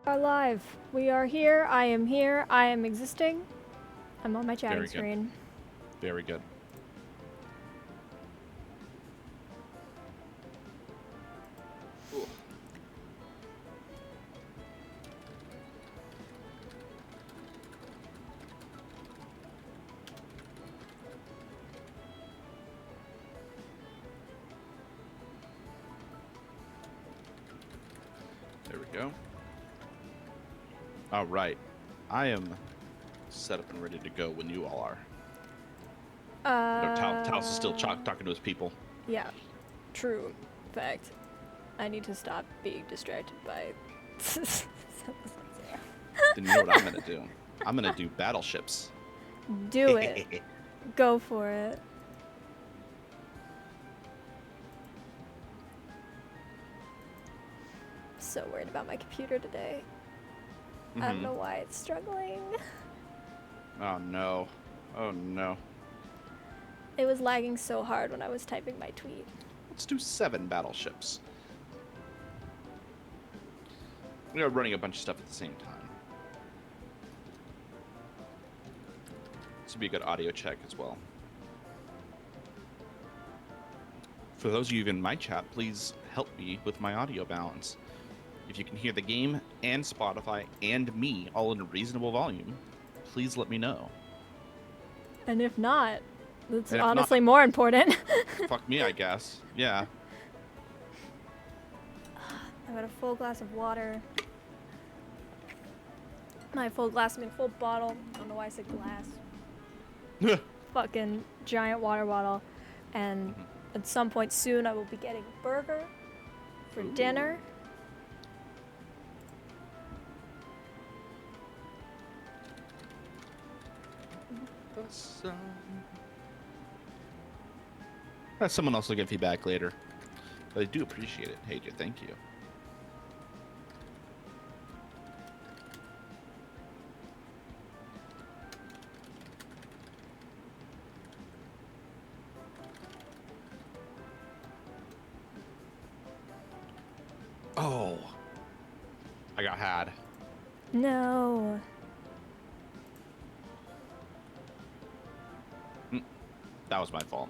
Are live. We are here. I am here. I am existing. I'm on my chatting Very good. screen. Very good. Ooh. There we go. All right. I am set up and ready to go when you all are. Talos is still talking to his people. Yeah. True. Fact. I need to stop being distracted by. Then you know what I'm gonna do? I'm gonna do battleships. Do it. Go for it. So worried about my computer today. I don't know why it's struggling. Oh no. Oh no. It was lagging so hard when I was typing my tweet. Let's do 7 battleships. We are running a bunch of stuff at the same time. This would be a good audio check as well. For those of you in my chat, please help me with my audio balance. If you can hear the game and Spotify and me all in a reasonable volume, please let me know. And if not, that's honestly more important. Fuck me, I guess. Yeah. I got a full glass of water. My full glass, I mean full bottle. I don't know why I said glass. Fucking giant water bottle. And at some point soon I will be getting a burger for dinner. Someone else will give feedback later. But I do appreciate it. Hey, thank you. Oh. I got had. No. That was my fault.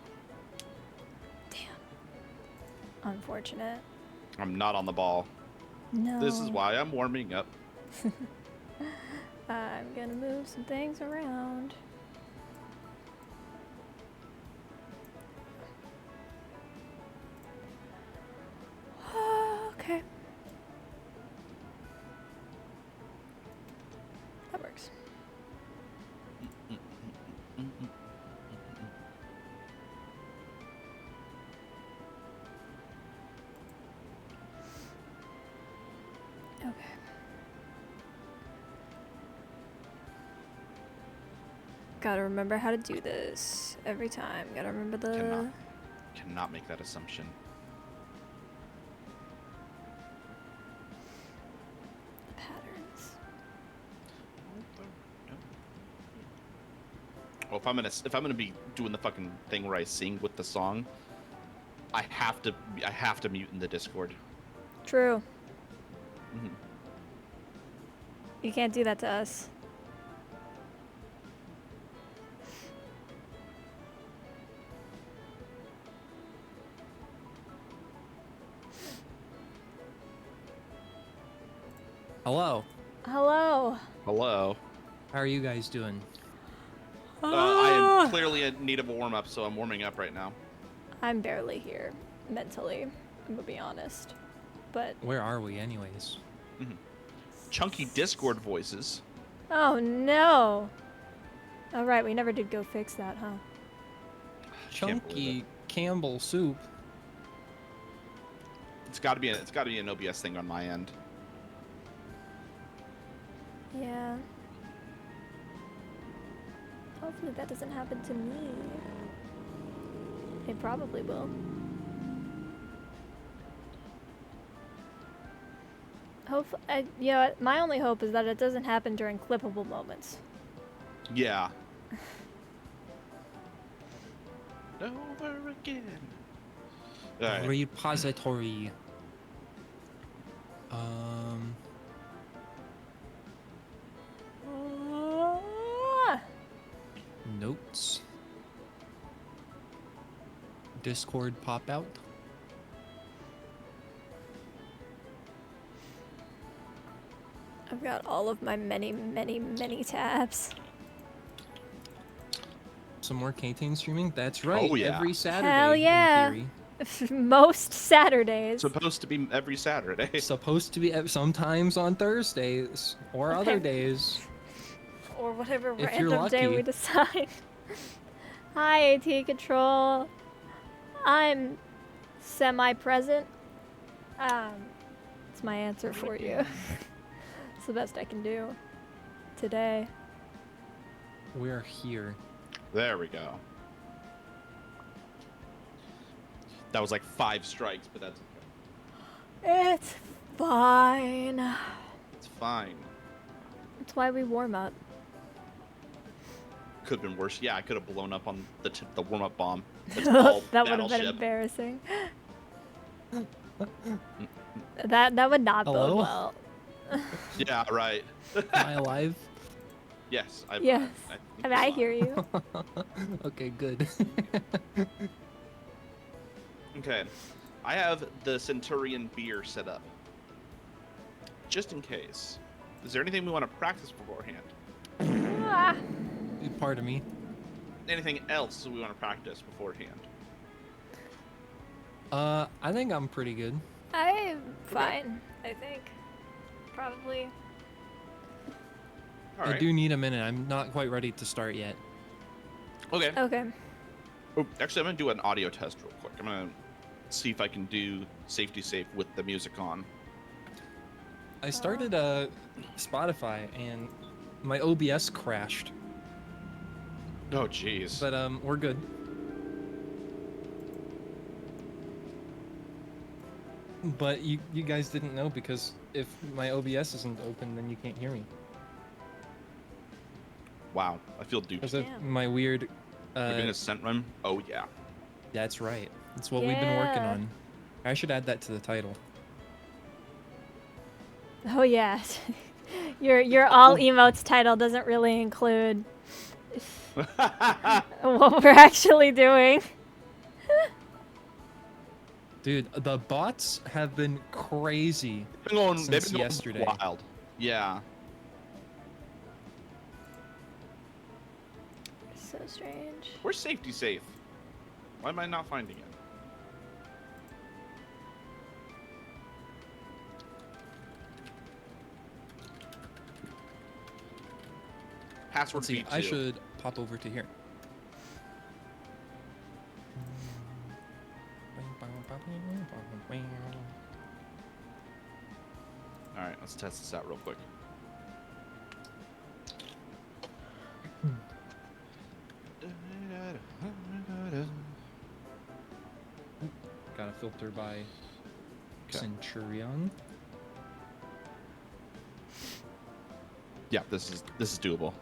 Damn. Unfortunate. I'm not on the ball. No. This is why I'm warming up. I'm gonna move some things around. Okay. That works. Okay. Gotta remember how to do this every time. Gotta remember the... Cannot make that assumption. patterns. Well, if I'm gonna be doing the fucking thing where I sing with the song, I have to mute in the Discord. True. You can't do that to us. Hello. Hello. Hello. How are you guys doing? I am clearly in need of a warm-up, so I'm warming up right now. I'm barely here, mentally, I'm gonna be honest. But... Where are we anyways? Chunky Discord voices. Oh no! Alright, we never did go fix that, huh? Chunky Campbell soup. It's gotta be an OBS thing on my end. Yeah. Hopefully that doesn't happen to me. It probably will. My only hope is that it doesn't happen during clippable moments. Yeah. Over again. Right. Repository. Discord pop out. I've got all of my many, many, many tabs. Some more K-Tain streaming? That's right. Oh, yeah. Every Saturday. Hell yeah. In Most Saturdays. Supposed to be every Saturday. theory. Supposed to be sometimes on Thursdays or Okay. other days. Or whatever If you're random day lucky. we decide. Hi, AT Control. I'm semi-present. It's my answer for you. It's the best I can do today. We're here. There we go. That was like 5 strikes, but that's okay. It's fine. It's fine. That's why we warm up. Could have been worse. Yeah, I could have blown up on the warm-up bomb. It's all That would have been battleship. embarrassing. that would not bode Hello? well. Yeah, right. Am I alive? Yes. Yes. think I mean, I so. hear you. Okay, good. Okay. I have the Centurion beer set up. Just in case. Is there anything we want to practice beforehand? Ah, Pardon me. Anything else we want to practice beforehand? I think I'm pretty good. I'm fine, I think. Probably. All I right. do need a minute. I'm not quite ready to start yet. Okay. Okay. Oh, actually, I'm going to do an audio test real quick. I'm going to see if I can do safety safe with the music on. I started Spotify and my OBS crashed, Oh, jeez. but we're good. But you guys didn't know because if my OBS isn't open, then you can't hear me Wow. I feel duped. because of Damn. my weird. We're doing a scent run? Oh, yeah. That's right. That's what we've been working Yeah. on. I should add that to the title. Oh yeah. Your all emotes title doesn't really include what we're actually doing. Dude, the bots have been crazy. They've Since been going yesterday. wild. Yeah. So strange. Where's safety safe? Why am I not finding it? Password Let's see. V2. I should pop over to here. All right, let's test this out real quick. Got a filter by Okay. Centurion. Yeah, this is doable.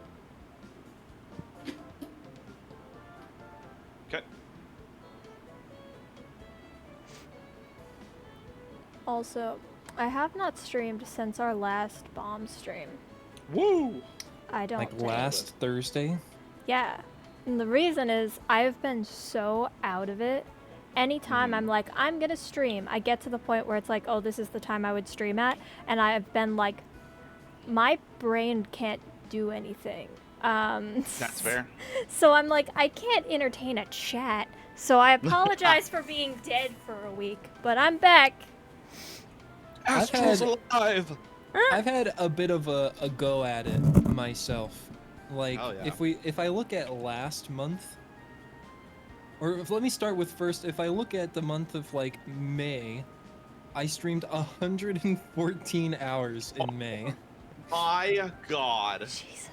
Okay. Also, I have not streamed since our last bomb stream. Woo! I don't Like think. last Thursday. Yeah. And the reason is I've been so out of it. Anytime I'm like, I'm gonna stream, I get to the point where it's like, oh, this is the time I would stream at, and I've been like, my brain can't do anything. That's fair. So I'm like, I can't entertain a chat. So I apologize for being dead for a week, but I'm back. I've Astral's had- alive! I've had a bit of a go at it myself. Like Oh, yeah. if I look at last month, or let me start with first. If I look at the month of like May, I streamed 114 hours in May. My God. Jesus.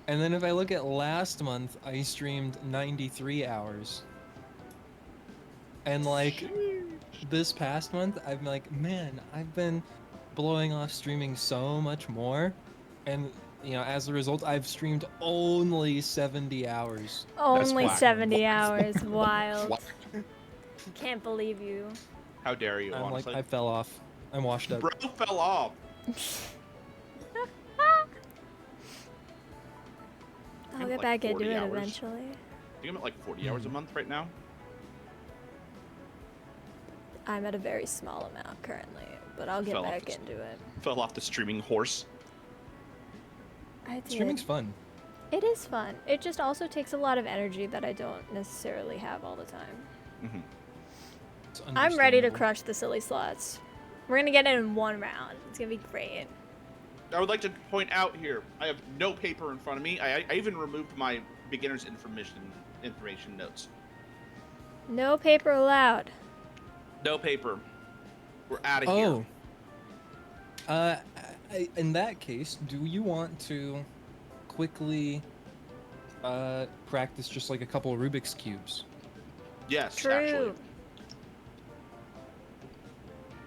And then if I look at last month, I streamed 93 hours. And like this past month, I'm like, man, I've been blowing off streaming so much more. And you know, as a result, I've streamed only 70 hours. Only whack. 70 hours. Wild. What? Can't believe you. How dare you, I'm like, honestly. I fell off. I'm washed up. Bro fell off. I'll I'm get like back into 40 it hours. eventually. I think I'm at like 40 hours a month right now. I'm at a very small amount currently, but I'll get Fell off back the- into it. Fell off the streaming horse. I did. Streaming's fun. It is fun. It just also takes a lot of energy that I don't necessarily have all the time. Mm-hmm. It's I'm ready to understandable. crush the silly slots. We're gonna get it in one round. It's gonna be great. I would like to point out here, I have no paper in front of me. I even removed my beginner's information notes. No paper allowed. No paper. We're out of Oh. here. In that case, do you want to quickly practice just like a couple of Rubik's cubes? Yes, True. actually.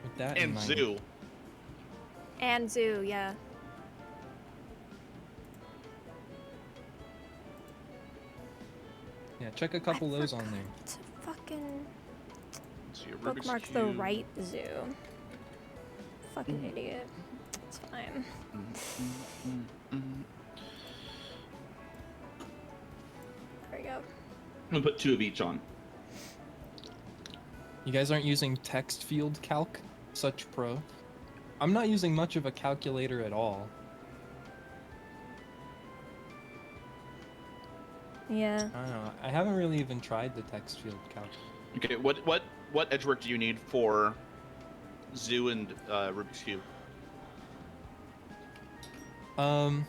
With that in And mind. zoo. And zoo, yeah. Yeah, check a couple of those on there. To fucking Let's see, a Rubik's bookmark the Cube. right zoo. Fucking idiot. It's fine. There we go. I'm gonna put 2 of each on. You guys aren't using text field calc? Such pro. I'm not using much of a calculator at all. Yeah. I don't know. I haven't really even tried the text field calc. Okay, what edge work do you need for zoo and Rubik's Cube?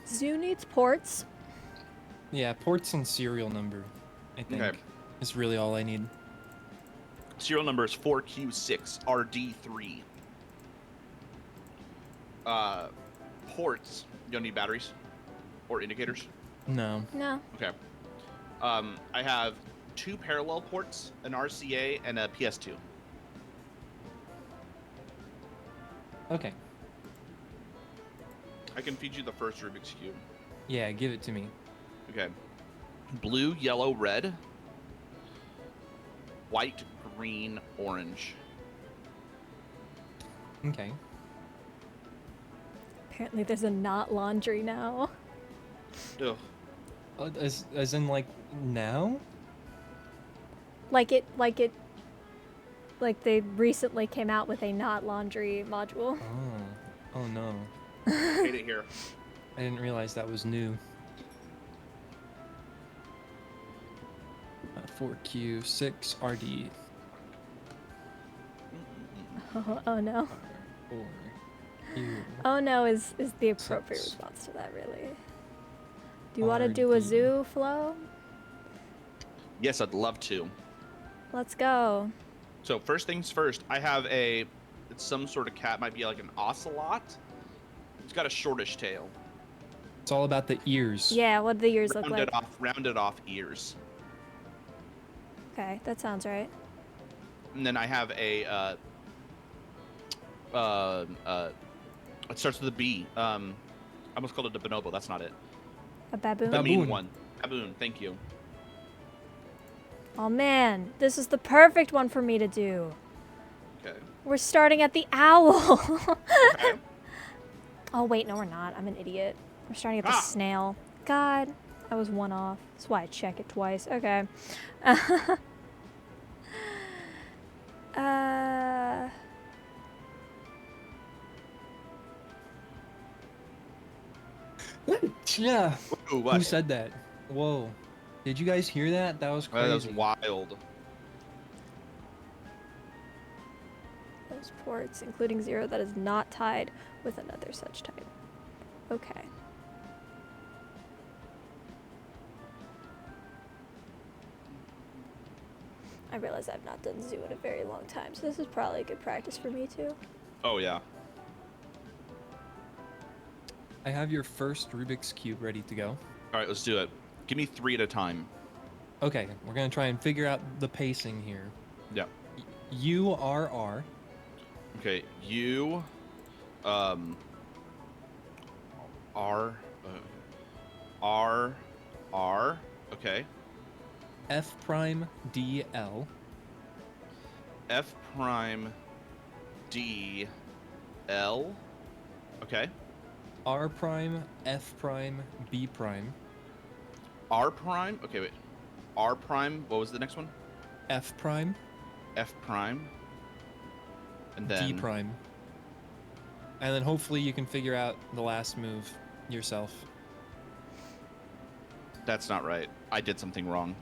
Zoo needs ports. Yeah, ports and serial number, I think, Okay. is really all I need. Serial number is 4Q6RD3. Ports, you don't need batteries or indicators? No. No. Okay. I have 2 parallel ports, an RCA, and a PS2. Okay. I can feed you the first Rubik's Cube. Yeah, give it to me. Okay. Blue, yellow, red. White, green, orange. Okay. Apparently there's a not laundry now. Ugh. As in like now? Like they recently came out with a not laundry module. Oh. Oh no. Hate it here. I didn't realize that was new. 4Q6RD. Oh no. 4Q. Oh no is the appropriate Six. response to that, really. Do you want to do a RD. zoo, Flo? Yes, I'd love to. Let's go. So first things first, I have it's some sort of cat, might be like an ocelot. It's got a shortish tail. It's all about the ears. Yeah, what do the ears look like? Rounded off ears. Okay, that sounds right. And then I have a it starts with a B. I almost called it a bonobo. That's not it. A baboon? The mean Baboon. one. Baboon. Thank you. Oh man, this is the perfect one for me to do. Okay. We're starting at the owl. Okay. Oh wait, no we're not. I'm an idiot. We're starting at the Ah. snail. God, I was one off. That's why I check it twice. Okay. Yeah. Ooh, what? Who said that? Whoa. Did you guys hear that? That was crazy. That was wild. Those ports, including 0 that is not tied with another such type. Okay. I realize I've not done zoo in a very long time, so this is probably a good practice for me too. Oh yeah. I have your first Rubik's Cube ready to go. All right, let's do it. Give me 3 at a time. Okay, we're gonna try and figure out the pacing here. Yeah. URR. Okay. U. R. R. Okay. F prime DL. F prime. D. L. Okay. R prime F prime B prime. R prime. Okay, wait. R prime. What was the next one? F prime. F prime. And then D prime. And then hopefully you can figure out the last move yourself. that's not right. I did something wrong.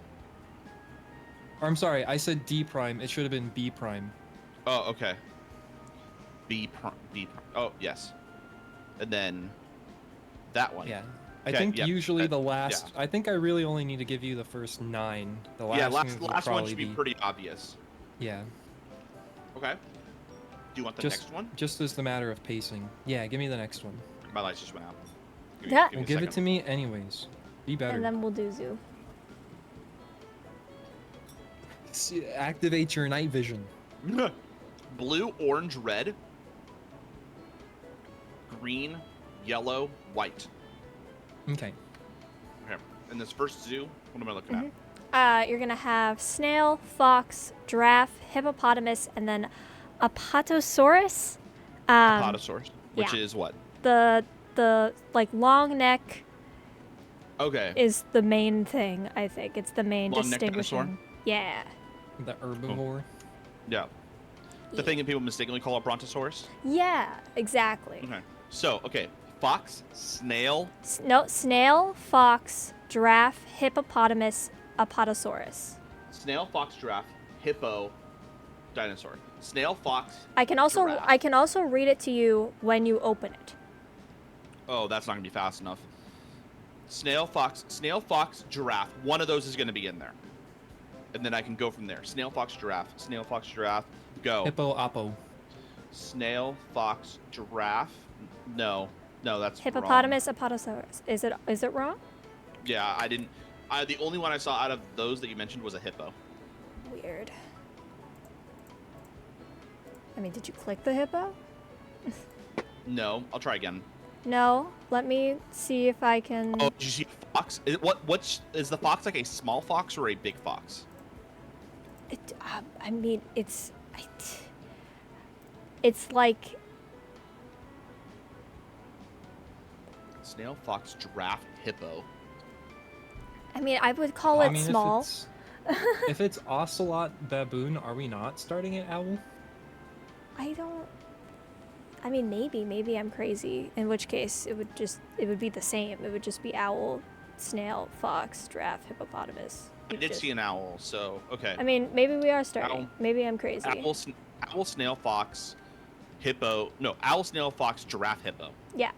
Or I'm sorry, I said D prime. It should have been B prime. Oh, okay. B prime. Oh, yes. And then that one. Yeah. I Okay, think yep, usually that- the last. yeah. I think I really only need to give you the first 9. The last Yeah, move will last one probably should be pretty obvious. Yeah. Okay. Do you want the Just next one? just as the matter of pacing. Yeah, give me the next one. My lights just went out. Yeah. Well, give it to me anyways. Be better. And then we'll do zoo. Activate your night vision. me. Blue, orange, red. Green, yellow, white. Okay. Okay. In this first zoo, what am I looking Mm-hmm. at? You're gonna have snail, fox, giraffe, hippopotamus, and then apatosaurus. Apatosaurus, which yeah. is what? The like long neck Okay. is the main thing. I think it's the main Long neck distinguishing. dinosaur? Yeah. The herbivore. Yeah. The thing that people mistakenly call a brontosaurus. Yeah. Exactly. Okay. So, okay. Fox, snail. Snail, fox, giraffe, hippopotamus, apatosaurus. Snail, fox, giraffe, hippo, dinosaur. Snail, fox. I can also read it to you when you open it. Oh, that's not gonna be fast enough. Snail, fox, giraffe. One of those is gonna be in there, and then I can go from there. Snail, fox, giraffe. Go. Hippo oppo. Snail, fox, giraffe. No, that's Hippopotamus, wrong. apatosaurus. Is it wrong? Yeah, I didn't. The only one I saw out of those that you mentioned was a hippo. Weird. I mean, did you click the hippo? No, I'll try again. No. Let me see if I can. Oh, did you see a fox? What is the fox, like a small fox or a big fox? I mean, it's like Snail, fox, giraffe, hippo. I mean, I would call it small. If it's ocelot, baboon, are we not starting at owl? I mean, maybe I'm crazy. In which case, it would be the same. It would just be owl, snail, fox, giraffe, hippopotamus. I did see an owl, so okay. I mean, maybe we are starting. Owl. Maybe I'm crazy. Owl, snail, fox, hippo. No, owl, snail, fox, giraffe, hippo. Yeah.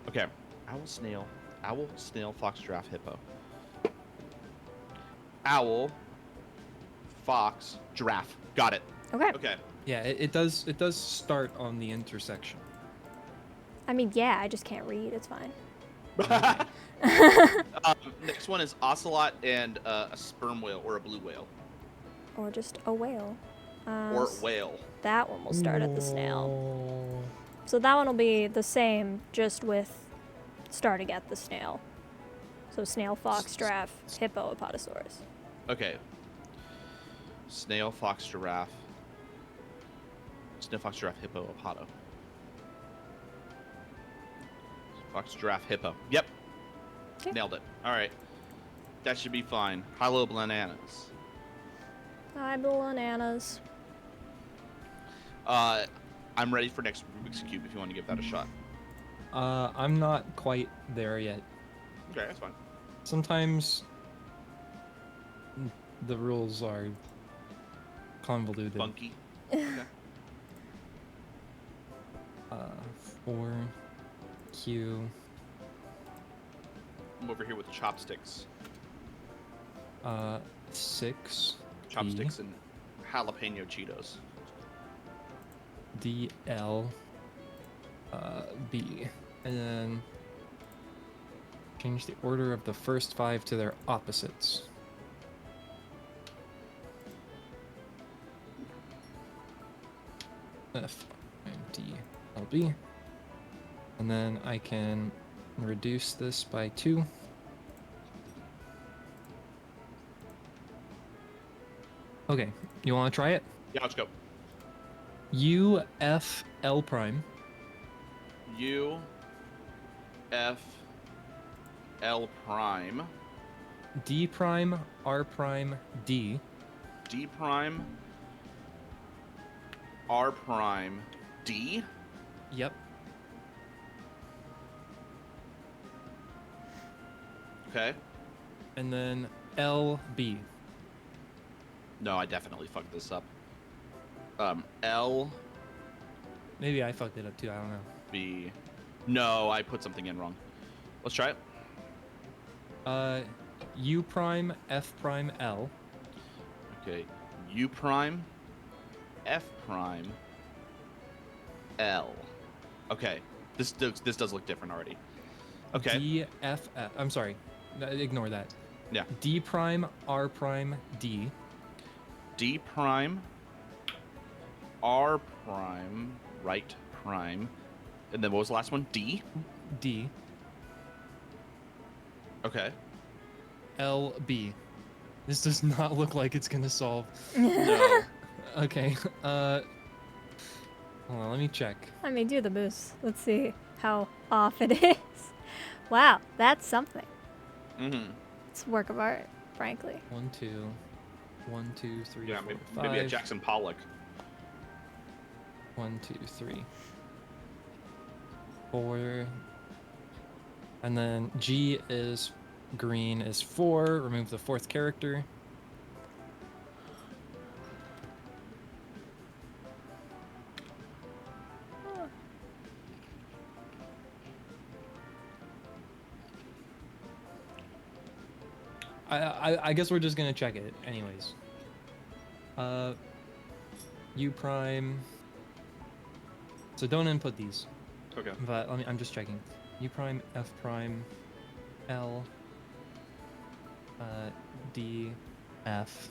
Okay. Owl, snail, fox, giraffe, hippo. Owl, fox, giraffe. Got it. Okay. Okay. Yeah, it does start on the intersection. I mean, yeah, I just can't read. It's fine. Next one is ocelot and a sperm whale or a blue whale. Or just a whale. Or whale. That one will start at the snail. So that one will be the same, just with starting at the snail. So snail, fox, giraffe, hippo, apatosaurus. Okay. Snail, fox, giraffe. Snail, fox, giraffe, hippo, apato. Fox, giraffe, hippo. Yep. Okay. Nailed it. All right. That should be fine. Hello, bananas. Hi, bananas. I'm ready for next Rubik's Cube if you want to give that a shot. I'm not quite there yet. Okay, that's fine. Sometimes the rules are convoluted. Funky. Okay. 4 Q. I'm over here with chopsticks. 6 Chopsticks and jalapeno Cheetos. D L B, and then change the order of the first 5 to their opposites. F and D L B, and then I can reduce this by 2. Okay, you want to try it? Yeah, let's go. U F L prime. U F L prime. D prime R prime D. D prime R prime D. Yep. Okay. And then LB. No, I definitely fucked this up. L Maybe I fucked it up too. I don't know. B. No, I put something in wrong. Let's try it. U prime F prime L. Okay. U prime F prime L. Okay. This does look different already. Okay. D F F. I'm sorry. Ignore that. Yeah. D prime R prime D. D prime R prime right prime. And then what was the last one? D? D. Okay. LB. This does not look like it's gonna solve. No. Okay. Hold on, let me check. I mean, do the boost. Let's see how off it is. Wow, that's something. Mm-hmm. It's a work of art, frankly. 1, 2, 1, 2, 3, Yeah, 4, maybe a 5. Jackson Pollock. 1, 2, 3, 4. And then G is green is 4. Remove the 4th character. I guess we're just gonna check it anyways. U prime. So don't input these. Okay. But I'm just checking. U prime F prime L D F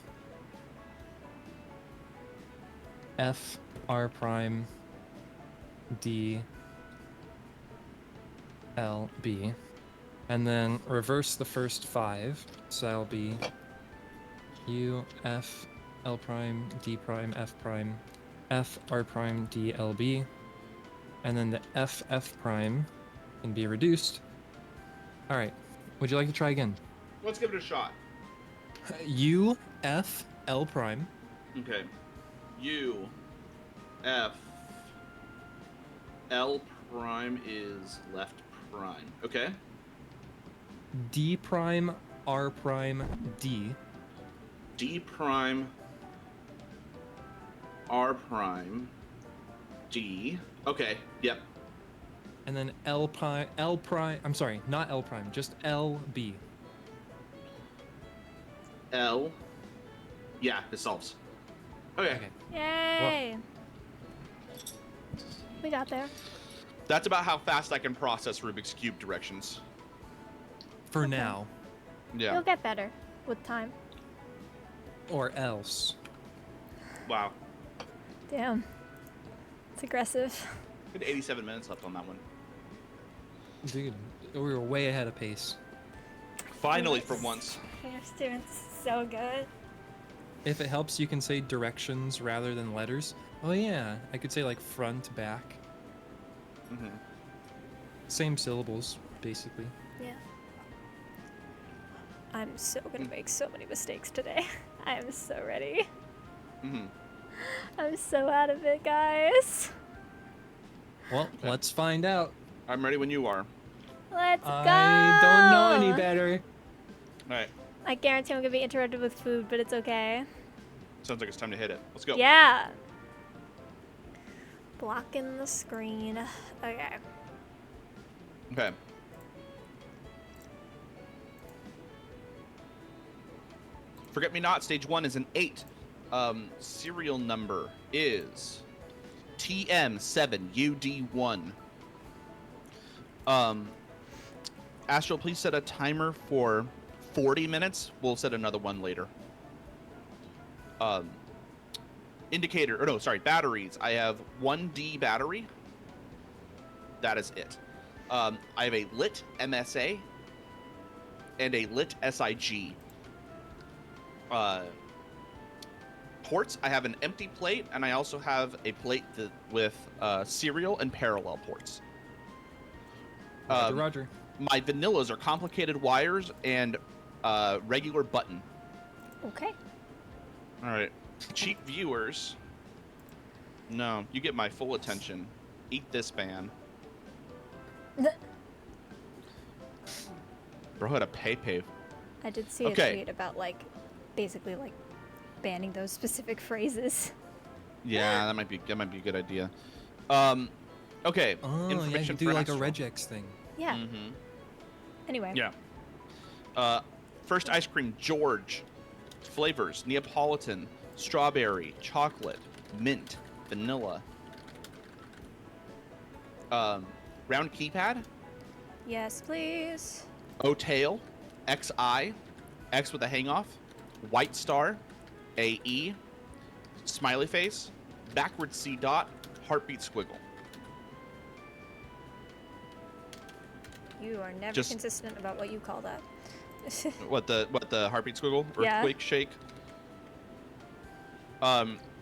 F R prime D L B. And then reverse the first 5. So that'll be U, F, L prime, D prime, F prime, F, R prime, D, L, B. And then the F, F prime can be reduced. All right. Would you like to try again? Let's give it a shot. U, F, L prime. Okay. U, F, L prime is left prime. Okay. D prime, R prime, D. D prime, R prime, D. Okay. Yep. And then L prime, I'm sorry, not L prime, just L, B. L. Yeah, this solves. Okay. Okay. Yay! We got there. That's about how fast I can process Rubik's Cube directions. For Okay. now. Yeah. You'll get better with time. Or else. Wow. Damn. It's aggressive. We had 87 minutes left on that one. Dude, we were way ahead of pace. Finally, for once. English students, so good. If it helps, you can say directions rather than letters. Oh yeah, I could say like front, back. Mm-hmm. Same syllables, basically. Yeah. I'm so gonna make so many mistakes today. I am so ready. Mm-hmm. I'm so out of it, guys. Well, let's find out. I'm ready when you are. Let's go. I don't know any better. All right. I guarantee I'm gonna be interrupted with food, but it's okay. Sounds like it's time to hit it. Let's go. Yeah. Blocking the screen. Okay. Okay. Forget Me Not, stage 1 is an 8. Serial number is TM7UD1. Astral, please set a timer for 40 minutes. We'll set another one later. Batteries. I have 1D battery. That is it. I have a lit MSA and a lit SIG. Ports, I have an empty plate, and I also have a plate with serial and parallel ports. Roger. My vanillas are complicated wires and regular button. Okay. All right. Cheap viewers. No, you get my full attention. Eat this ban. Bro had a pay. I did see Okay. a tweet about like, basically like, banning those specific phrases. Yeah, that might be a good idea. Okay. Oh, yeah, you Information do for like a Astral. regex thing. Yeah. Mm-hmm. Anyway. Yeah. First ice cream, George. Flavors: Neapolitan, strawberry, chocolate, mint, vanilla. Round keypad. Yes, please. O-tail, XI, X with a hang off, white star, AE, smiley face, backward C dot, heartbeat squiggle. You are never Just- consistent about what you call that. What the heartbeat squiggle? Yeah. Earthquake shake.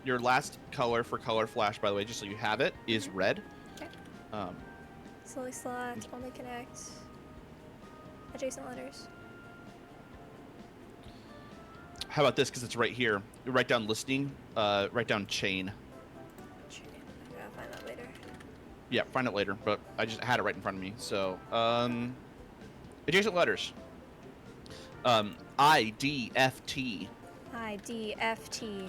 Your last color for color flash, by the way, just so you have it, is red. Okay. Um, Silly slots, only connect. Adjacent letters. how about this? Because it's right here. You write down listing. Write down chain. I gotta find that later. Yeah, find it later. But I just had it right in front of me. So, adjacent letters. I D F T I D F T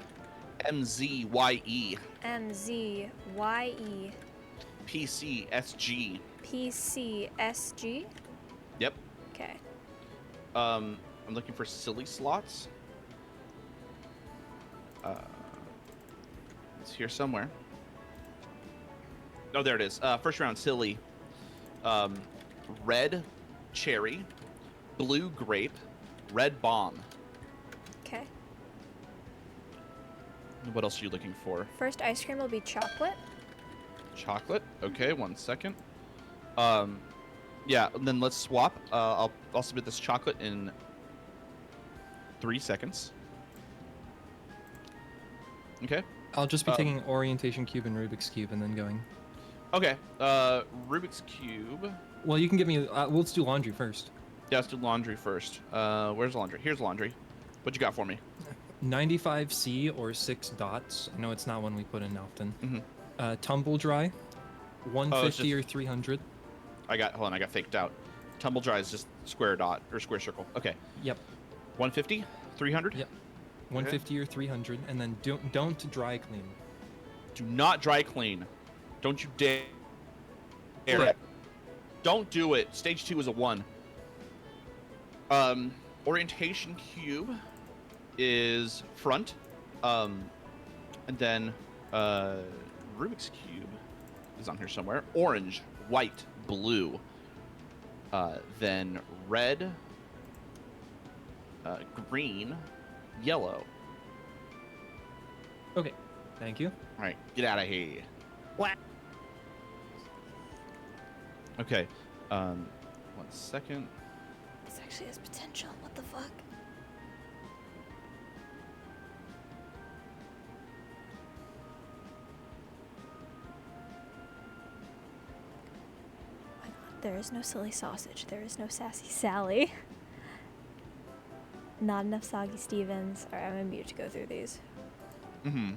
M Z Y E M Z Y E P C S G. P C S G. Yep. Okay. I'm looking for silly slots. It's here somewhere. Oh, there it is. First round, silly. Red cherry, blue grape, red bomb. Okay. What else are you looking for? First ice cream will be chocolate. Chocolate. Okay, 1 second. Yeah, and then let's swap. I'll submit this chocolate in 3 seconds. Okay. I'll just be taking orientation cube and Rubik's cube and then going. Okay. Rubik's cube. Well, you can give me. Let's do laundry first. Yeah, let's do laundry first. Where's laundry? Here's laundry. What you got for me? 95C or 6 dots. I know it's not one we put in often. Mm-hmm. Tumble dry. 150 just- or 300. Hold on, I got faked out. Tumble dry is just square dot or square circle. Okay. Yep. 150, 300. Yep. 150 or 300, and then don't dry clean. Do not dry clean. Don't you dare. Yeah. Don't do it. Stage 2 is a 1. Orientation cube is front. And then Rubik's cube is on here somewhere. Orange, white, blue. Then red, green, yellow. Okay. Thank you. All right, get out of here. What? Okay. 1 second. This actually has potential. What the fuck? Oh my god, there is no silly sausage. There is no sassy Sally. Not enough soggy Stevens. Alright, I'm gonna mute to go through these. Mm-hmm.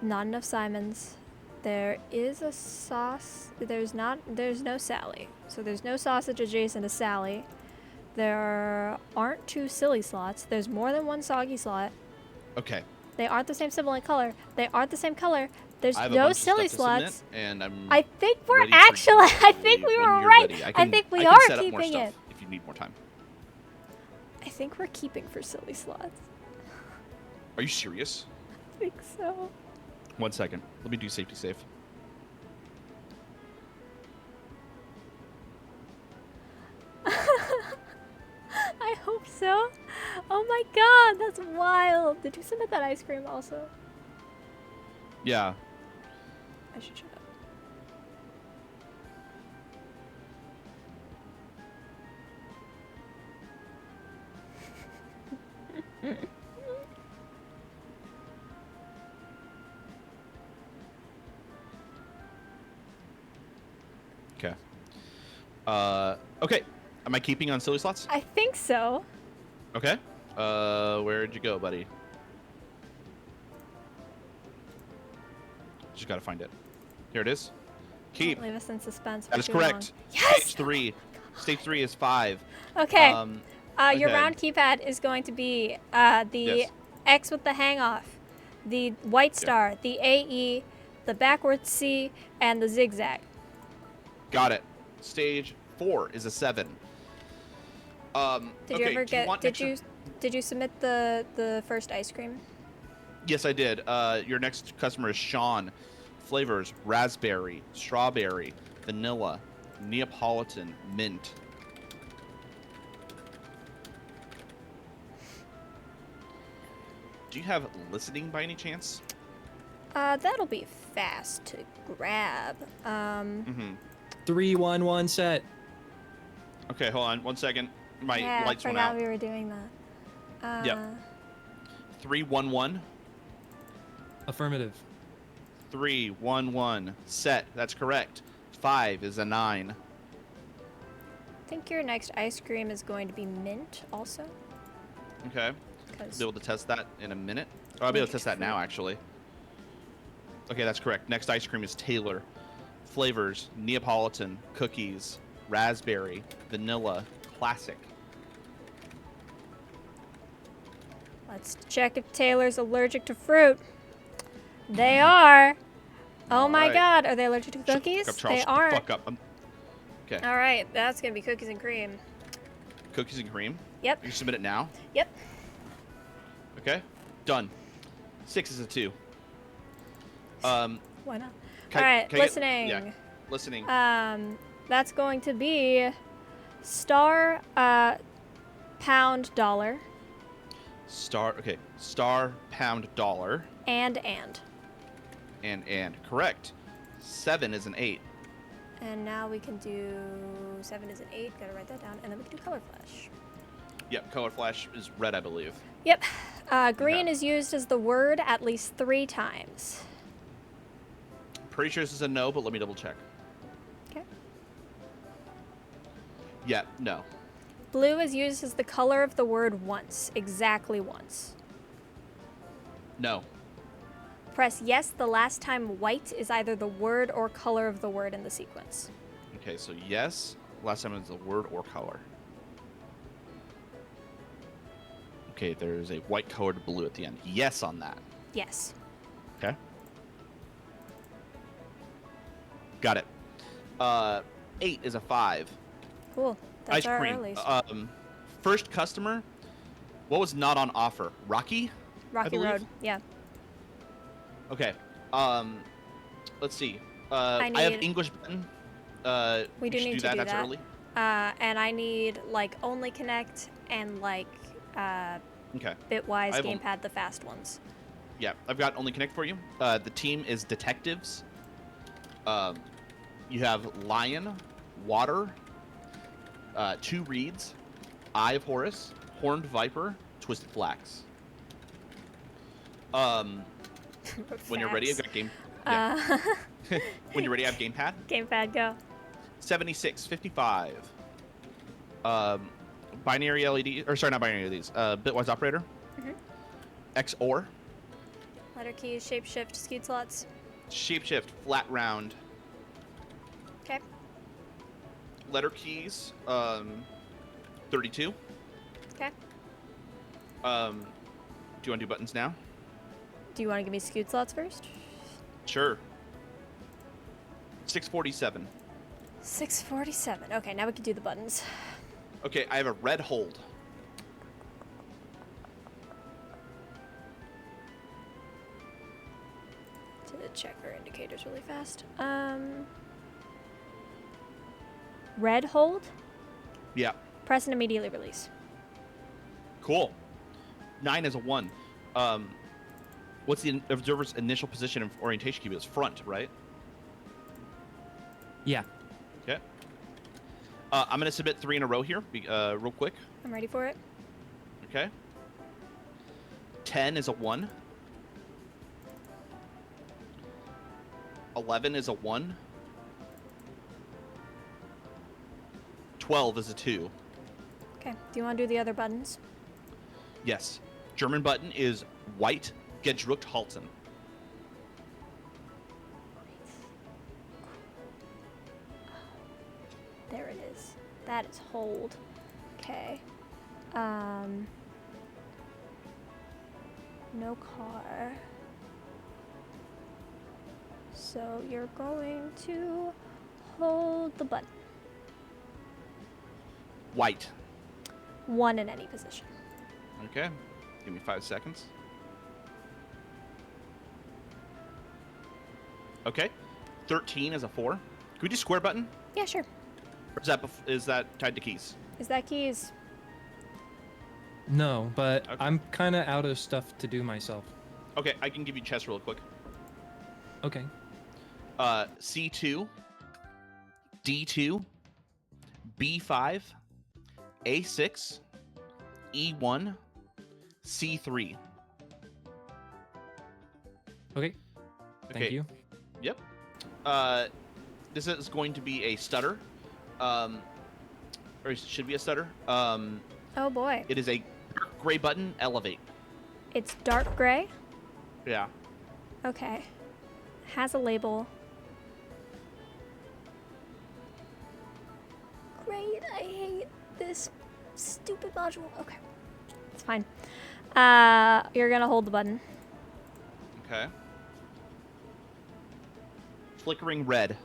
Not enough Simons. There is a sauce. There's no Sally. So there's no sausage adjacent to Sally. There aren't 2 silly slots. There's more than 1 soggy slot. Okay. They aren't the same symbol and color. They aren't the same color. There's I have a no bunch of silly stuff to slots. submit, and I'm I think we're ready for actually. I think you we when were you're right. ready. I think we I can are set up more keeping stuff it. if you need more time. I think we're keeping for silly slots. Are you serious? I think so. 1 second. Let me do safety safe. I hope so. Oh my god, that's wild. Did you submit that ice cream also? Yeah. I should shut up. Okay. Okay. Am I keeping on silly slots? I think so. Okay. Where'd you go, buddy? just gotta find it. Here it is. Keep. Don't leave us in suspense. That for is too correct. long. Yes. Stage 3. Stage 3 is 5. Okay. Your okay. round keypad is going to be the Yes. X with the hang off, the white star, the AE, the backwards C, and the zigzag. Got it. Stage 4 is a 7. Did okay, you ever do you get? want Did you submit the first ice cream? Yes, I did. Your next customer is Sean. Flavors: raspberry, strawberry, vanilla, Neapolitan, mint. Do you have listening by any chance? That'll be fast to grab. 3-1-1 set. Okay, hold on 1 second. My Yeah, I lights went forgot out. we were doing that. Yep. 3-1-1. Affirmative. 3-1-1. Set. That's correct. 5 is a 9. I think your next ice cream is going to be mint, also. Okay. 'Cause Be able to test that in a minute. Oh, I'll be able to test that now, actually. Okay, that's correct. Next ice cream is Taylor. Flavors: Neapolitan, cookies, raspberry, vanilla, classic. let's check if Taylor's allergic to fruit. They are. Oh my Alright. God, are they allergic to Shut the cookies? fuck up, Charles. They Shut the aren't. Fuck up. Okay. All right, that's gonna be cookies and cream. Cookies and cream. Yep. You submit it now. Yep. Okay. Done. 6 is a 2. Why not? Can All I- right, can I get- listening. yeah. Listening. That's going to be star, pound, dollar, Star. Okay. Star, pound, dollar, and. and correct. 7 is an 8. And now we can do 7 is an 8. Gotta write that down. And then we can do color flash. Yep. Color flash is red, I believe. Yep. Green Okay. is used as the word at least 3 times. Pretty sure this is a no, but let me double check. Okay. Yeah. No. Blue is used as the color of the word once, exactly once. No. Press yes the last time white is either the word or color of the word in the sequence. Okay. So yes. Last time it was a word or color. Okay. There's a white colored blue at the end. Yes on that. Yes. Okay. Got it. 8 is a 5. Cool. That's Ice our cream. earlies. First customer. What was not on offer? Rocky? Rocky believe? Road. Yeah. Okay. Let's see. I I have need- English button. We do should need do to that. do That's that. early. And I need like only connect and like Okay. bitwise I have gamepad, the fast ones. Yeah, I've got only connect for you. The team is detectives. You have lion, water, 2 reeds, eye of Horus, horned viper, twisted flax. When you're ready, I've got game. Yeah. When you're ready, I have gamepad. Gamepad, go. 76, 55. Binary LED, or sorry, not binary LEDs. Bitwise operator. Mhm. XOR. Letter keys, shape shift, skewed slots. Shapeshift, flat round. Okay. Letter keys, 32. Okay. Do you want to do buttons now? Do you want to give me skewed slots first? Sure. 647. 647. Okay, now we can do the buttons. Okay, I have a red hold. To check our indicators really fast. Red hold. Yeah. Press and immediately release. Cool. 9 is a 1. What's the observer's initial position and orientation key? It's front, right? Yeah. Okay. I'm going to submit 3 in a row here, real quick. I'm ready for it. Okay. 10 is a 1. 11 is a 1. 12 is a 2. Okay. Do you want to do the other buttons? Yes. German button is white gedruckt halten. it is. That is hold. Okay. No car. So you're going to hold the button. White. 1 in any position. Okay. Give me 5 seconds. Okay. 13 is a 4. Can we do square button? Yeah, sure. Or is that tied to keys? Is that keys? No, but Okay. I'm kind of out of stuff to do myself. Okay, I can give you chess real quick. Okay. C2, D2, B5, A6, E1, C3. Okay. Thank you. Yep. This is going to be a stutter. Or it should be a stutter. Oh boy. It is a gray button, elevate. It's dark gray. Yeah. Okay. Has a label. Great. I hate this stupid module. Okay. It's fine. You're gonna hold the button. Okay. Flickering red.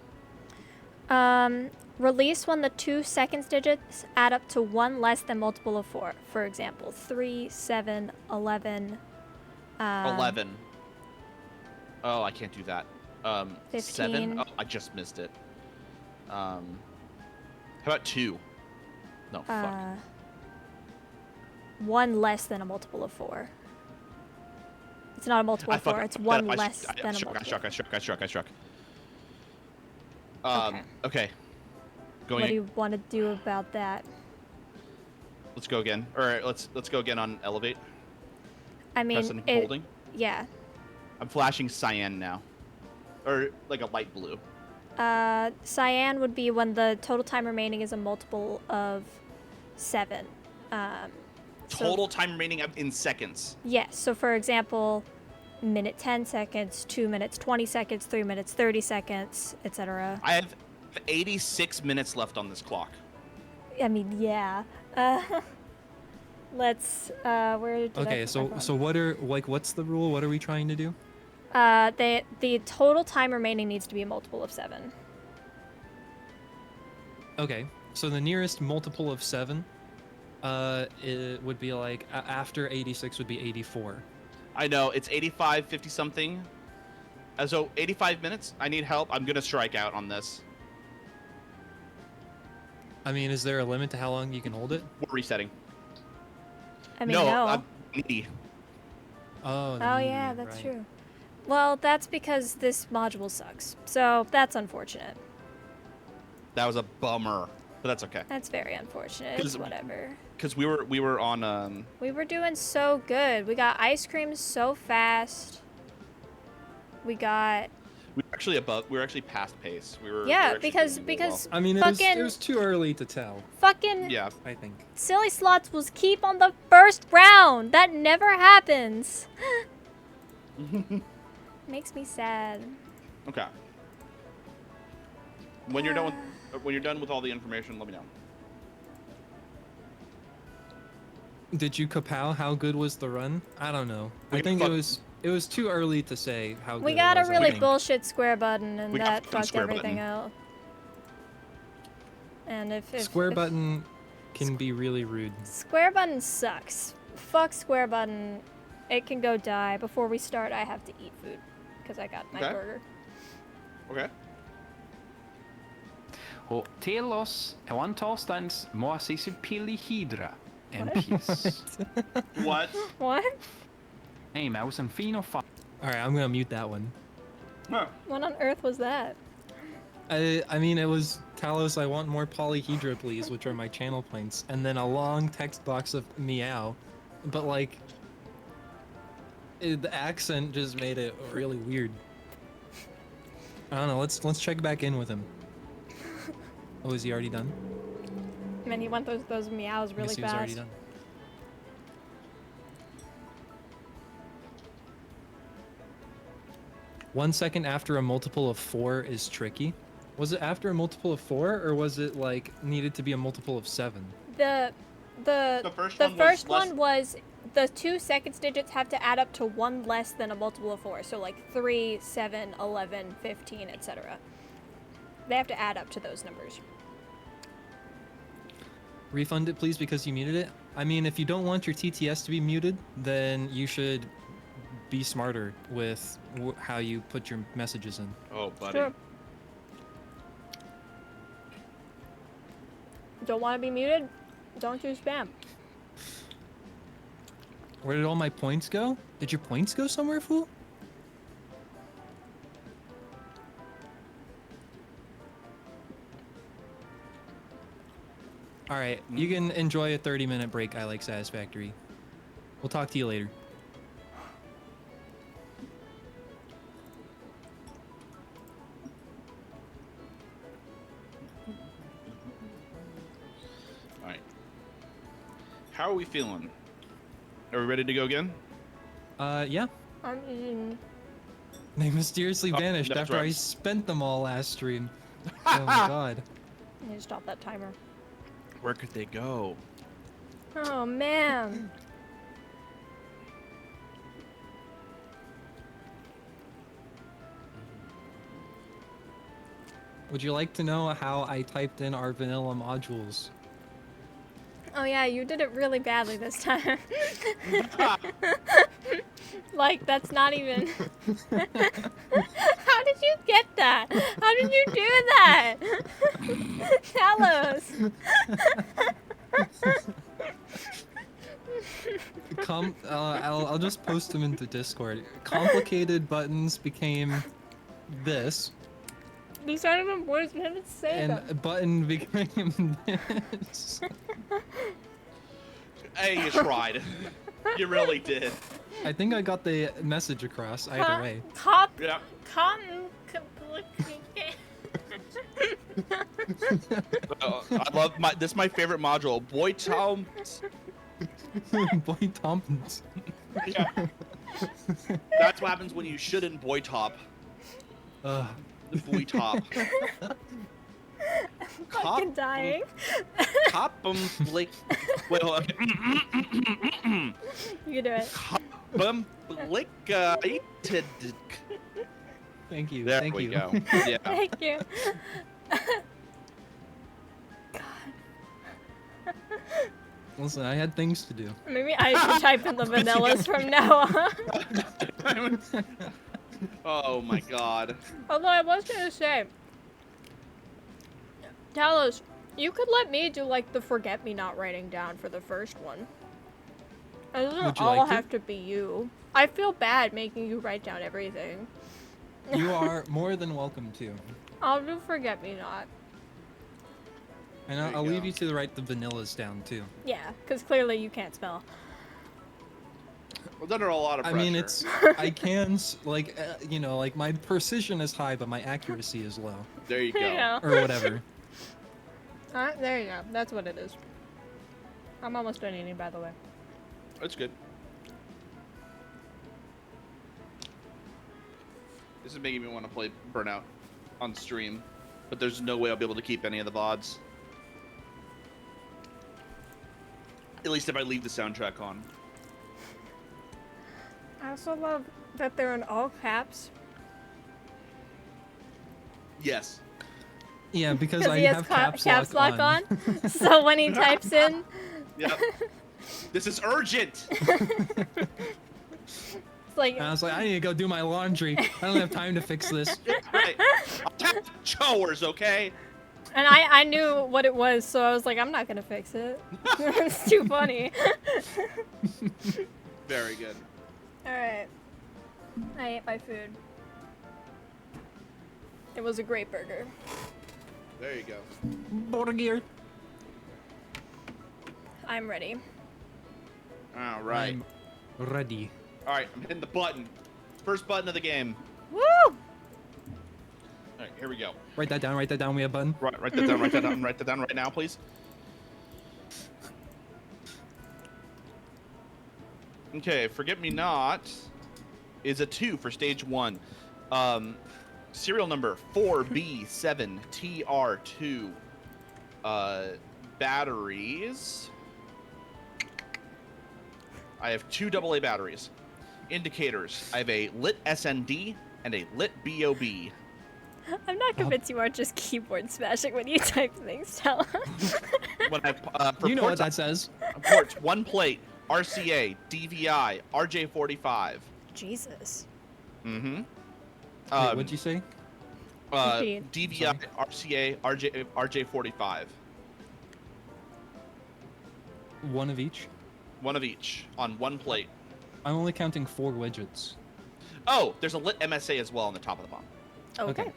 Release when the 2 seconds digits add up to 1 less than multiple of 4. For example, 3, 7, 11. 11. Oh, I can't do that. 7. 15. Oh, I just missed it. How about 2? No, fuck. 1 less than a multiple of 4. It's not a multiple of 4. It's 1 less than a multiple. I struck. Okay. Okay. Going. What do you want to do about that? Let's go again. Or let's go again on elevate. I mean, Press and holding. Yeah. I'm flashing cyan now, or like a light blue. Cyan would be when the total time remaining is a multiple of 7. Total time remaining in seconds. Yes. So for example, minute 10 seconds, 2 minutes 20 seconds, 3 minutes 30 seconds, etc. I have 86 minutes left on this clock. I mean, yeah. Let's. Where did I Okay, put my so phone? what are what's the rule? What are we trying to do? The total time remaining needs to be a multiple of 7. Okay, so the nearest multiple of 7, it would be like after 86 would be 84. I know it's 85, 50 something. So 85 minutes. I need help. I'm gonna strike out on this. I mean, is there a limit to how long you can hold it? We're resetting. I mean, no. I'm needy. Oh. Oh yeah, that's true. Well, that's because this module sucks. So that's unfortunate. That was a bummer, but that's okay. That's very unfortunate. It's whatever. Because we were on We were doing so good. We got ice cream so fast. We were actually past pace. We were because I mean, it was too early to tell. fucking yeah. I think. silly slots was keep on the first round. That never happens. Makes me sad. Okay. When you're done with all the information, let me know. Did you kapow? How good was the run? I don't know. I think it was too early to say how good We it got a was, I really think. bullshit square button, and We got that fucking fucked square everything button. out. And if Square button can be really rude. Square button sucks. Fuck square button. It can go die. Before we start, I have to eat food because I got my Okay. burger. Okay. Och till oss någonstans måste se pilihydra en piss. What? What? Nej, men was en fin och fan. All right, I'm gonna mute that one. What on earth was that? I mean, it was Talos. I want more polyhedra, please, which are my channel points, and then a long text box of meow, but like, the accent just made it really weird. I don't know. Let's check back in with him. Oh, is he already done? Man, you want those meows I really guess he was already fast. done. One second after a multiple of 4 is tricky. Was it after a multiple of 4, or was it like needed to be a multiple of 7? The first one was the 2 seconds digits have to add up to 1 less than a multiple of 4. So like 3, 7, 11, 15, etc. They have to add up to those numbers. Refund it, please, because you muted it. I mean, if you don't want your TTS to be muted, then you should be smarter with how you put your messages in. Oh, buddy. Sure. Don't want to be muted? Don't do spam. Where did all my points go? Did your points go somewhere, fool? Alright, you can enjoy a 30-minute break. I like Satisfactory. We'll talk to you later. All right. How are we feeling? Are we ready to go again? Yeah. They mysteriously vanished that's after right. I spent them all last stream. Oh my god. I need to stop that timer. Where could they go? Oh man. Would you like to know how I typed in our vanilla modules? Oh yeah, you did it really badly this time. Like, that's not even... How did you get that? How did you do that? Talos! I'll just post them into Discord. Complicated buttons became this, These aren't even words, we haven't said them. and button became this. Hey, you tried. You really did. I think I got the message across either way. Yeah. Cotton... I love this. Is my favorite module. Boy Tom. Boy Tompkins. Yeah. That's what happens when you shouldn't boy top. Uh, The boy top. Fucking dying. Cop 'em like. Wait, hold on. You can do it. Cop 'em like. thank you. There thank we you. go. Yeah. Thank you. Listen, I had things to do. Maybe I should type in the vanillas from now on. Oh my god. Although I was gonna say, Talos, you could let me do like the forget me not writing down for the first one. It doesn't Would you all like to? have to be you. I feel bad making you write down everything. You are more than welcome to. I'll do forget me not. And There you I'll leave go. you to write the vanillas down too. Yeah, because clearly you can't spell. Well, under a lot of I pressure. mean, it's I can you know, like my precision is high, but my accuracy is low, There you go. There you go. or whatever. There you go. That's what it is. I'm almost done eating, by the way. That's good. This is making me want to play Burnout on stream, but there's no way I'll be able to keep any of the VODs. At least if I leave the soundtrack on. I also love that they're in all caps. Yes. Yeah, because I he has have caps lock on. So when he types in, Yep. This is urgent. it's like, And I was like, I need to go do my laundry. I don't have time to fix this. Right. I'll tap chores, okay? and I knew what it was, so I was like, I'm not gonna fix it. It's too funny. Very good. Alright. I ate my food. It was a great burger. There you go. Border I'm ready. All right. I'm ready. All right, I'm hitting the button. First button of the game. Woo! All right, here we go. Write that down. Write that down. We have button. Write that down. Write that down. Write that down right now, please. Okay, Forget Me Not is a 2 for stage 1. Serial number 4B7TR2. Batteries. I have 2 AA batteries. Indicators. I have a lit SND and a lit BOB. I'm not convinced you aren't just keyboard smashing when you type things down. When I You know what ports, that says. ports, 1 plate, RCA, DVI, RJ45. Jesus. Mm-hmm. Wait, what'd you say? Repeat. DVI, Sorry. RCA, RJ45. One of each. 1 of each on 1 plate. I'm only counting 4 widgets. Oh, there's a lit MSA as well on the top of the bomb. Okay. Okay.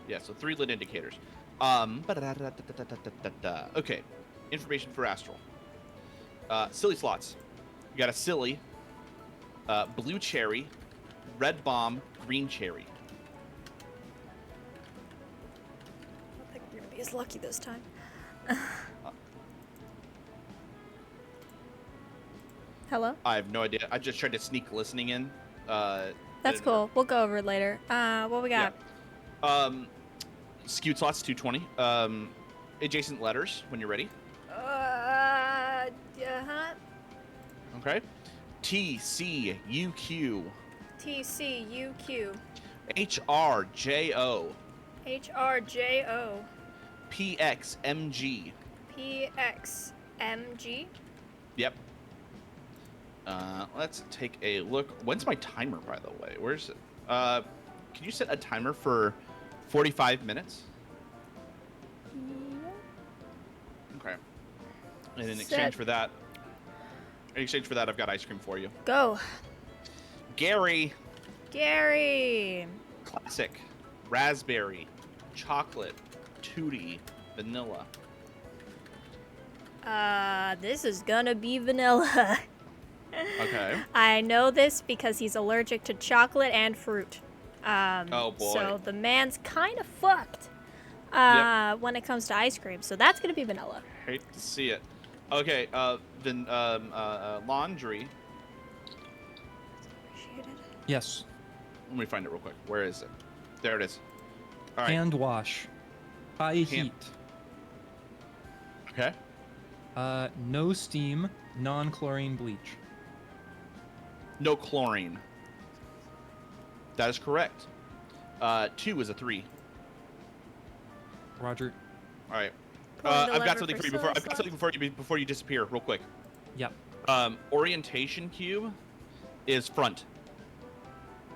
Yeah, so 3 lit indicators. Okay, information for Astral. Silly slots. You got a silly, blue cherry, red bomb, green cherry. I don't think we're gonna be as lucky this time. Hello? I have no idea. I just tried to sneak listening in. That's cool. We'll go over it later. What we got? Skewed slots 220. Adjacent letters when you're ready. Uh-huh. Okay. TCUQ. TCUQ. HRJO. HRJO. PXMG. PXMG. Yep. Let's take a look. When's my timer, by the way? Where's it? Can you set a timer for 45 minutes? Okay. And in exchange for that, I've got ice cream for you. Go. Gary. Gary. Classic. Raspberry. Chocolate. Tutti. Vanilla. This is gonna be vanilla. Okay. I know this because he's allergic to chocolate and fruit. Oh, boy. So the man's kind of fucked when it comes to ice cream. So that's gonna be vanilla. Hate to see it. Okay. Then laundry. Appreciated. Yes. Let me find it real quick. Where is it? There it is. All right. Hand wash. High heat. Okay. No steam. Non-chlorine bleach. No chlorine. That is correct. 2 is a 3. Roger. All right. Pulling the I've lever got something for you before. silly I've got something before you disappear, real quick. Yep. Orientation cube is front.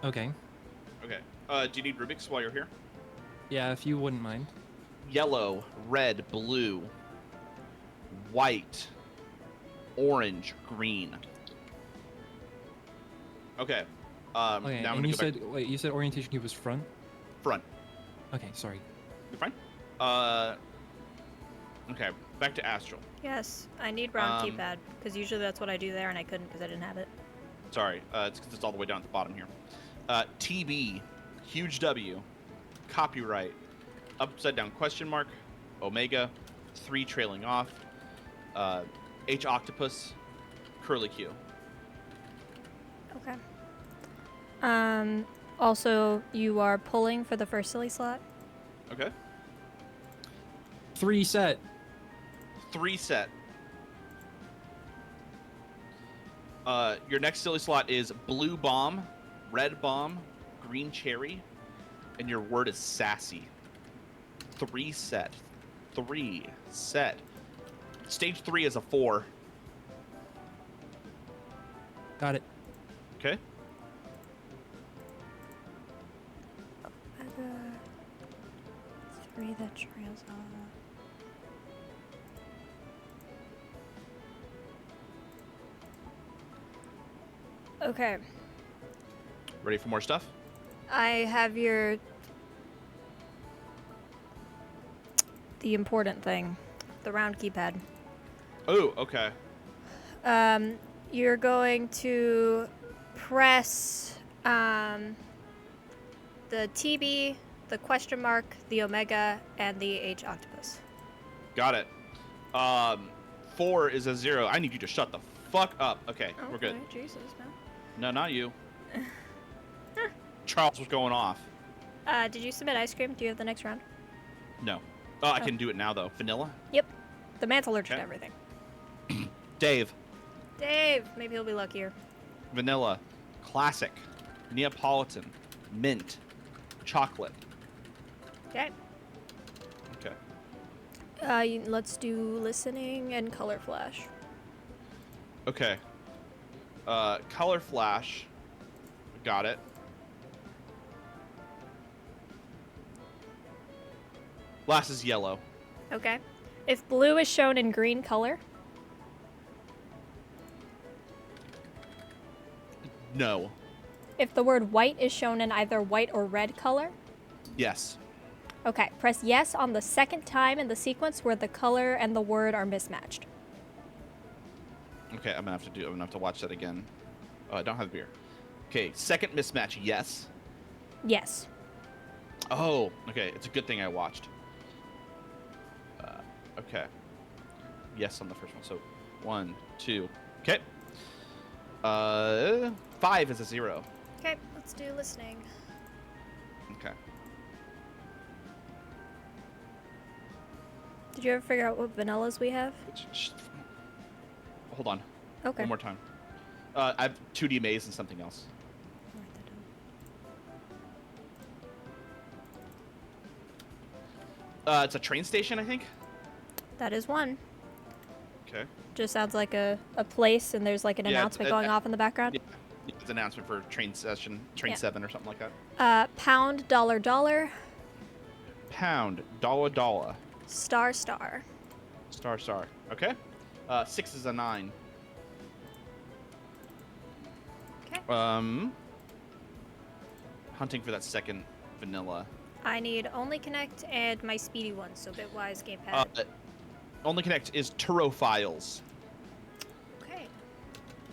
Okay. Okay. Do you need Rubik's while you're here? Yeah, if you wouldn't mind. Yellow, red, blue, white, orange, green. Okay. Okay, Now I'm and gonna you go back said, wait, you said orientation cube was front? front. Okay, sorry. You're fine. Okay. Back to Astral. Yes, I need round Um, keypad because usually that's what I do there, and I couldn't because I didn't have it. Sorry, it's because it's all the way down at the bottom here. TB, huge W, copyright, upside down question mark, Omega, 3 trailing off, H octopus, curly Q. Okay. Also, you are pulling for the first silly slot. Okay. 3 set. 3 set. Your next silly slot is blue bomb, red bomb, green cherry, and your word is sassy. 3 set. 3 set. Stage 3 is a 4. Got it. Okay. Three that trails on. Okay, Ready for more stuff? I have the important thing, the round keypad. Oh, okay. You're going to press the TB, the question mark, the Omega, and the H octopus. Got it. 4 is a 0. I need you to shut the fuck up. Okay, we're good. Jesus, man. No, not you. Charles was going off. Did you submit ice cream? Do you have the next round? No. Oh, I can do it now, though. Vanilla? Yep. The man's allergic to Okay. everything. Dave. Dave, maybe he'll be luckier. Vanilla. Classic. Neapolitan. Mint. Chocolate. Okay. Okay. Let's do listening and color flash. Okay. Color flash. Got it. Last is yellow. Okay. If blue is shown in green color, No. if the word white is shown in either white or red color, Yes. okay, press yes on the second time in the sequence where the color and the word are mismatched. Okay, I'm gonna have to watch that again. Oh, I don't have beer. Okay, second mismatch, yes. Yes. Oh, okay. It's a good thing I watched. Okay. Yes on the first one. So 1, 2. Okay. 5 is a 0. Okay, let's do listening. Okay. Did you ever figure out what vanillas we have? Hold on. Okay. One more time. I have 2D maze and something else. I'll write that down. It's a train station, I think. That is one. Okay. Just sounds like a place, and there's like an Yeah, announcement going off in the background. Yeah, it's an announcement for train 7 or something like that. Pound, dollar, dollar, Pound, dollar, dollar, star, star. star, star. Okay. 6 is a 9. Okay. Hunting for that second vanilla. I need only connect and my speedy one, so bitwise gamepad. Only connect is Turophiles. Okay.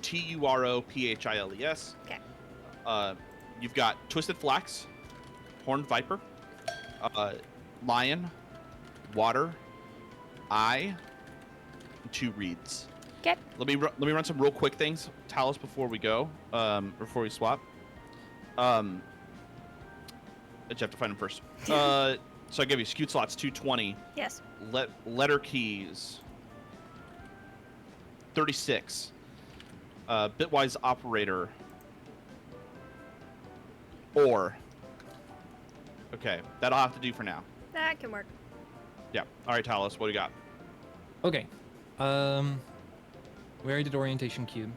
Turophiles. Okay. You've got Twisted Flax, Horned Viper, Lion, Water, Eye, and 2 Reeds. Okay. Let me run some real quick things, Talos, before we go. Before we swap. You have to find them first. So I give you skewed slots 220. Yes. Letter keys 36. Bitwise operator. Or. Okay, that'll have to do for now. That can work. Yeah. All right, Talos, what do you got? Okay. We already did orientation cube.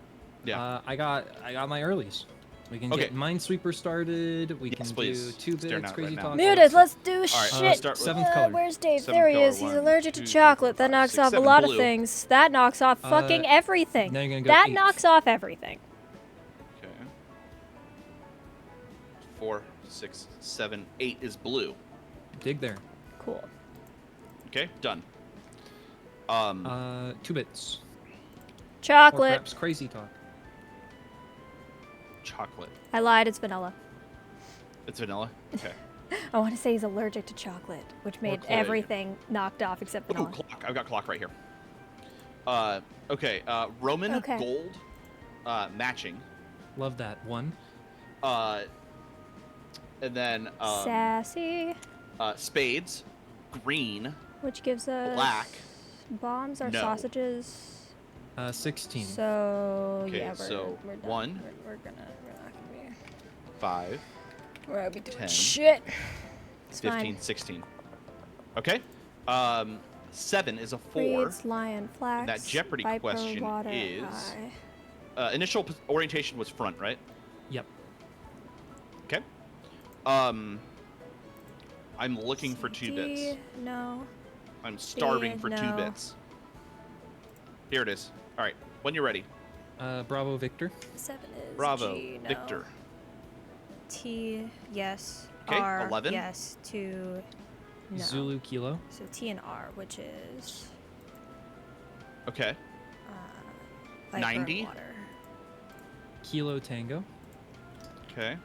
Yeah. I got my earlies. We can Okay. get Minesweeper started. We Yes, can please. do 2 Staring bits, at it crazy right now. talk. Muted, let's do right, shit. start with- 7th color. Where's Dave? Seventh There he color, is. He's 1, allergic 2, to 3, chocolate. 4, That knocks 6, off a 7 lot blue. of things. That knocks off fucking everything. now you're gonna go That 8. knocks off everything. Okay. 4, 6, 7, 8 is blue. Dig there. Cool. Okay, done. 2 bits. Or Chocolate. perhaps crazy talk. Chocolate. I lied. It's vanilla. It's vanilla. Okay. I want to say he's allergic to chocolate, which made Quig. everything knocked off except Ooh, vanilla. clock. I've got clock right here. Okay. Roman Okay. gold, matching. Love that. 1. And then Sassy, spades, green, which gives us black. bombs or No. sausages. 16. So Okay, yeah, so we're done. 1. We're not gonna be. 5, We're gonna be doing 10, shit. It's 15, fine. 16. Okay. 7 is a 4. Reeds, lion, flax. that Jeopardy Viper, question water, is- eye. Initial orientation was front, right? Yep. Okay. I'm looking for 2 bits. CD, no. I'm starving for 2 no. bits. Here it is. All right. When you're ready. Bravo Victor. 7 is Bravo. G, no. Victor. T, yes. Okay, R, 11. yes. 2, no. Zulu Kilo. So T and R, which is Okay. Viper and 90. water. Kilo Tango. Okay.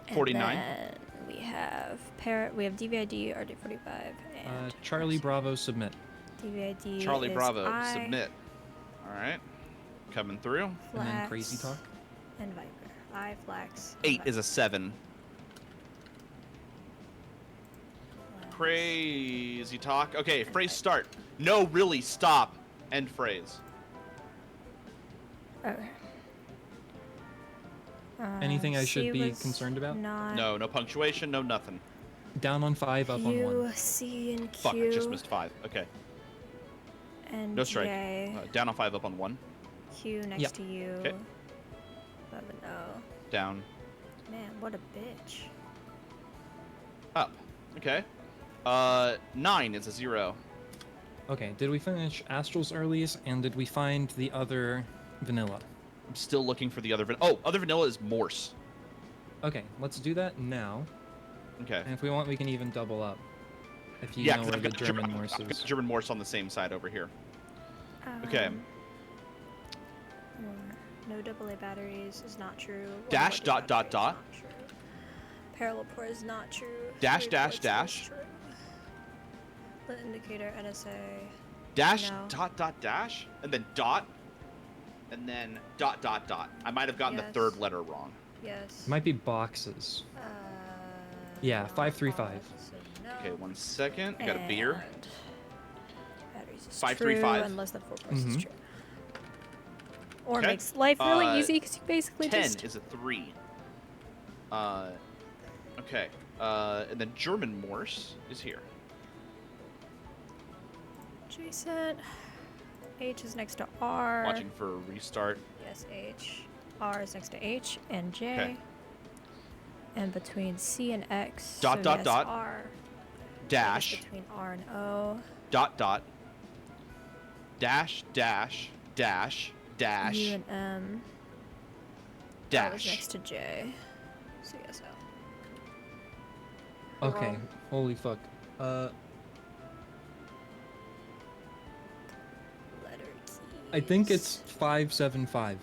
And 49. then we have We have DVID, RD45, and Charlie Bravo Submit. DVID. Charlie is Bravo. I, Submit. All right. Coming through. And then Flax, Crazy Talk. and Viper. 5 flax. 8 is a 7. Crazy talk. Okay, phrase start. No, really, stop. End phrase. Okay. Anything I C should be was concerned about? Not No, no punctuation, no nothing. Down on 5, up on U, 1. C, and Q. Fuck, I just missed 5. Okay. And No strike. J. Down on 5, up on 1. Q next Yeah. to U. Okay. 11 O. Down. Man, what a bitch. Up. Okay. 9 is a 0. Okay, did we finish Astral's earliest, and did we find the other vanilla? I'm still looking for the other vanilla. Oh, other vanilla is Morse. Okay, let's do that now. Okay. And if we want, we can even double up. If you Yeah, know 'cause where I've the got German I've Morse got is. German Morse on the same side over here. Okay. No AA batteries is not true. Dash, Automotive dot, battery dot, is not true. Parallel port is not true. Dash, Three dash, ports is dash. true. Lit indicator NSA. Dash, No. dot, dash, and then dot, and then dot, dot. I might have gotten the Yes. third letter wrong. Yes. Might be boxes. Uh, Yeah, not 535. pause, so no. Okay, 1 second. I got a beer. And batteries is 535. true, and less than 4 parts is Mhm. true. Or Okay. makes life really Uh, easy because you basically 10 just is a 3. Okay. And then German Morse is here. adjacent. H is next to R. Watching for a restart. Yes, H. R is next to H and J. Okay. And between C and X. Dot, so dot, yes, dot. R. Dash, Between R and O. dot, dash, dash, dash, dash, U and M. That was dash. next to J. So yes, O. Okay, holy fuck. Letter keys. I think it's 575.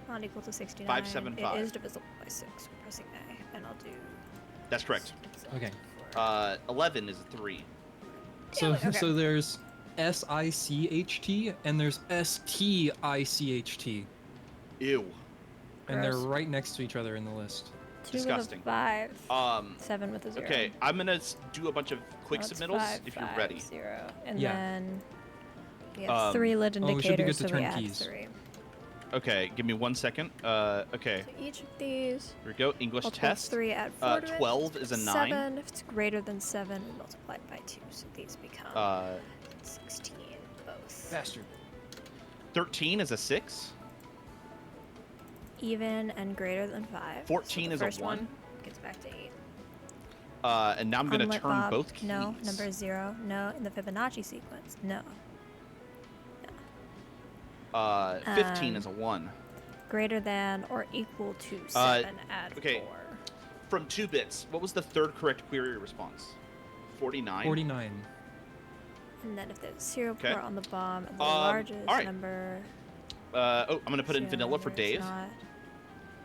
Not equal to 69. 575. It is divisible by 6. We're pressing A. And I'll do. That's correct. Okay. 11 is a 3. So okay. so there's SICHT and there's STICHT, Ew. and they're Gross. right next to each other in the list. 2 Disgusting. with a 5. 7 with a 0. Okay, I'm gonna do a bunch of quick So it's submittals 5, if you're 5, ready. 0. And Yeah. then we have 3 lit oh, we should be good indicators, to so we turn add keys. 3. Okay, give me 1 second. Okay, So each of these, here we go. English multiple test. 3, add 4 to it. 12 is a 9. 7, if it's greater than 7, we multiply it by 2, so these become 16 both. Bastard. 13 is a 6. Even and greater than 5. 14 so the is a first 1. Gets back to 8. And now I'm gonna Unlit turn Bob, both keys. No. Number 0. No. In the Fibonacci sequence. No. 15 is a 1. Greater than or equal to 7, add okay. 4. From 2 bits, what was the third correct query response? 49? 49. And then if there's 0 Okay. port on the bomb, and the all largest right. number. I'm gonna put in 0 vanilla for number, Dave.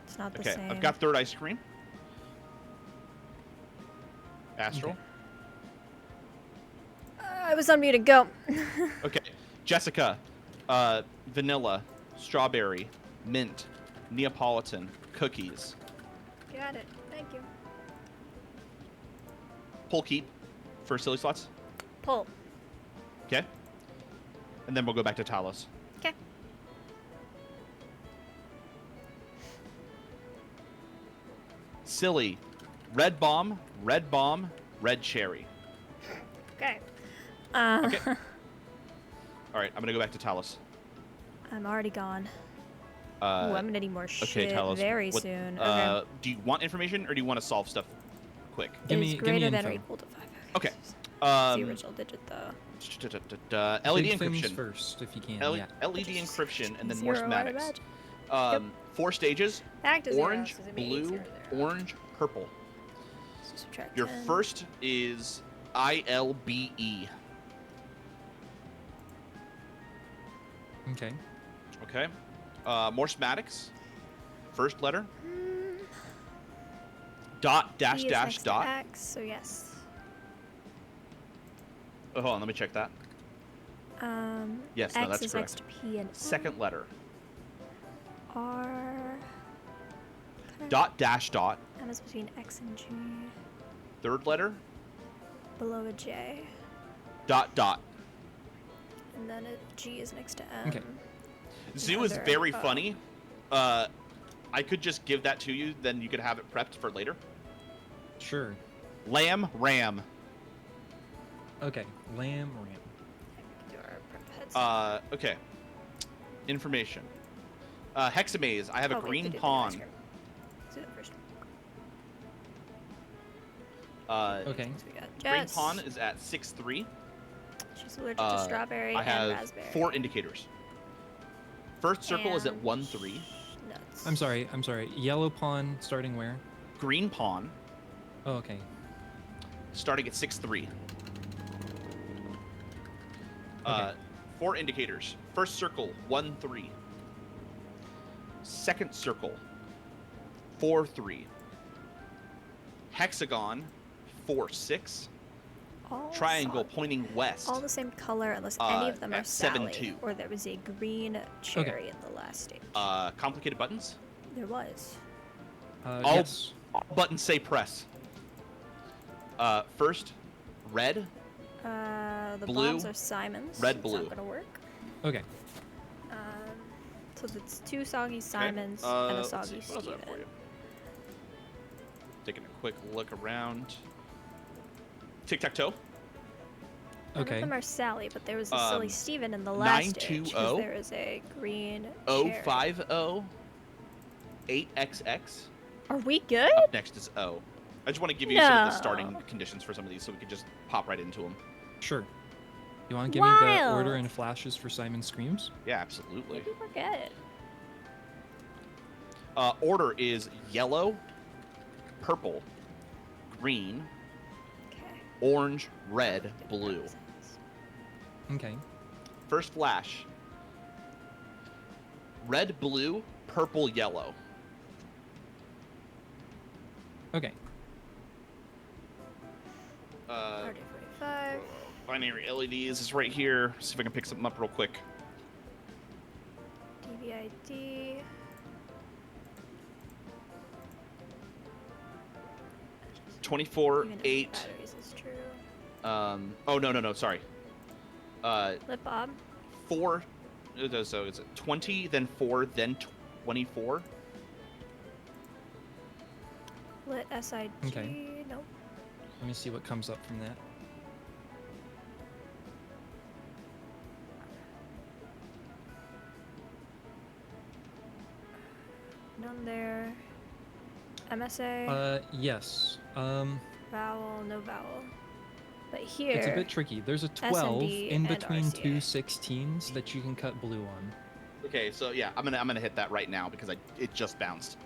It's not the Okay, same. I've got third ice cream. Astral. I was unmuted. Go. Okay, Jessica. Vanilla, strawberry, mint, Neapolitan, cookies. Got it. Thank you. Pull keep for silly slots. Pull. Okay. And then we'll go back to Talos. Okay. Silly, red bomb, red cherry. Okay. Okay. All right, I'm gonna go back to Talos. I'm already gone. Ooh, Uh, I'm gonna need more okay, shit Talos. very what- soon. Okay. Do you want information or do you want to solve stuff quick? Give It is me greater than or info. equal to 5. Okay. It's the original digit though. LED Big things encryption. first, if you can. LED Yeah. encryption and then 0, more I'd schematics. imagine. 4 stages: Back to 0, orange, 'cause it means blue, 0, 0. orange, purple. So subtract Your 10. first is ILBE. Okay. Okay. More schematics. First letter. Dot, dash, E is dash, next to dot. X, so yes. Oh, hold on, let me check that. Yes, no, X that's is correct. next to P and Second letter. R. Dot dash dot. M is between X and G. Third letter. Below a J. Dot dot. And then a G is next to M. Okay. Zoo is Another very O. funny. I could just give that to you, then you could have it prepped for later. Sure. Lamb, ram. Okay. Lamb ram. Do our prep heads. Okay. Information. Hexamaze. I have a Oh, we have to green do the pawn. ice cream. Let's do that first. Okay. So we got Green Jess. pawn is at 6-3. She's allergic to strawberry I and have raspberry. 4 indicators. First circle is at And 1-3. Nuts. I'm sorry. Yellow pawn starting where? Green pawn Oh, okay. starting at 6-3. Okay. 4 indicators. First circle 1-3. Second circle 4-3. Hexagon 4-6. All Triangle solid. pointing west. All the same color unless any of them are at Sally 7-2. or there was a green cherry in the last stage. Complicated buttons. There was. All Yes. buttons say press. First, red. The Blue, bombs are Simon's. red, It's blue. not gonna work. Okay. So it's 2 soggy Simons and a let's soggy see, what else I have for Steven. you? Taking a quick look around. Tic-tac-toe. None of Okay. them are Sally, but there was a silly Um, Steven in the last stage 920. because there is a green cherry. 050. 8XX. Are we good? Up next is O. I just want to give you some of the No. starting conditions for some of these so we can just pop right into them. Sure. You want to give me the Wild. order and flashes for Simon Screams? Yeah, absolutely. Maybe we're good. Order is yellow, purple, green, Okay. orange, red, blue. Okay. First flash. Red, blue, purple, yellow. Okay. RD45. Binary LEDs is right here. See if I can pick something up real quick. DVID. Even 24, if 8. batteries is true. Oh, no, sorry. Lip bob. 4. So it's 20, then 4, then 24. Lit SIG. Okay. Nope. Let me see what comes up from that. None there. MSA. Yes. Vowel. No vowel. But here. It's a bit tricky. There's a 12 SND in and between RCA. two 16s that you can cut blue on. Okay, so yeah, I'm gonna hit that right now because it just bounced.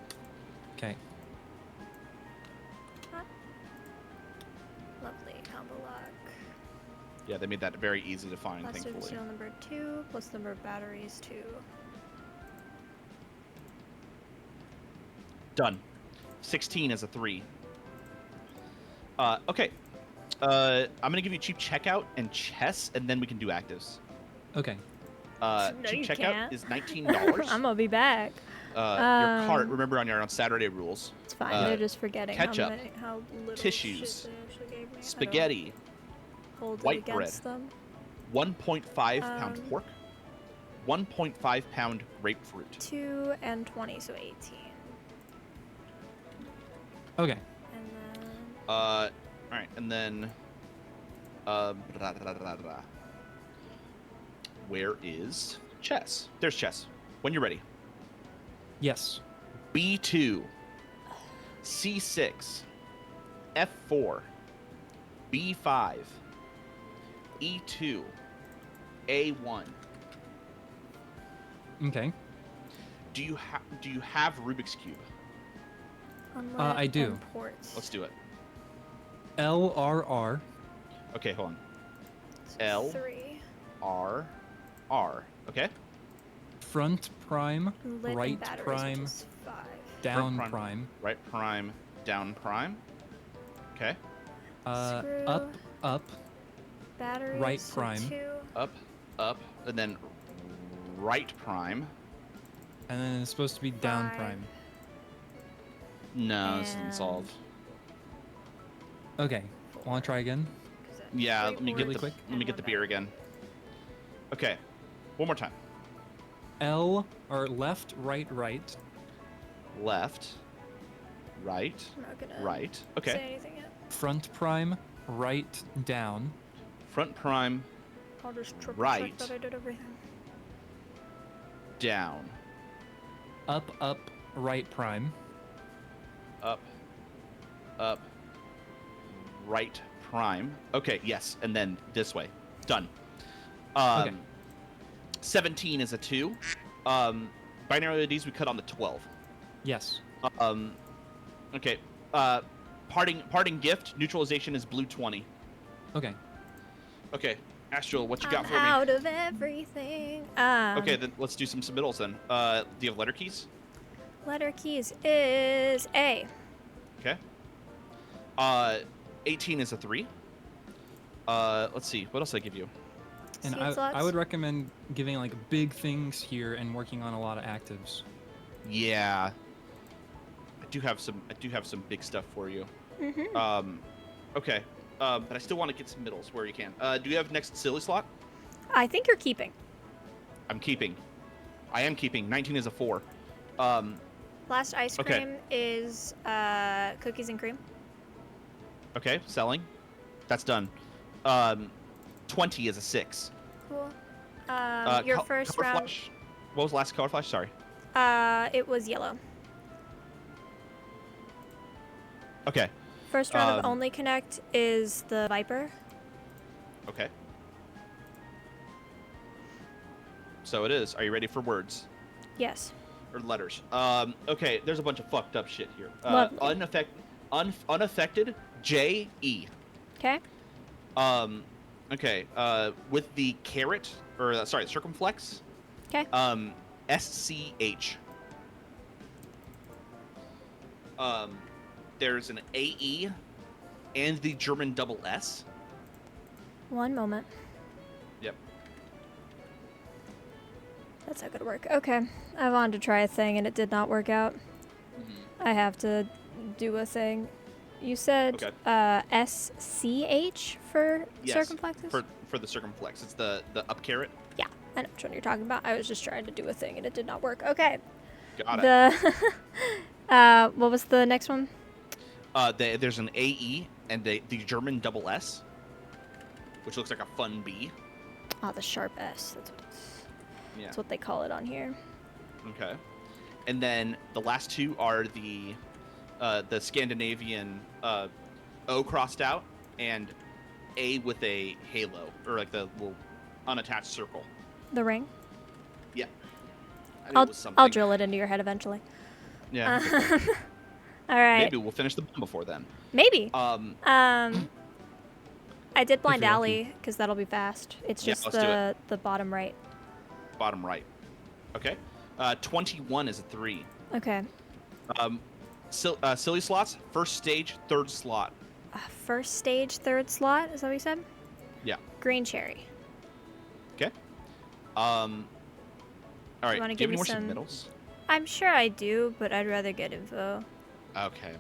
Okay. Lovely combo lock. Yeah, they made that very easy to find, Cluster thankfully. serial number 2 plus number of batteries 2. Done. 16 is a 3. Okay. I'm gonna give you cheap checkout and chess, and then we can do actives. Okay. No, Cheap you checkout can't. is $19. I'm gonna be back. Your cart. Um, Remember on Saturday rules. It's fine. Uh, They're just forgetting ketchup, how little tissues, shit they actually gave me. I don't Spaghetti, hold white it against them. 1.5 pound Um, pork, 1.5 pound grapefruit. 2 and 20, so 18. Okay. And then All right, and then, blah, blah, blah, blah, blah. Where is chess? There's chess. When you're ready. Yes. B2, C6, F4, B5, E2, A1. Okay. Do you have Rubik's cube? unlit I do. and ports. Let's do it. LRR. Okay, hold on. So L. 3. R, R. Okay. Front prime. Lit and Right batteries, prime. Which is 5. Down Front prime. Right prime, down prime. Okay. Screw. Up. Batteries. right so prime. 2. Up, and then right prime. And then it's supposed to be down 5. prime. No, this doesn't solve. Okay, want to try again? Yeah, Wait, let me get really the quick. let me get the beer again. Okay, one more time. L or left, right, right. Left, right, I'm not gonna right. say Okay. anything yet. Front prime, right, down. Front prime, I'll just triple Right. check that I did everything. down, Up, right prime. up, up, right prime. Okay, yes, and then this way. Done. Okay. 17 is a 2. Binary LEDs we cut on the 12. Yes. Okay. Parting gift. Neutralization is blue 20. Okay. Okay. Astral, what you got I'm for me? out of everything. Okay, then let's do some submittals then. Do you have letter keys? Letter keys is A. Okay. 18 is a 3. Let's see. What else did I give you? And Seed I slots? would recommend giving like big things here and working on a lot of actives. Yeah. I do have some big stuff for you. Mm-hmm. Okay. But I still want to get some middles where you can. Do you have next silly slot? I think you're keeping. I'm keeping. I am keeping. 19 is a 4. Last ice Okay. cream is cookies and cream. Okay, selling. That's done. 20 is a 6. Cool. Your first color round. Flash? What was the last color flash? Sorry. It was yellow. Okay. First round of Um, only connect is the Viper. Okay. So it is. Are you ready for words Yes. or letters? Okay. There's a bunch of fucked up shit here. Lovely. Unaffected. J-E. Okay. Okay. With the caret or sorry, circumflex. Okay. SCH. There's an AE and the German double S. One moment. Yep. That's not gonna work. Okay. I wanted to try a thing and it did not work out. I have to do a thing. You said Okay. SCH for Yes, circumflexes? for the circumflex. It's the up caret. Yeah, I know which one you're talking about. I was just trying to do a thing and it did not work. Okay. Got it. The what was the next one? There's an AE and the German double S, which looks like a fun B. Oh, the sharp S. Yeah. That's what they call it on here. Okay. And then the last two are the Scandinavian O crossed out and A with a halo or like the little unattached circle. The ring. Yeah. I knew it was something. I'll drill it into your head eventually. Yeah. All right. Maybe we'll finish the bomb before then. Maybe. I did blind you're alley because that'll be fast. It's Yeah, just let's do it. the bottom right. Bottom right. Okay. 21 is a 3. Okay. Silly slots, first stage, third slot. First stage, third slot. Is that what you said? Yeah. Green cherry. Okay. All right. wanna Do you give have any me more some- submittals? I'm sure I do, but I'd rather get info Okay.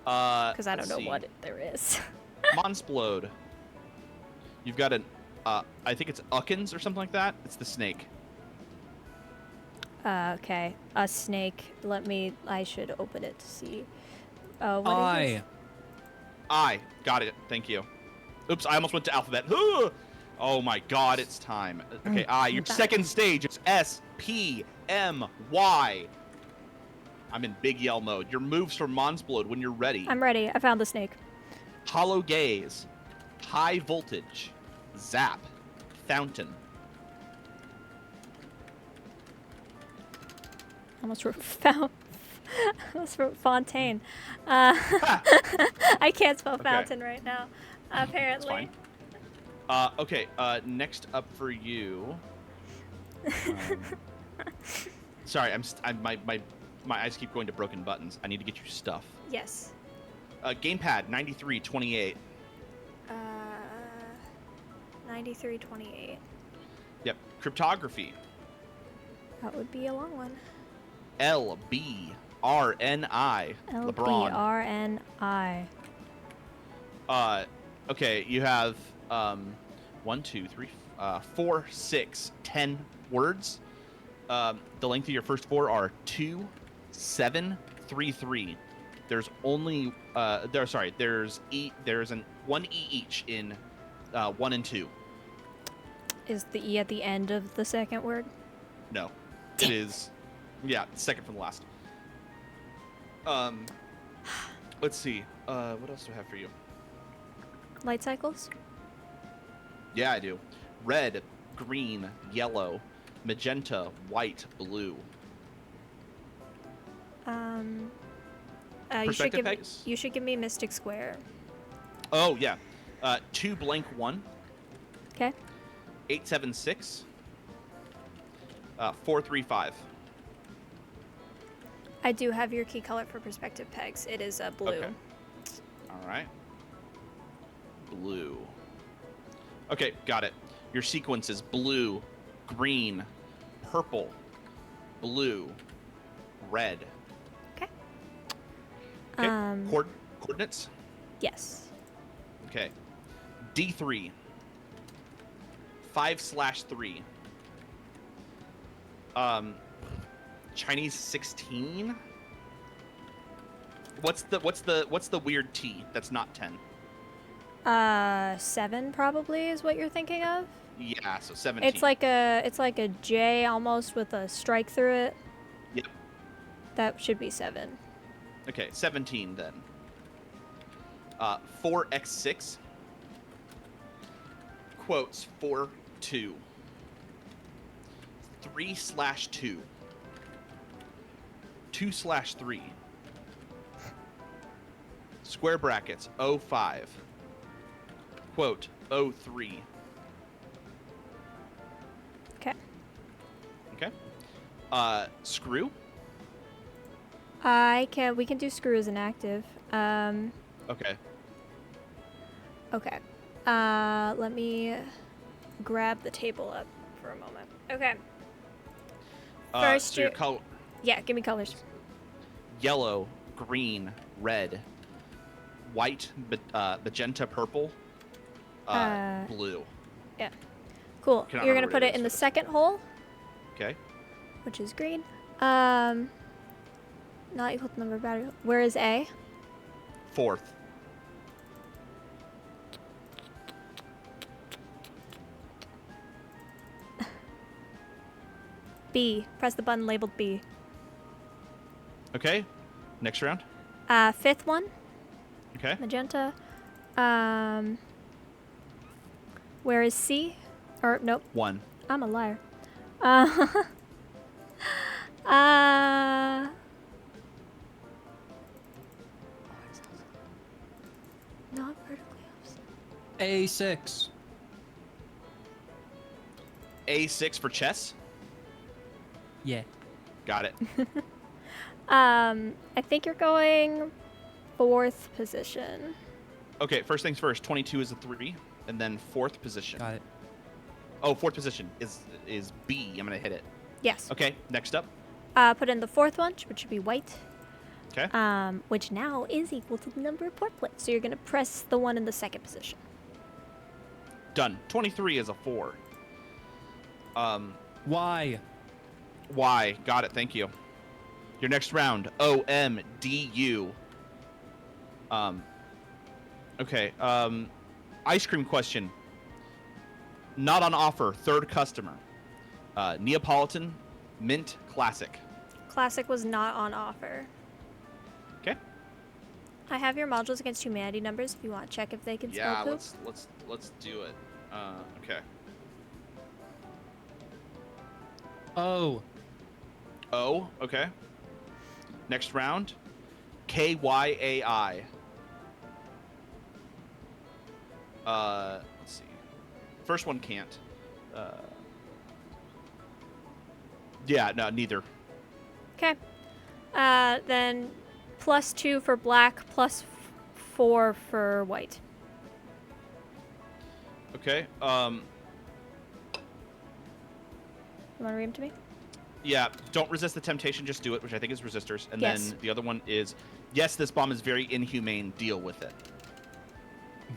because I don't let's know see. what there is. Monsplode. You've got an, I think it's Uckins or something like that. It's the snake. Okay. A snake. I should open it to see. What it is. I got it. Thank you. Oops, I almost went to alphabet. Oh my god, it's time. Okay, your Back. second stage is SPMY. I'm in big yell mode. Your moves for Monsplode when you're ready. I'm ready. I found the snake. Hollow Gaze, High Voltage, Zap, Fountain. I almost wrote Fontaine. I can't spell Okay. fountain right now, apparently. Fine. Okay, next up for you. Sorry, my eyes keep going to broken buttons. I need to get you stuff. Yes. Gamepad 9328. 9328. Yep. Cryptography That would be a long one. LB LBRNI. LeBron. LBRNI. Okay, you have 1, 2, 3, 4, 6, 10 words. The length of your first four are 2, 7, 3, 3. There's only there's an one E each in 1 and 2. Is the E at the end of the second word? No, it is. Yeah, second from the last. Let's see. What else do I have for you? Light cycles? Yeah, I do. Red, green, yellow, magenta, white, blue. Perspective pegs? You should give me Mystic Square. Oh, yeah. 2 blank 1. Okay. 876. 435. I do have your key color for perspective pegs. It is blue. Okay. All right. Blue. Okay, got it. Your sequence is blue, green, purple, blue, red. Okay. Okay. Coordinates? Yes. Okay. D3. 5/3. Chinese 16. What's the weird T that's not 10? 7 probably is what you're thinking of. Yeah, so 17. It's like a J almost with a strike through it. Yep. That should be 7. Okay, 17 then. 4x6. Quotes 4, 2. 3/2. 2/3. Square brackets 05. Quote 03. Okay. Okay. Screw. We can do screw as an active. Okay. Okay. Let me grab the table up for a moment. Okay. First, So your color. Yeah, give me colors. Yellow, green, red, white, magenta, purple, blue. Yeah. Cool. Cannot You're gonna remember put what it it in the is. second hole, Okay. which is green. Not equal to number of battery. Where is A? 4th. B. Press the button labeled B. Okay. Next round. Fifth one, Okay. magenta. Where is C? Or nope, 1. I'm a liar. Uh, not vertically opposite. A6. A6 for chess. Yeah. Got it. I think you're going 4th position. Okay. First things first. 22 is a 3, and then 4th position. Got it. Oh, 4th position is B. I'm gonna hit it. Yes. Okay. Next up. Put in the 4th one, which should be white. Okay. Which now is equal to the number of portlets. So you're gonna press the one in the 2nd position. Done. 23 is a 4. Y. Y. Got it. Thank you. Your next round. OMDU. Okay. Ice cream question. Not on offer. 3rd customer. Neapolitan, mint, classic. Classic was not on offer. Okay. I have your modules against humanity numbers if you want to check if they can Yeah. spell poop. Let's do it. Okay. O. O. Okay. Next round. KYAI. Let's see. First one can't. Yeah, no, neither. Okay. Then +2 for black, +4 for white. Okay. You want to read them to me? Yeah, don't resist the temptation, just do it, which I think is resistors. And Yes. then the other one is, yes, this bomb is very inhumane, deal with it.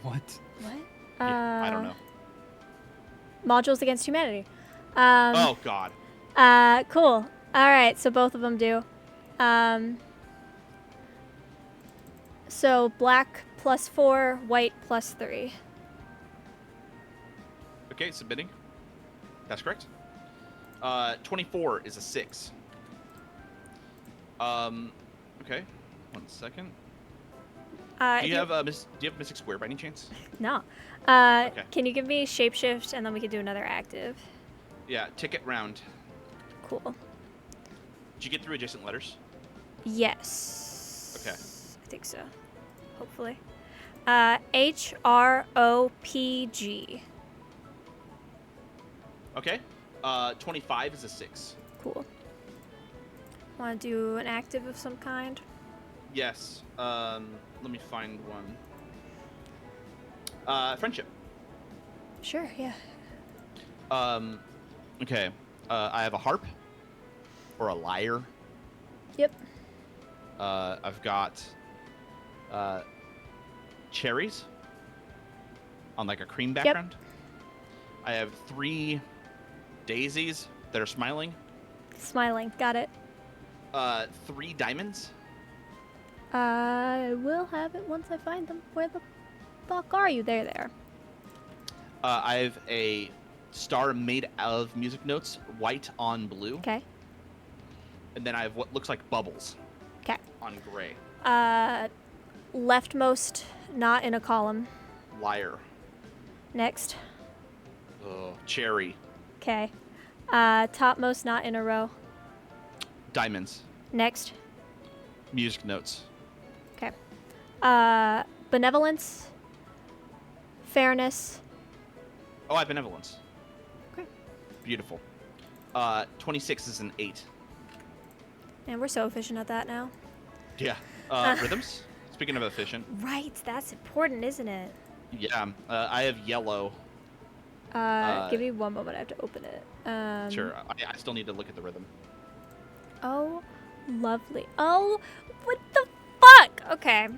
What? What? Yeah, I don't know. Modules against humanity. Oh, God. Cool. All right, so both of them do. So black +4, white +3. Okay, submitting. That's correct. 24 is a 6. Okay. 1 second. Do you have Mystic Square by any chance? No. Okay. Can you give me shapeshift and then we can do another active? Yeah, ticket round. Cool. Did you get through adjacent letters? Yes. Okay. I think so. Hopefully. HROPG. Okay. 25 is a 6. Cool. Want to do an active of some kind? Yes. Let me find one. Friendship. Sure, yeah. Okay. I have a harp or a lyre. Yep. I've got cherries on like a cream background. I have 3 daisies that are smiling. Smiling. Got it. 3 diamonds. I will have it once I find them. Where the fuck are you? There. I have a star made of music notes, white on blue. Okay. And then I have what looks like bubbles Okay. on gray. Leftmost, not in a column. Lyre. Next. Oh, cherry. Okay. Topmost, not in a row. Diamonds. Next. Music notes. Okay. Benevolence. Fairness. Oh, I have benevolence. Okay. Beautiful. 26 is an 8. And we're so efficient at that now. Yeah. Rhythms. Speaking of efficient. Right, that's important, isn't it? Yeah. I have yellow. Give me one moment. I have to open it. Sure. I still need to look at the rhythm. Oh, lovely. Oh, what the fuck? Okay.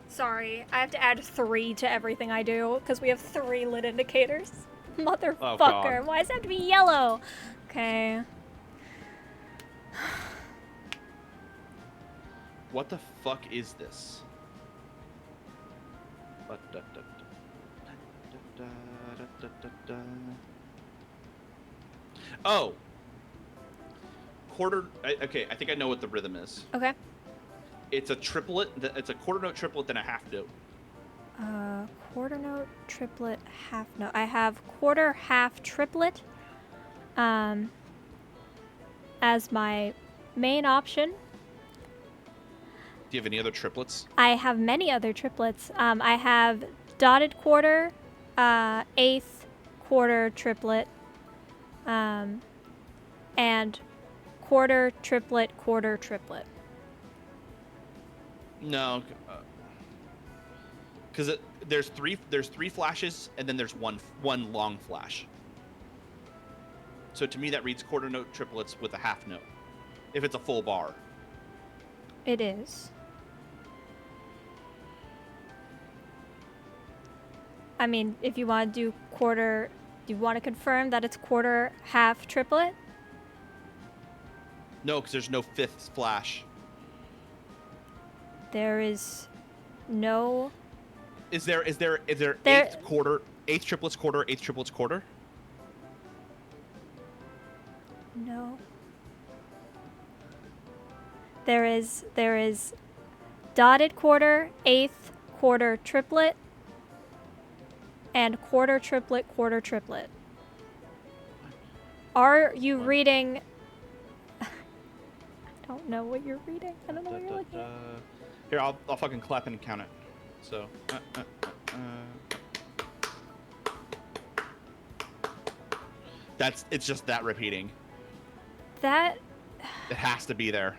Sorry, I have to add 3 to everything I do because we have 3 lit indicators. Motherfucker, Oh, God. why does it have to be yellow? Okay. What the fuck is this? Oh. Quarter. Okay, I think I know what the rhythm is. Okay. It's a triplet. It's a quarter note triplet, then a half note. Quarter note, triplet, half note. I have quarter, half, triplet, as my main option. Do you have any other triplets? I have many other triplets. I have dotted quarter, eighth quarter triplet, and quarter triplet, quarter triplet. No, because there's three flashes and then there's one long flash. So to me that reads quarter note triplets with a half note, if it's a full bar. It is. I mean, if you want to do quarter, do you want to confirm that it's quarter, half, triplet? No, because there's no fifth flash. There is no. Is there There- eighth triplets quarter, eighth triplets quarter? No. There is dotted quarter, eighth quarter triplet, and quarter triplet, quarter triplet. Are you reading? I don't know what you're reading. I don't know what you're looking at. Here, I'll fucking clap and count it. So. It's just that repeating. That It has to be there.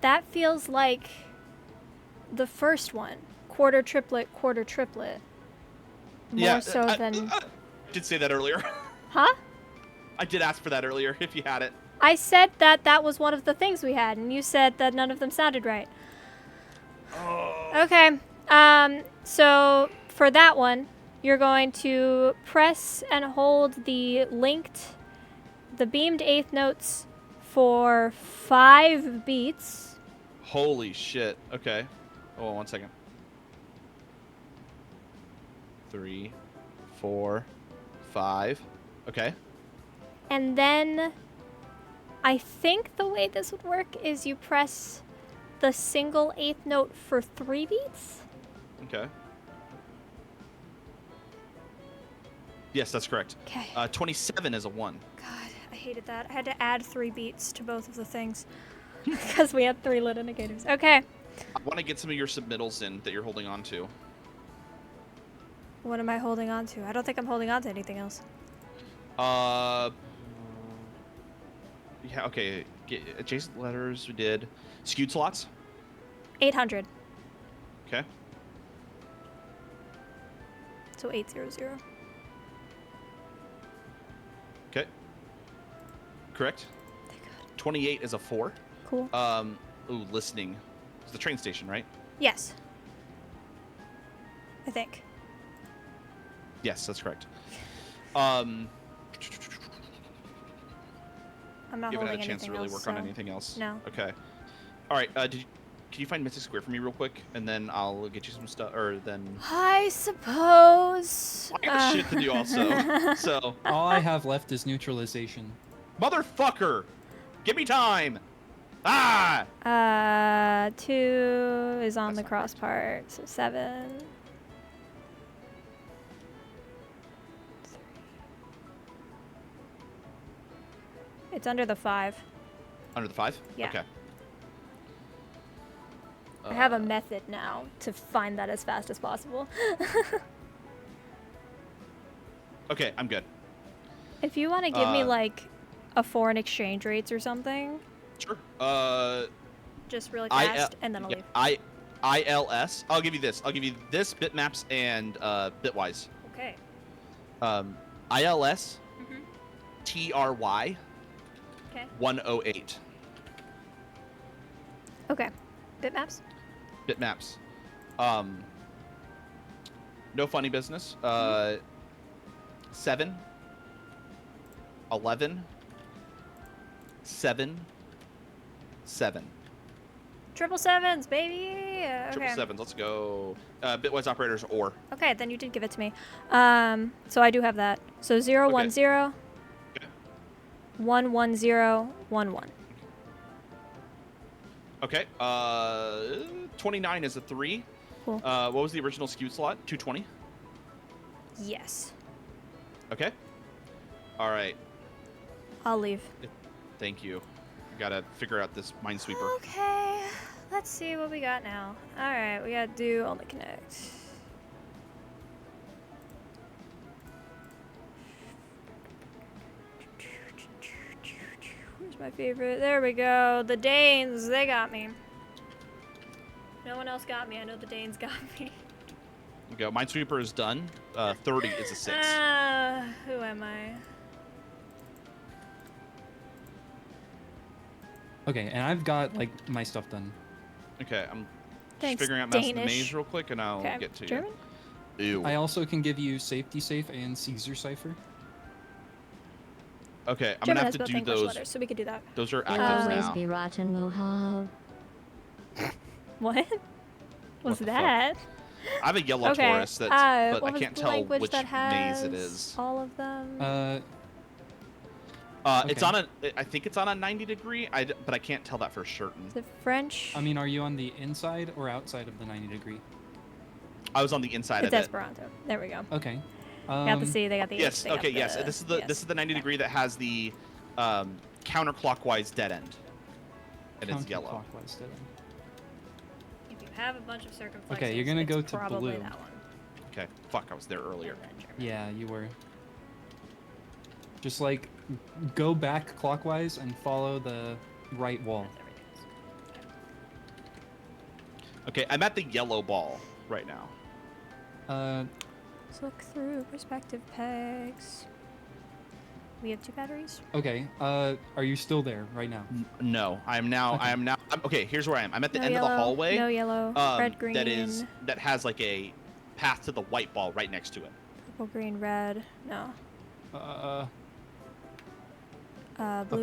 that feels like the first one. Quarter triplet, quarter triplet. More so than. I did say that earlier. Huh? I did ask for that earlier if you had it. I said that that was one of the things we had, and you said that none of them sounded right. Oh. Okay. So for that one, you're going to press and hold the beamed eighth notes for 5 beats. Holy shit. Okay. Oh, 1 second. 3, 4, 5. Okay. And then I think the way this would work is you press the single eighth note for 3 beats. Okay. Yes, that's correct. Okay. 27 is a 1. God, I hated that. I had to add 3 beats to both of the things because we had 3 lit indicators. Okay. I want to get some of your submittals in that you're holding on to. What am I holding on to? I don't think I'm holding on to anything else. Yeah, okay. Adjacent letters, we did. Skewed slots? 800. Okay. So 800. Okay. Correct. Thank God. 28 is a 4. Cool. Ooh, listening. It's the train station, right? Yes. I think. Yes, that's correct. I'm not You haven't holding had a chance to anything really else, work on so- anything else? No. Okay. All right, can you find Mystic Square for me real quick? And then I'll get you some stuff, or then... I suppose. I got shit to do also, so... All I have left is neutralization. Motherfucker! Give me time! Ah! 2 is on That's the not cross part, so 7. It's under the 5. Under the 5? Yeah. Okay. I have a method now to find that as fast as possible. Okay, I'm good. If you want to give me Uh, like a foreign exchange rates or something, Sure. just really I- fast, and then I'll leave. ILS. I'll give you this. I'll give you this, bitmaps, and bitwise. Okay. ILS Mhm. TRY Okay. 108. Okay. Bitmaps. Bitmaps. No funny business. 7, 11, 7, 7. Triple sevens, baby. Okay. Triple sevens. Let's go. Bitwise operators or. Okay, then you did give it to me. So I do have that. So 0, 1, 0, Okay. 1, 1, 0, 1, 1. Okay. 29 is a 3. Cool. What was the original skew slot? 220. Yes. Okay. All right. I'll leave. Thank you. Gotta figure out this minesweeper. Okay. Let's see what we got now. All right, we gotta do only connect. Where's my favorite? There we go. The Danes, they got me. No one else got me. I know the Danes got me. We go. Minesweeper is done. 30 is a 6. Who am I? Okay, and I've got like my stuff done. Okay, I'm Thanks, just figuring out Mouse in the Danish. Maze real quick, and I'll Okay, get to German? you. Ew. I also can give you Safety Safe and Caesar Cipher. Okay, I'm German gonna have has to both do English those. letters, so we could do that. Those are You'll active always now. be rotten, Mohab. What? What's the fuck? that? I have a yellow Okay. Taurus that's, but what I was can't the tell language which that has maze it is. all of them. It's okay. on a. I think it's on a 90 degree. But I can't tell that for certain. Is it French? I mean, are you on the inside or outside of the 90 degree? I was on the inside it's of it. Esperanto. There we go. Okay. They got the C, they got the H. Yes. they got Okay. the- Yes. This is the yes. 90 Okay. degree that has the counterclockwise dead end, and it's yellow. Counterclockwise dead end. If you have a bunch of circumflexes, Okay, you're gonna it's go to probably blue. that one. Okay. Fuck. I was there earlier. And then German. Yeah, you were. Just like go back clockwise and follow the right wall. That's everything else. Okay. I'm at the yellow ball right now. Let's look through perspective pegs. We have 2 batteries. Okay. Are you still there right now? No, I am now. Okay. Okay, here's where I am. I'm at the No end yellow, of the hallway. No yellow. Red, green. That has like a path to the white ball right next to it. Purple, green, red. No. Blue,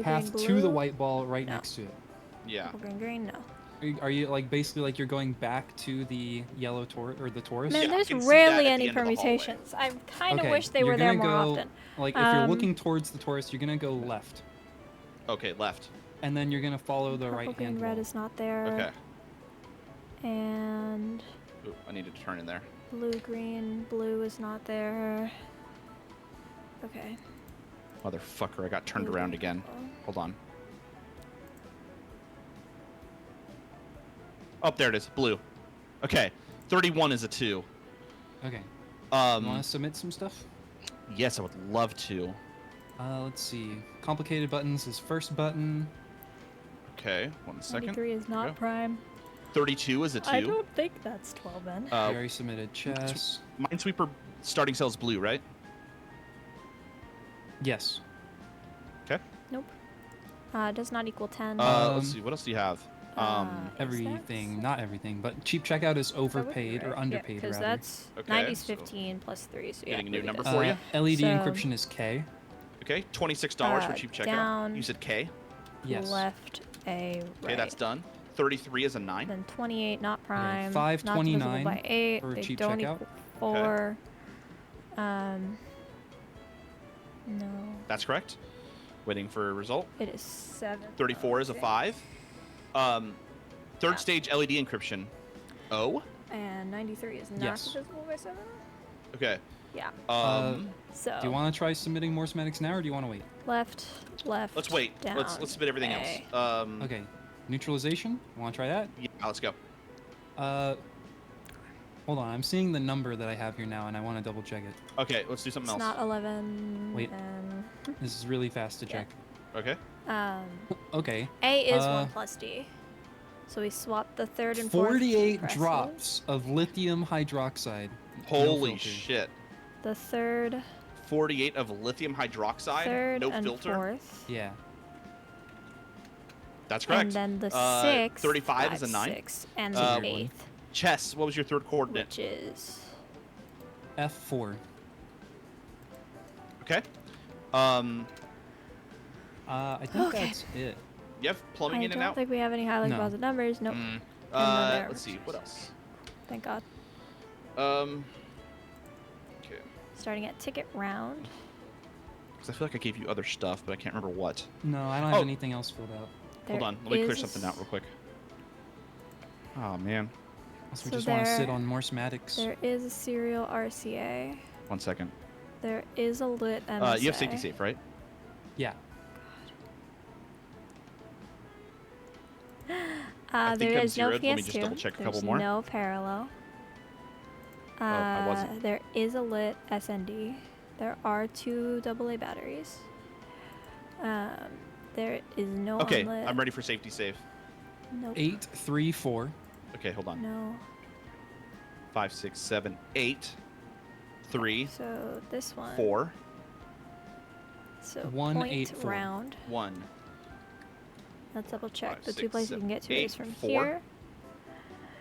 a path green, blue. to the white ball right No. next to it. Yeah. Purple, green, green. No. Are you like basically like you're going back to the yellow or the Taurus? Man, Yeah, I there's can see rarely that at any the end of the hallway. permutations. I kind of Okay, wish they you're were there gonna more go- often. Like if you're Um, looking towards the Taurus, you're gonna go left, Okay, left. and then you're gonna follow the Purple, right green, hand red wall. is not there. Okay. And Ooh, I needed to turn in there. blue, green, blue is not there. Okay. Motherfucker, I got turned Blue, around green, again. purple. Hold on. Oh, there it is. Blue. Okay. 31 is a 2. Okay. You want Um, to submit some stuff? yes, I would love to. Let's see. Complicated buttons is first button. Okay, 1 second. 93 is not Go. prime. 32 is a 2. I don't think that's 12 then. You already submitted chess. Minesweeper starting cell is blue, right? Yes. Okay. Nope. Does not equal 10. Let's see. What else do you have? Everything, not everything, but cheap checkout is overpaid or underpaid Because rather. that's Okay, 90's so 15 plus 3, so yeah. getting a new leave it number as for you? LED So- encryption is K. Okay, $26 for Uh, cheap checkout. down. You said K. Yes. Left, A, right. Okay, that's done. 33 is a 9. Then 28, not prime. 529 not divisible by 8. for They cheap don't checkout. equal 4. No. That's correct. Waiting for a result. It is 7. 34 is a 5. Third stage LED encryption. O. And 93 is not Yes. divisible by 7. Okay. Yeah. So. Do you want to try submitting more schematics now, or do you want to wait? Left, left. Let's wait. Down, Let's submit everything A. else. Okay. Neutralization. Want to try that? Yeah, let's go. Hold on. I'm seeing the number that I have here now, and I want to double check it. Okay, let's do something It's else. not 11. Wait. And, This is really fast to Yeah. check. Okay. Okay. A is 1 Uh, plus D. So we swap the third and fourth. 48 presses. drops of lithium hydroxide. Holy No filter. shit. The third, 48 of lithium hydroxide. third No and filter. fourth. Yeah. That's correct. And then the Uh, sixth. 35 is a 9. 6, and Uh, the eighth, Chess. What was your third coordinate? which is F4. Okay. I think Okay. that's it. You have plumbing I in and don't out. think we have any highly No. composite numbers. Nope. Mm. there. Let's see. What else? Thank God. Okay. Starting at ticket round. Because I feel like I gave you other stuff, but I can't remember what. No, I don't have Oh. anything else filled out. Hold There on. Let me clear is- something out real quick. Oh man. Also, we So just want to sit there- on more schematics. There is a serial RCA. 1 second. There is a lit MSA. You have safety safe, right? Yeah. I think There I'm is no zeroed. Let me PS2. just double check a There's couple more. no parallel. I wasn't. There is a lit SND. There are 2 AA batteries. There is no Okay, unlit. I'm ready for safety safe. Nope. 8, 3, 4. Okay, hold on. No. 5, 6, 7, 8, 3, So this one. 4, So 1, point 8, 4. round. 1. Let's double check. 5, The 2 6, places you can get to 7, is from 4. here.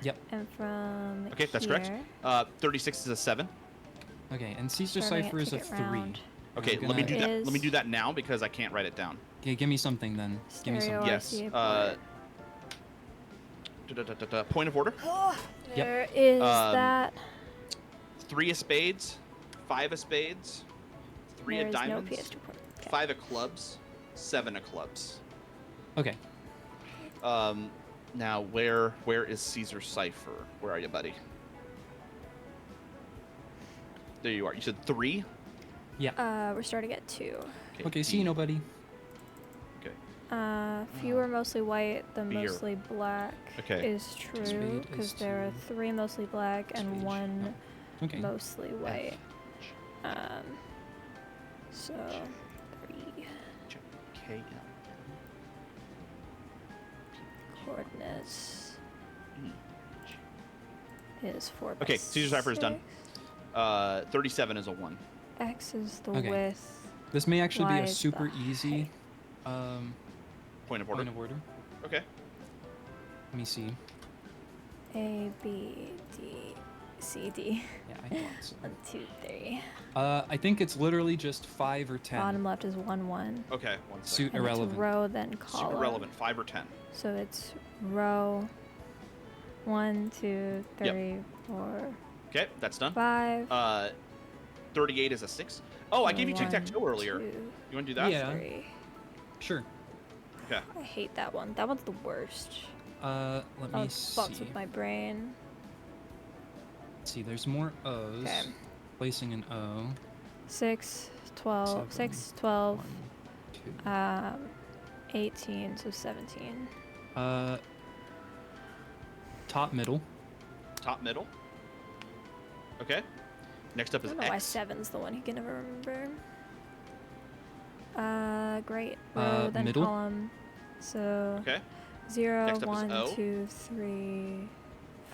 Yep. And from Okay, that's correct. here. 36 is a 7. Okay, and Caesar Starting Cipher at is a ticket 3. round. Okay, We're let me gonna- do that. Let me Is- do that now because I can't write it down. Okay, give me something then. Give me Stereo something. Yes. RCA port. Point of order. There is Um, that. 3 of spades, 5 of spades, 3 There of is no diamonds, PS2 port. Okay. 5 of clubs, 7 of clubs. Okay. Now where is Caesar Cipher? Where are you, buddy? There you are. You said 3? We're starting at 2. Okay, see you, nobody. Okay. Fewer mostly white than Beer. mostly black Okay. is true Spade because is there are 2. 3 mostly black and Spade. 1 Okay. mostly white. So 3 K. coordinates is 4 Okay, Caesar Cipher is done. 37 is a 1. X is the Okay. width. This may actually Why be a is super the easy Point of order. point of order. Okay. Let me see. A, B, D, C, D. Yeah, I thought so. 1, 2, 3. I think it's literally just 5 or 10. Bottom left is 1, 1. Okay, one second. Suit And irrelevant. it's row, then column. Super relevant, 5 or 10. So it's row 1, 2, 3, 4, Okay, that's done. 5. 38 is a 6. Oh, I gave you tic-tac-toe earlier. 2, You want to do that? Yeah. 3. Sure. Okay. I hate that one. That one's the worst. Let That me one see. fucks with my brain. Let's see, there's more O's. Okay. Placing an O. 6, 12, 7, 6, 12, 1, 2. 18, so 17. Top middle. Top middle. Okay. Next up I is don't know why X. 7's the one he can never remember. Great. Row, then middle. column. So Okay. 0, Next up is 1, O. 2, 3,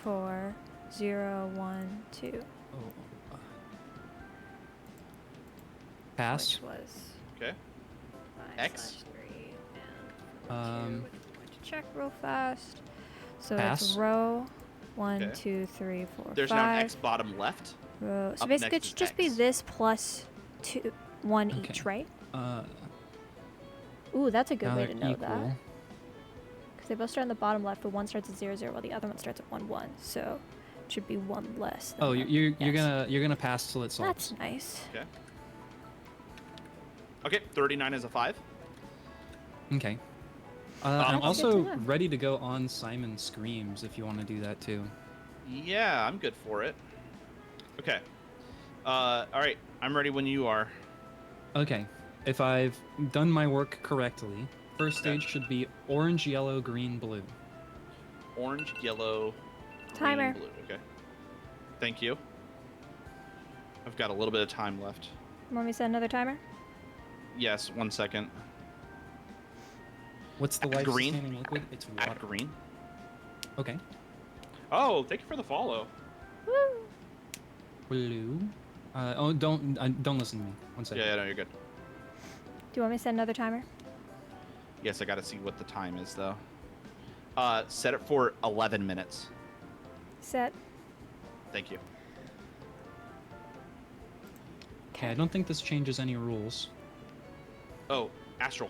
4, 0, 1, 2. Oh. Pass. Which was Okay. 5 X. / 3 and 2, Um, which I'm going to check real fast. So Pass. it's row 1, Okay. 2, 3, 4, There's 5. now an X bottom left. Row. So Up basically, it next should is just be X. this plus 2, 1 Okay. each, right? Uh, Ooh, that's a good now way they're to know equal. that. Because they both start on the bottom left, but one starts at 0, 0, while the other one starts at 1, 1. So it should be 1 less. Than Oh, one. you're Yes. gonna pass till it solves. That's nice. Okay. Okay, 39 is a 5. Okay. That's I'm good to also know. ready to go on Simon Screams if you want to do that too. Yeah, I'm good for it. Okay. All right, I'm ready when you are. Okay. If I've done my work correctly, first Okay. stage should be orange, yellow, green, blue. Orange, yellow, Timer. green, blue. Okay. Thank you. I've got a little bit of time left. Want me to set another timer? Yes, 1 second. What's the Act life green. sustaining liquid? It's water. Act green. Okay. Oh, thank you for the follow. Woo! Blue. Don't listen to me. 1 second. Yeah, no, you're good. Do you want me to set another timer? Yes, I gotta see what the time is though. Set it for 11 minutes. Set. Thank you. Okay, I don't think this changes any rules. Oh, astral.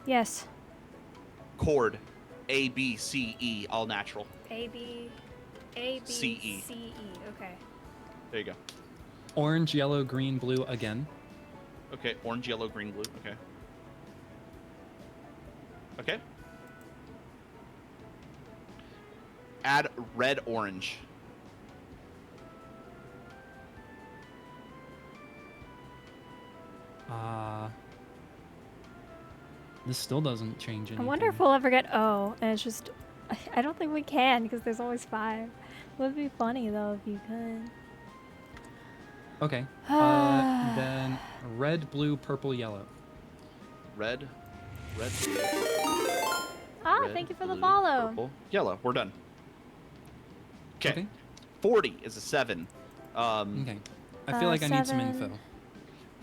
Yes. Chord. A, B, C, E, all natural. A, B, C, E. C, E. Okay. There you go. Orange, yellow, green, blue again. Okay, orange, yellow, green, blue. Okay. Okay. Add red, orange. This still doesn't change anything. I wonder if we'll ever get O, and it's just... I don't think we can, because there's always 5. It would be funny, though, if you could. Okay. Then red, blue, purple, yellow. Red, red, blue. Ah, red, thank you for the blue, follow. Purple, yellow. We're done. Okay. Okay. 40 is a 7. Okay. I feel like I need some 7. info.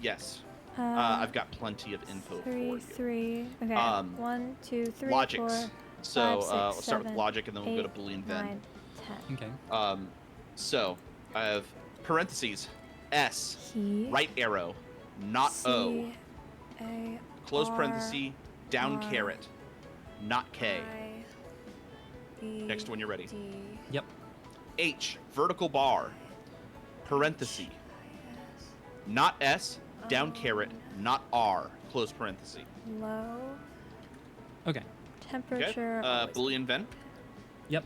Yes. I've got plenty of info for 3, you. 3. Okay. 1, 2, 3, Logics. 4, So 5, 6, we'll start with 7, logic and then we'll go to 8, Boolean then. 9, 10. Okay. So I have parentheses, S, He, right arrow, not O, C, A, close R, parenthesis, down R, caret, not K. I, B, Next when you're ready. D, Yep. H, vertical bar, parenthesis, S, not S, down caret, not R, close parenthesis. low, Okay. Okay. temperature. always- Boolean then. Yep.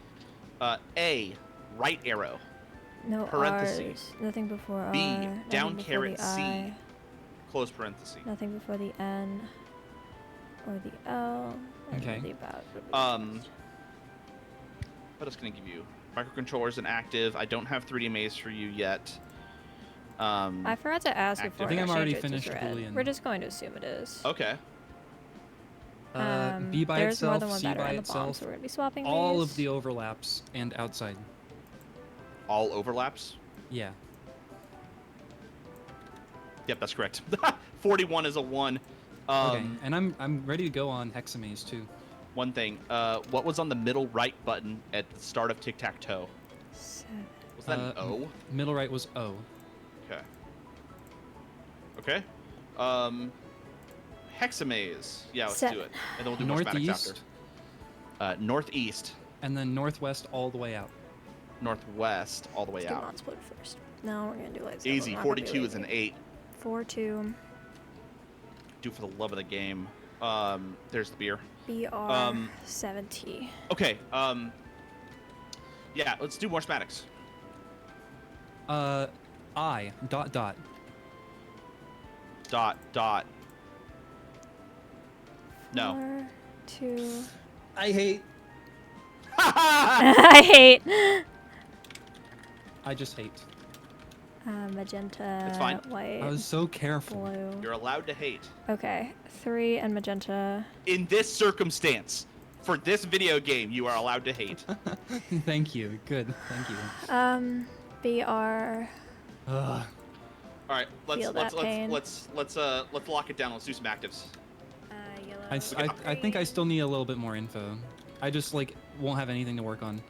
A, right arrow, no parentheses. R's, nothing before R. B, nothing down before caret the C, I, close parenthesis. nothing before the N or the L. And Okay. the about. What else can I give you? Microcontrollers and active. I don't have 3D maze for you yet. I forgot to ask Active. before. I think I'm I already changed it to finished red. Boolean. We're just going to assume it is. Okay. B by there's itself, more than one C better by in the bomb, itself. so we're gonna be swapping All these. of the overlaps and outside. All overlaps. Yeah. Yep, that's correct. 41 is a 1. Okay, and I'm ready to go on Hexamaze too. One thing. What was on the middle right button at the start of tic-tac-toe? 7. Was that an O? Middle right was O. Okay. Okay. Hexamaze. Yeah, let's do it. And then we'll do more schematics Northeast, after. Northeast. and then northwest all the way out. Northwest, all the way Let's do out. non-split first. No, we're gonna do lightsaber. Easy. We're not gonna be 42 is an lazy. 8. 4-2. Do for the love of the game. There's the beer. BR 70. Okay. Yeah, let's do more schematics. I dot dot. Dot, dot. No. 4, 2. I hate. I hate. I just hate. Magenta. It's fine. White. I was so careful. Blue. You're allowed to hate. Okay. 3 and magenta. In this circumstance, for this video game, you are allowed to hate. Thank you. Good. Thank you. BR. Ugh. All right, Feel that pain. let's lock it down. Let's do some actives. Yellow. I think I still need a little bit more info. I just like won't have anything to work on.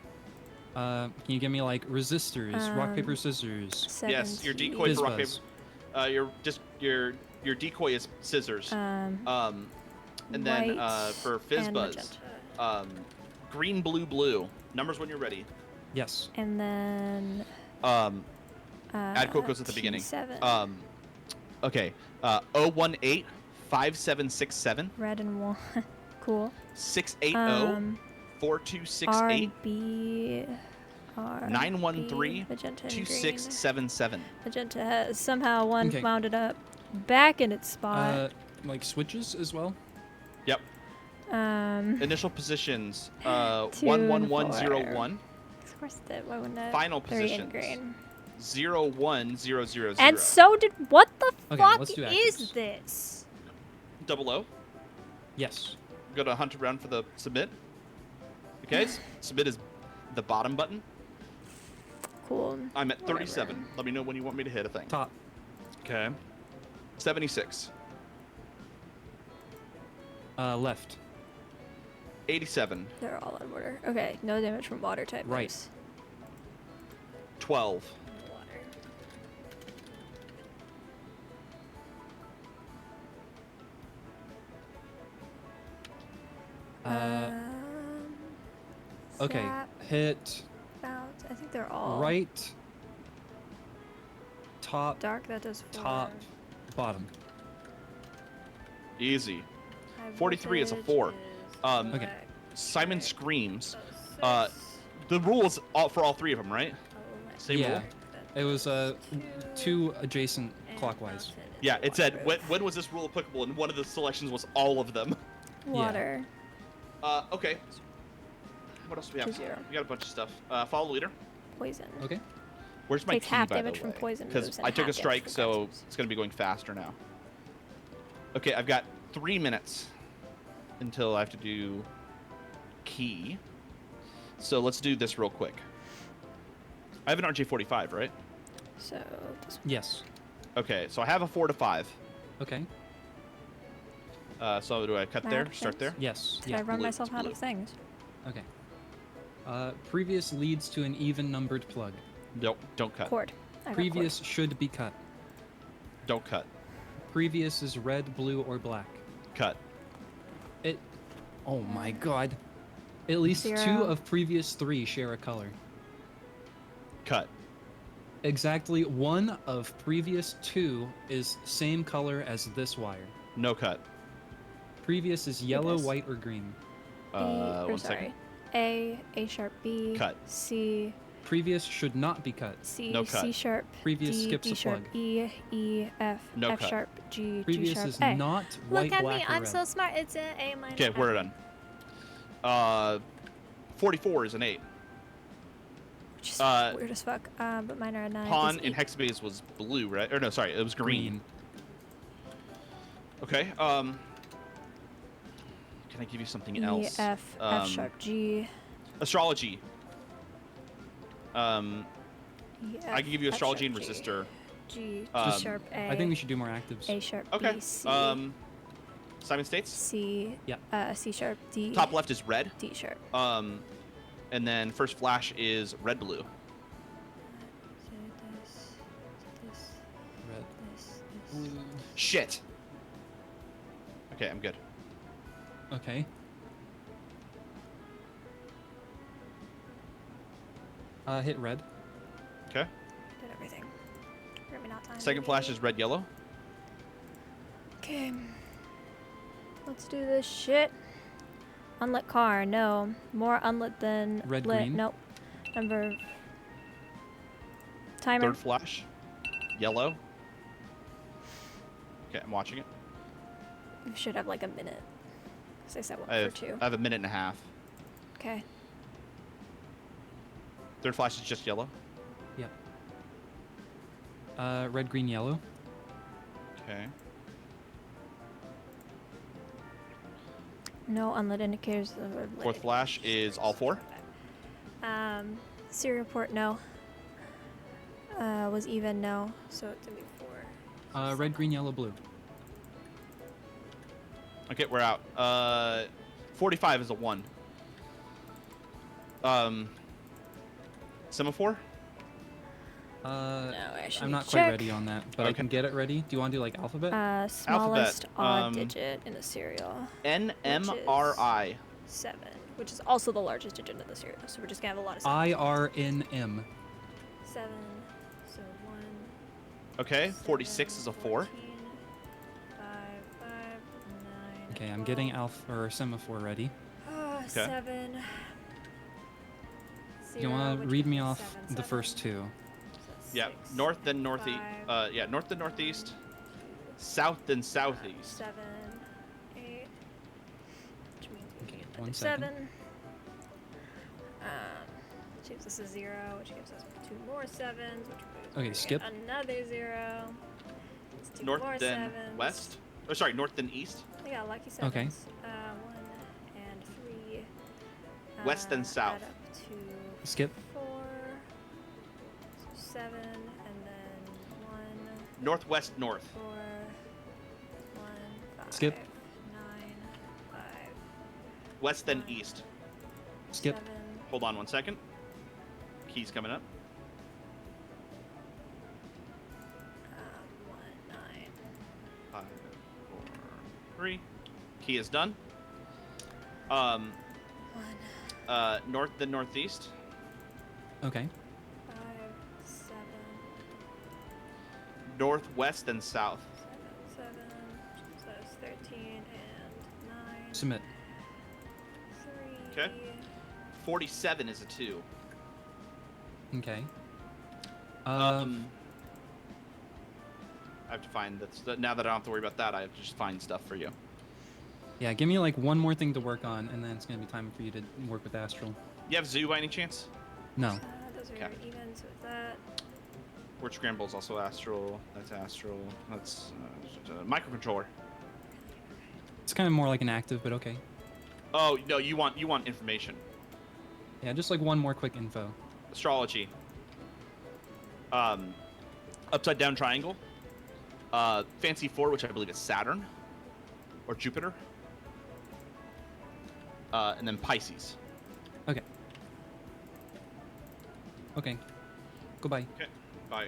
Can you give me like resistors, rock paper scissors? 70. Yes, your decoy for rock paper. Fizz-buzz. Your decoy is scissors. And then White for fizz and buzz, magenta. green, blue, blue. Numbers when you're ready. Yes. And then. Add quotes at the beginning. T7. Okay. 018 5767 Red and 1. Cool. 680 4268 RB. 913 magenta and green. 2677. Magenta has somehow one Okay. wound it up back in its spot. Like switches as well. Yep. Initial positions 11101. Of course, that why wouldn't that? Final 3 in positions. green. 01000. And so did. What the Okay, fuck let's do is actives. this? 00. Yes. Go to hunt around for the submit. Okay, submit is the bottom button. Cool. I'm at Whatever. 37. Let me know when you want me to hit a thing. Top. Okay. 76. Left. 87. They're all in order. Okay, no damage from water type. Right. moves. 12. Water. Okay. Zap, Hit bounce. I think they're all right. Top. dark. That does 4. Top. Bottom. Easy. High 43 is a voltage 4. is Okay. black. Simon screams. Oh, 6. The rule is for all 3 of them, right? Oh, my Same Yeah. rule? It was 2 adjacent And clockwise. mountain is Yeah, it said waterproof. when was this rule applicable, and one of the selections was all of them. Water. Okay. What else do we have? 2-0. We got a bunch of stuff. Follow the leader. Poison. Okay. Where's my Takes key, half by the damage from way? poison Because moves and I took a half damage strike, from so guts moves. it's going to be going faster now. Okay, I've got 3 minutes until I have to do key. So let's do this real quick. I have an RJ45, right? So this Yes. Okay, so I have a 4 to 5. Okay. So do I cut there? Map Start there? things? Yes. Did Yeah. I run blue, myself it's out blue. of things? Okay. Previous leads to an even numbered plug. Nope, don't cut. Cord. I got Previous should be cut. Don't cut. Previous is red, blue, or black. Cut. It. Oh my god. At least 2 0. of previous 3 share a color. Cut. Exactly 1 of previous 2 is same color as this wire. No cut. Previous is yellow, Goodness. white, or green. Or 1 second. sorry. A sharp, B, Cut. C, Previous should not be cut. C, No cut. C sharp, Previous D, skips D a sharp, plug. E, E, F, No F cut. sharp, G, G Previous sharp, is A. not Look white, at black, me, or I'm red. so smart. It's an A minus. Okay, we're F. done. 44 is an 8. Which is Uh, weird as fuck. But mine are a 9. Pawn It's in 8. Hexabase was blue, right? Or no, sorry, it was green. Okay. Can I give you something E, else? F, F sharp, G. Astrology. E, I F, can give you F astrology and sharp, G. resistor. G, G Um, sharp A. I think we should do more actives. A sharp Okay. B, C, Simon States. C, C sharp D. Top left is red. D sharp. And then first flash is red blue. So this, Red. this. Blue. Shit. Okay, I'm good. Okay. Hit red. Okay. Did everything. Maybe not time. Second flash is red yellow. Okay. Let's do this shit. Unlit car, no. More unlit than Red, lit. green. Nope. Number. Timer. Third flash, yellow. Okay, I'm watching it. We should have like a minute. 'Cause I said one I for have, two. I have a minute and a half. Okay. Third flash is just yellow. Yep. Red, green, yellow. Okay. No unlit indicators. That were lit. Fourth flash is all four. Serial port, no. Was even, no. So it's gonna be 4. Red, green, yellow, blue. Okay, we're out. 45 is a 1. Semaphore? No, actually. I'm not check. quite ready on that, but I Okay. can get it ready. Do you want to do like alphabet? Smallest odd um, digit in the serial. NMRI. 7, which is also the largest digit in the serial. So we're just gonna have a lot of 7. IRNM. 7. So 1. Okay, 7, 46 is a 4. 14, 5, 5, 9. Okay, I'm getting alpha or semaphore ready. 7. You want to read me off the first two? Yeah, north then northeast. North then northeast. South then southeast. 7, 8. Which means we Okay, can get 1 that to second. 7. Which gives us a 0, which gives us 2 more 7s, which Okay, gives skip. another 0. It's 2 North more then 7s. west. Oh, sorry, north then east. I got lucky 7s. Okay. 1 and 3. West then south. Add up to Skip. 4. So 7, and then 1. Northwest north. 4, 1, 5, Skip. 9, 5, West then east. Skip. 7, Hold on 1 second. Key's coming up. 1, 9. 5, 4, 3. Key is done. 1, North then northeast. Okay. 5, 7, Northwest then south. 7, 7. So it's 13 and 9. Submit. 3. Okay. 47 is a 2. Okay. I have to find that. Now that I don't have to worry about that, I have to just find stuff for you. Yeah, give me like one more thing to work on, and then it's gonna be time for you to work with Astral. You have Zoo by any chance? No. Those are Okay. even, so it's that. Word Scramble is also Astral. That's Astral. That's microcontroller. It's kind of more like an active, but okay. Oh no, you want information. Yeah, just like one more quick info. Astrology. Upside down triangle. Fancy 4, which I believe is Saturn or Jupiter. And then Pisces. Okay. Okay. Goodbye. Okay. Bye.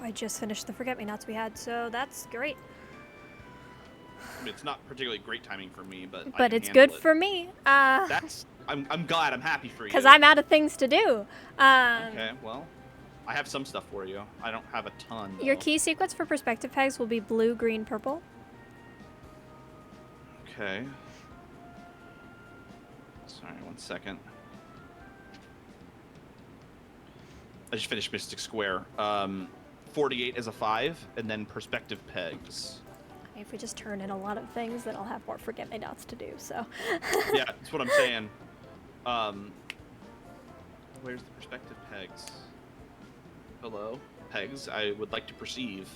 I just finished the forget-me-nots we had, so that's great. I mean, it's not particularly great timing for me, but I But can it's handle good it. for me. I'm glad. I'm happy for you. Because I'm out of things to do. Okay. Well, I have some stuff for you. I don't have a ton. Your though. key sequence for perspective pegs will be blue, green, purple. Okay. Sorry, 1 second. I just finished Mystic Square. 48 is a 5, and then perspective pegs. If we just turn in a lot of things, then I'll have more forget-me-nots to do, so. Yeah, that's what I'm saying. Where's the perspective pegs? Hello? Pegs, I would like to perceive.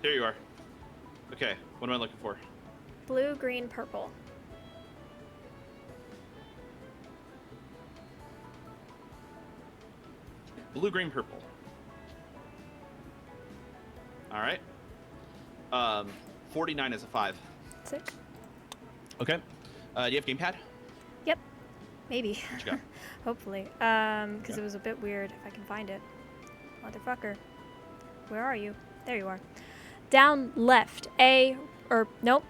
Here you are. Okay, what am I looking for? Blue, green, purple. Blue, green, purple. All right. 49 is a 5. Sick. Okay. Do you have gamepad? Yep. Maybe. What you got? Hopefully. Because Okay. it was a bit weird if I can find it. Motherfucker. Where are you? There you are. Down left A, or nope.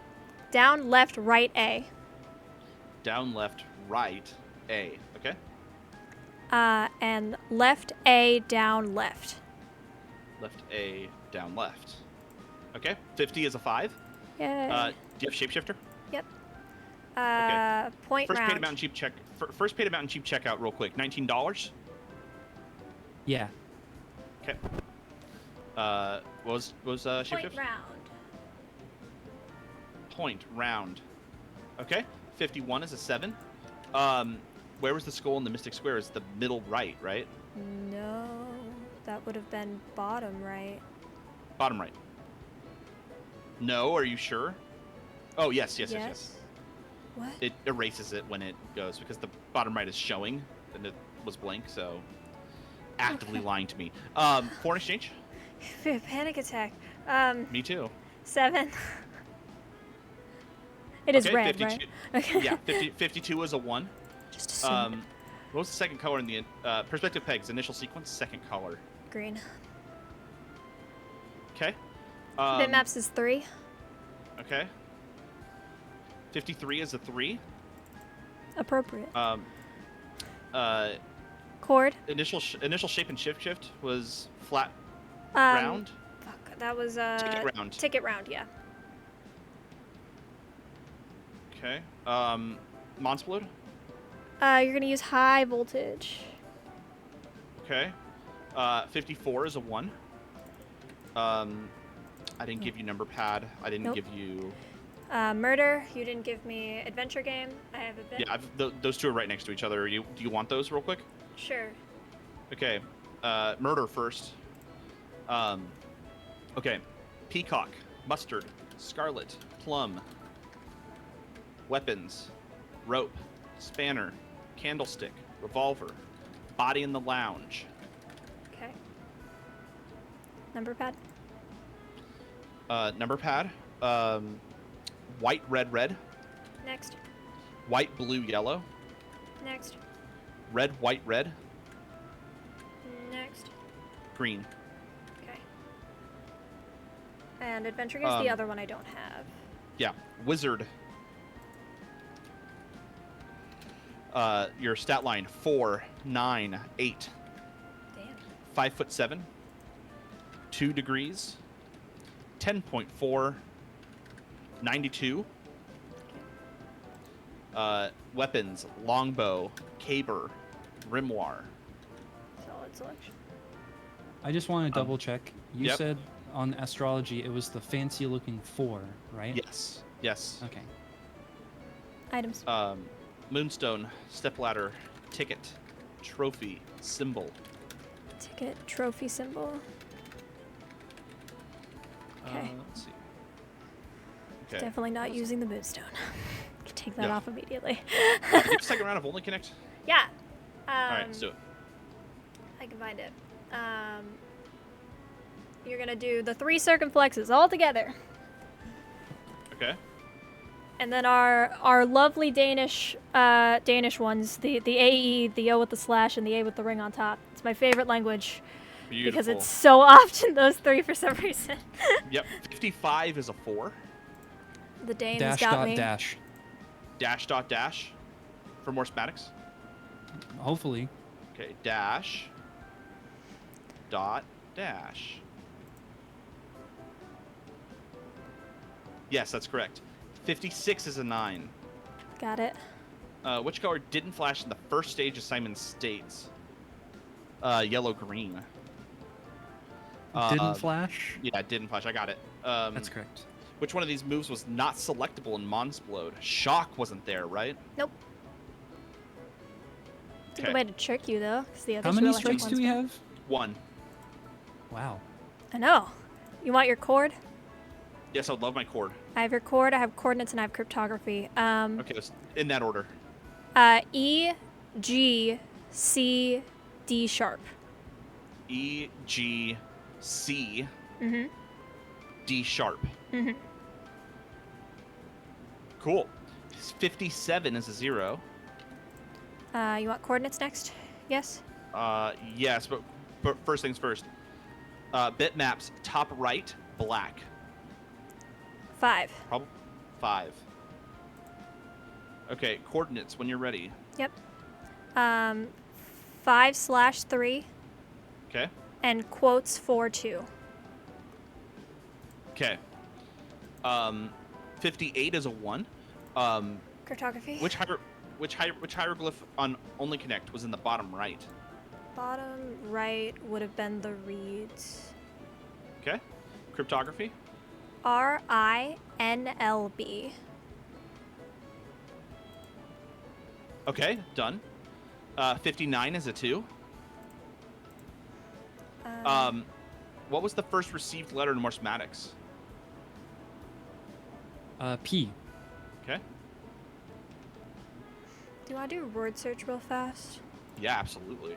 Down left right A. Down, left, right, A. Okay. And left A, down left. Left A, down left. Okay. 50 is a 5. Yay. Do you have shapeshifter? Yep. Okay. Point First round. paid amount and cheap check. First paid amount and cheap checkout, real quick. $19. Yeah. Okay. What was Point shapeshift? round. Point round. Okay. 51 is a 7. Where was the skull in the Mystic Square? Is the middle right, right? No, that would have been bottom right. Bottom right. No, are you sure? Oh, yes. What? It erases it when it goes because the bottom right is showing and it was blank, so actively lying to me. Foreign exchange? Panic attack. Me too. 7. It is Okay, red, 52. right? Okay. Yeah, 52 is a 1. Just assume. What was the second color in the perspective pegs? Initial sequence, second color. Green. Okay. Bitmaps is 3. Okay. 53 is a 3. Appropriate. Uh, Chord. initial shape and shift was flat Um, round. Fuck, that was Ticket round. Ticket round, yeah. Okay. Monsplode. You're gonna use high voltage. Okay. 54 is a 1. I didn't give you number pad. I didn't Nope. give you. Murder. You didn't give me adventure game. I have a bit. Yeah, those two are right next to each other. Do you want those real quick? Sure. Okay. Murder first. Okay. Peacock, mustard, scarlet, plum. Weapons, rope, spanner, candlestick, revolver, body in the lounge. Okay. Number pad. Number pad. White, red, red. Next. White, blue, yellow. Next. Red, white, red. Next. Green. Okay. And adventure game is the other one I don't have. Yeah. Wizard. Your stat line 4, 9, 8. Damn. 5'7", 2 degrees, 10.4, 92. Weapons, longbow, caber, grimoire. Solid selection. I just want to double check. You yep. said on astrology it was the fancy looking 4, right? Yes. Okay. Items. Moonstone, stepladder, ticket, trophy, symbol. Ticket, trophy symbol. Okay. Let's see. Okay. Definitely not using the moonstone. Can take that Yeah. off immediately. Did you have a second round of only connect? Yeah. All right, let's do it. I can find it. You're gonna do the 3 circumflexes all together, Okay. and then our lovely Danish ones, the AE, the O with the slash, and the A with the ring on top. It's my favorite language Beautiful. because it's so often those 3 for some reason. Yep. 55 is a 4. The Danes Dash got dot me. dash. Dash dot dash. For more schematics. Hopefully. Okay. Dash. Dot dash. Yes, that's correct. 56 is a 9. Got it. Which color didn't flash in the first stage of Simon States? Yellow green. Didn't flash? Yeah, it didn't flash. I got it. That's correct. Which one of these moves was not selectable in Monsplode? Shock wasn't there, right? Nope. It's a Okay. good way to trick you though, because the How others many were electric strikes do ones. we have? 1. Wow. I know. You want your chord? Yes, I would love my chord. I have your chord, I have coordinates, and I have cryptography. Okay, let's, in that order. E, G, C, D sharp. E, G, C, Mm-hmm. D sharp. Mm-hmm. Cool. 57 is a 0. You want coordinates next? Yes? Yes, but first things first. Bitmaps, top right, black. 5. Probably 5. Okay, coordinates when you're ready. Yep. 5/3 Okay. and quotes 4-2. Okay. 58 is a 1. Cartography. Which hieroglyph on only connect was in the bottom right? Bottom right would have been the reads. Okay. Cryptography. RINLB. Okay, done. 59 is a 2. What was the first received letter in Morse-matics? P. Okay. Do you want to do word search real fast? Yeah, absolutely.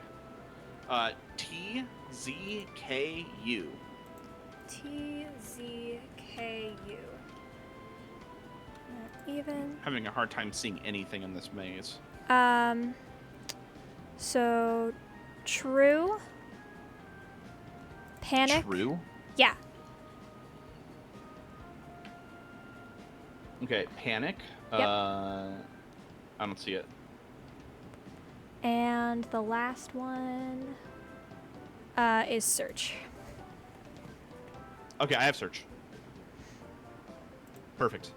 T Z K U. TZKU. Not even. Having a hard time seeing anything in this maze. So true. Panic. True. Yeah. Okay, panic. Yep. I don't see it. And the last one is search. Okay, I have search. Perfect.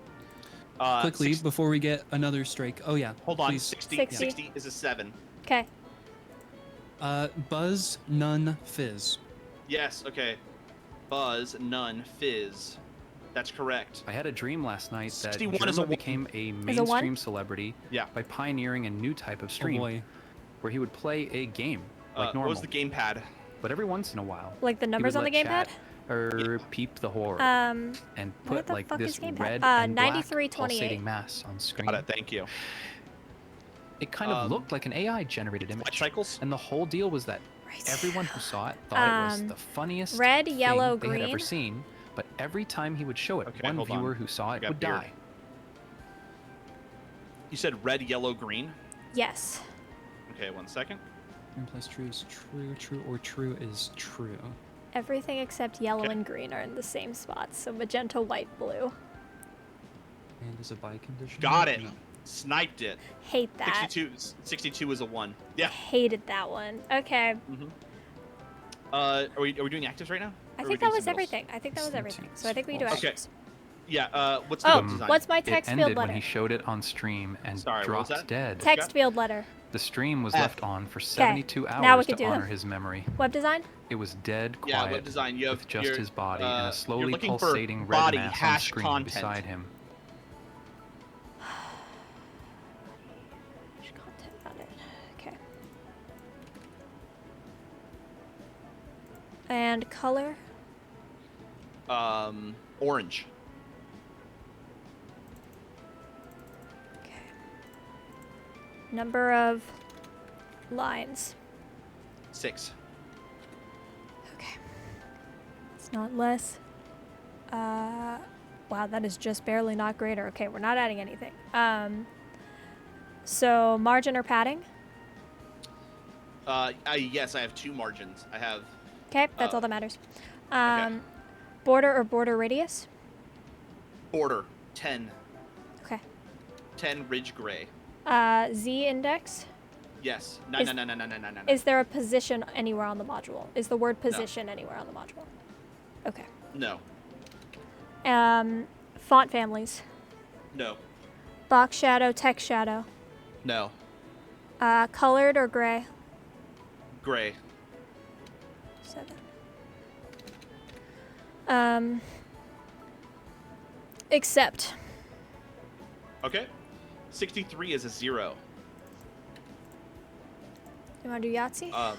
Quickly, 60 before we get another strike. Oh, yeah. hold on. Please. 60 60. is a 7. Okay. Buzz, none, fizz. Yes, okay. Buzz, none, fizz. That's correct. I had a dream last night that 61 is a Jerma one. became a Is a one? mainstream celebrity Yeah. by pioneering a new type of Oh, stream boy. where he would play a game like What normal. was the gamepad? But every once in a while, Like the he numbers would on the let gamepad? chat or peep the horror Um, and what put the like fuck this is gamepad? red and black 9328. pulsating mass on screen. Got it, thank you. It kind of looked like an AI generated Light image. cycles? And the whole deal was that Right. everyone who saw it thought it was the funniest red, thing yellow, they had ever green. seen. But every time he would show it, Okay, one hold viewer on. who saw I it got would beer. die. You said red, yellow, green? Yes. Okay, 1 second. Green plus true is true, true, or true is true. Everything except yellow Okay. and green are in the same spots. So magenta, white, blue. And is a by condition? Got it. No. Sniped it. Hate that. 62 is a 1. Yeah. Hated that one. Okay. Mm-hmm. Are we doing actives right now? I Or are we think that doing was something else? everything. I think that was Seems everything. it's So I think we can do false. Okay. actions. Yeah, what's the Oh, web design? what's my It text ended field when letter? he showed it on stream and Sorry, what was dropped that? dead. Text field letter. The stream was F. left on for 72 hours now we to can do honor them. his memory. Web design? It was dead quiet Yeah, web design. You have with just your, his body and a you're slowly looking for pulsating red body mass on hash screen content. beside him. There's content on it. Okay. And color? Orange. Okay. Number of lines. 6. Okay. It's not less. Wow, that is just barely not greater. Okay, we're not adding anything. So margin or padding? Yes, I have 2 margins. I have Okay, that's all that matters. Border or border radius? border 10. Okay. 10 ridge gray. Z index? Yes. No. Is there a position anywhere on the module? Is the word position anywhere on the module? Okay. No. Font families. No. Box shadow, text shadow. No. Colored or gray? Gray. 7. Except. Okay. 63 is a 0. You want to do Yahtzee?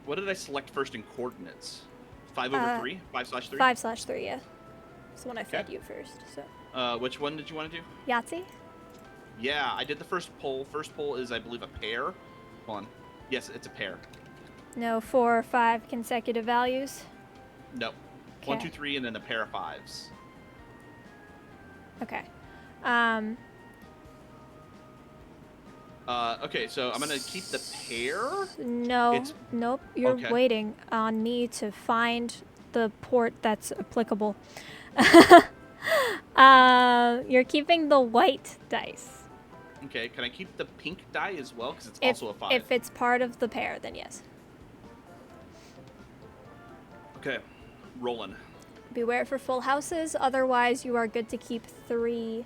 What did I select first in coordinates? 5 over 3? 5/3? 5/3, yeah. It's the one I fed Okay. you first. So Which one did you want to do? Yahtzee? Yeah, I did the first poll. First poll is, I believe, a pair. Hold on. Yes, it's a pair. No 4 or 5 consecutive values. No. 1, 2, Okay. 3, and then a pair of 5s. Okay. Okay, so I'm gonna keep the pair. No. It's- Nope. You're okay. waiting on me to find the port that's applicable. You're keeping the white dice. Okay, can I keep the pink die as well? Because it's If, also a 5. if it's part of the pair, then yes. Okay, rolling. Beware for full houses, otherwise you are good to keep 3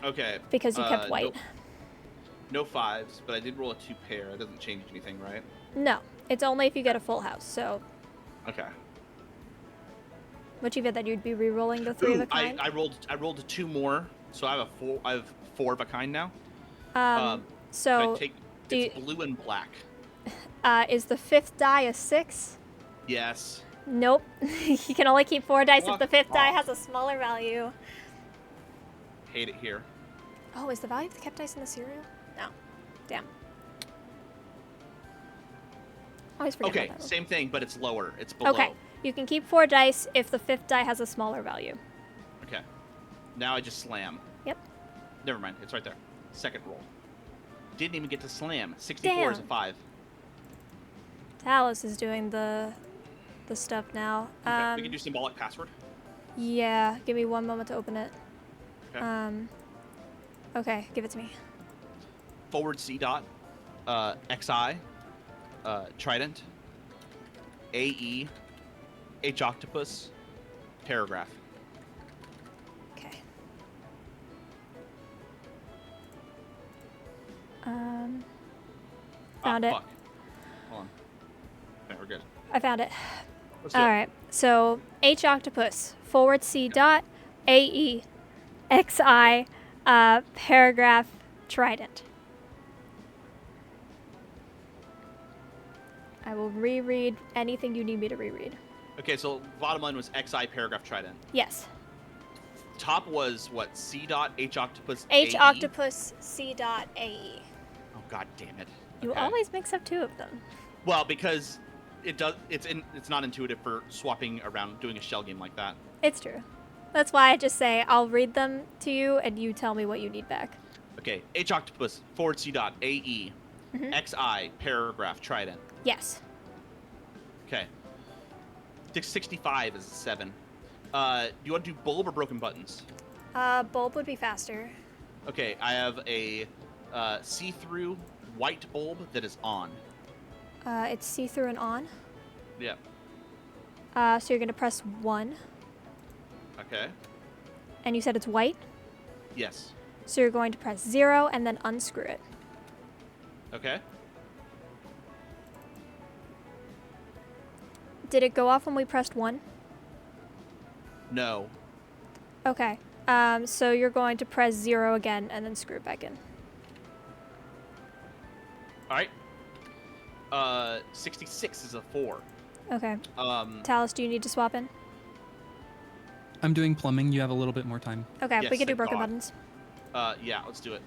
Okay. because you kept white. No 5s, but I did roll a 2 pair. That doesn't change anything, right? No, it's only if you get a full house. So, Okay. what you bet that you'd be re-rolling the 3 of Ooh, a kind? I rolled 2 more, so I have I have 4 of a kind now. Can So I take? do It's blue and black. is the 5th die a 6? Yes. Nope. You can only keep 4 dice if the Fuck 5th die off. has a smaller value. Hate it here. Oh, is the value of the kept dice in the cereal? No. Damn. Always forget Okay, about that. same thing, but it's lower. It's below. Okay. You can keep 4 dice if the 5th die has a smaller value. Okay. Now I just slam. Yep. Never mind. It's right there. Second roll. Didn't even get to slam. 64 is a Damn. 5. Talos is doing the stuff now. Okay. We can do symbolic password. Yeah, give me 1 moment to open it. Okay. Okay, give it to me. Forward C dot. XI. Trident. AE. H octopus. Paragraph. Okay. Found it. Fuck. Hold on. Okay, we're good. I found it. Let's do All it. right. So H octopus forward C dot AE XI paragraph trident. I will reread anything you need me to reread. Okay, so bottom line was XI paragraph trident. Yes. Top was what? C dot H octopus. H AE? octopus C dot AE. Oh god damn it. You Okay. always mix up 2 of them. Well, because it does. It's not intuitive for swapping around, doing a shell game like that. It's true. That's why I just say I'll read them to you and you tell me what you need back. Okay, H octopus forward C dot AE Mhm. XI paragraph trident. Yes. Okay. 65 is a 7. Do you want to do bulb or broken buttons? Bulb would be faster. Okay, I have a see-through white bulb that is on. It's see-through and on. Yeah. So you're gonna press 1, Okay. and you said it's white. Yes. So you're going to press 0 and then unscrew it. Okay. Did it go off when we pressed 1? No. Okay. So you're going to press 0 again and then screw it back in. All right. 66 is a 4. Okay. Um. Talos, do you need to swap in? I'm doing plumbing. You have a little bit more time. Okay, Yes, we can do thank broken God. buttons. Yeah, let's do it.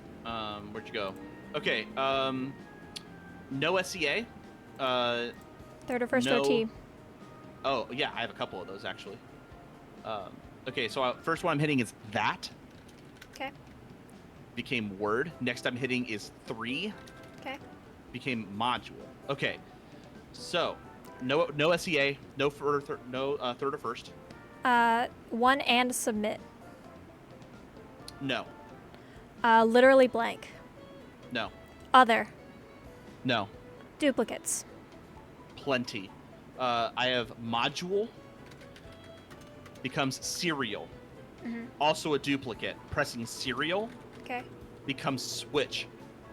Where'd you go? Okay. No SEA. 3rd or 1st no. OT. Oh, yeah, I have a couple of those actually. Okay, so first one I'm hitting is that. Okay. Became word. Next I'm hitting is 3. Okay. Became module. Okay. So, no SEA, no third or first. 1 and submit. No. Literally blank. No. Other. No. Duplicates. Plenty. I have module. Becomes serial. Mhm. Also a duplicate. Pressing serial Okay. becomes switch.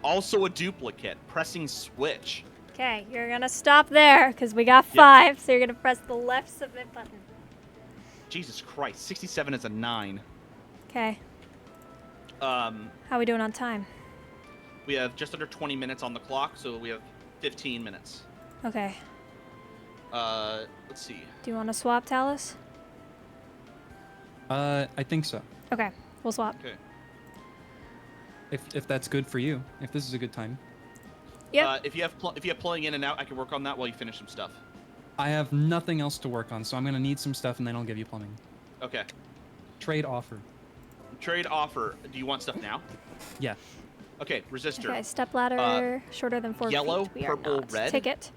Also a duplicate. Pressing switch. Okay, you're gonna stop there because we got Yep. 5, so you're gonna press the left submit button. Jesus Christ. 67 is a 9. Okay. How How we doing on time? We have just under 20 minutes on the clock, so we have 15 minutes. Okay. Let's see. Do you want to swap, Talos? I think so. Okay, we'll swap. Okay. If that's good for you. If this is a good time. Yep. If you have pulling in and out, I can work on that while you finish some stuff. I have nothing else to work on, so I'm gonna need some stuff, and then I'll give you plumbing. Okay. Trade offer. Trade offer. Do you want stuff now? Yeah. Okay. Resistor. Okay, step ladder shorter than 4 yellow, feet. We purple, are not. red. Ticket.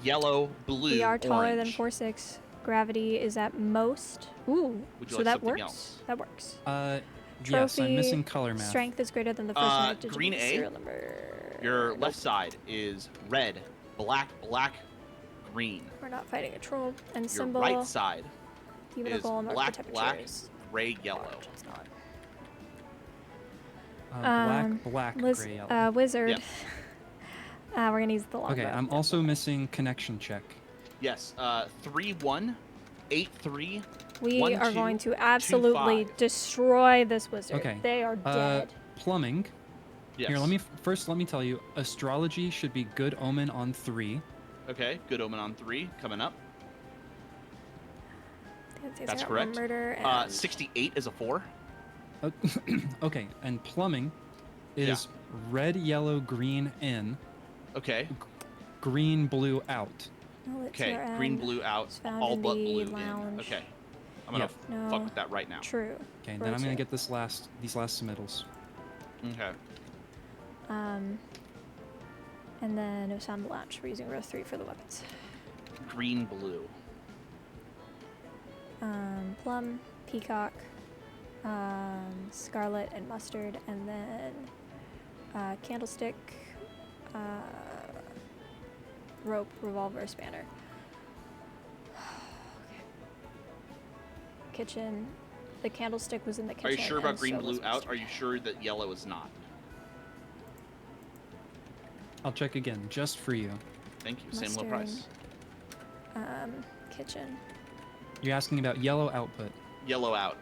Yellow, blue, We are taller than orange. 4'6". Gravity is at most. Ooh. Would you So like that something works. else? That works. Yes, I'm Trophy, missing color math. Strength is greater than the first magic digit green of the A. serial number. Your Nope. left side is red, black, green. We're not fighting a troll. And Your symbol. right side Even a is golem or black, temperatures. gray, yellow. Orange, it's not. Black, Liz, gray, yellow. wizard. Yep. We're gonna use the long Okay, bow. I'm also missing connection check. Yes. 3-1, 8-3. We 1, are 2, going to absolutely 5. destroy this wizard. Okay. They are dead. Plumbing. Yes. Here, let me tell you. Astrology should be good omen on 3. Okay. Good omen on 3 coming up. Dances That's are correct. Murder and 68 is a 4. Okay, and plumbing is red, yellow, green in, Okay. green, blue out. Okay. Elixir Green, and blue out. is found All in but the blue in. lounge. Okay. I'm gonna No. fuck with that right now. True. Okay, then I'm gonna Rotate. get these last submittals. Okay. And then it was on the lounge. We're using row 3 for the weapons. Green, blue. Plum, peacock, scarlet, and mustard, and then candlestick, rope, revolver, spanner. Okay. Kitchen. The candlestick was in the kitchen. Are you sure about and green, so was blue out? mustard. Are you sure that yellow is not? I'll check again, just for you. Thank you. Same low price. Kitchen. You're asking about yellow output. Yellow out.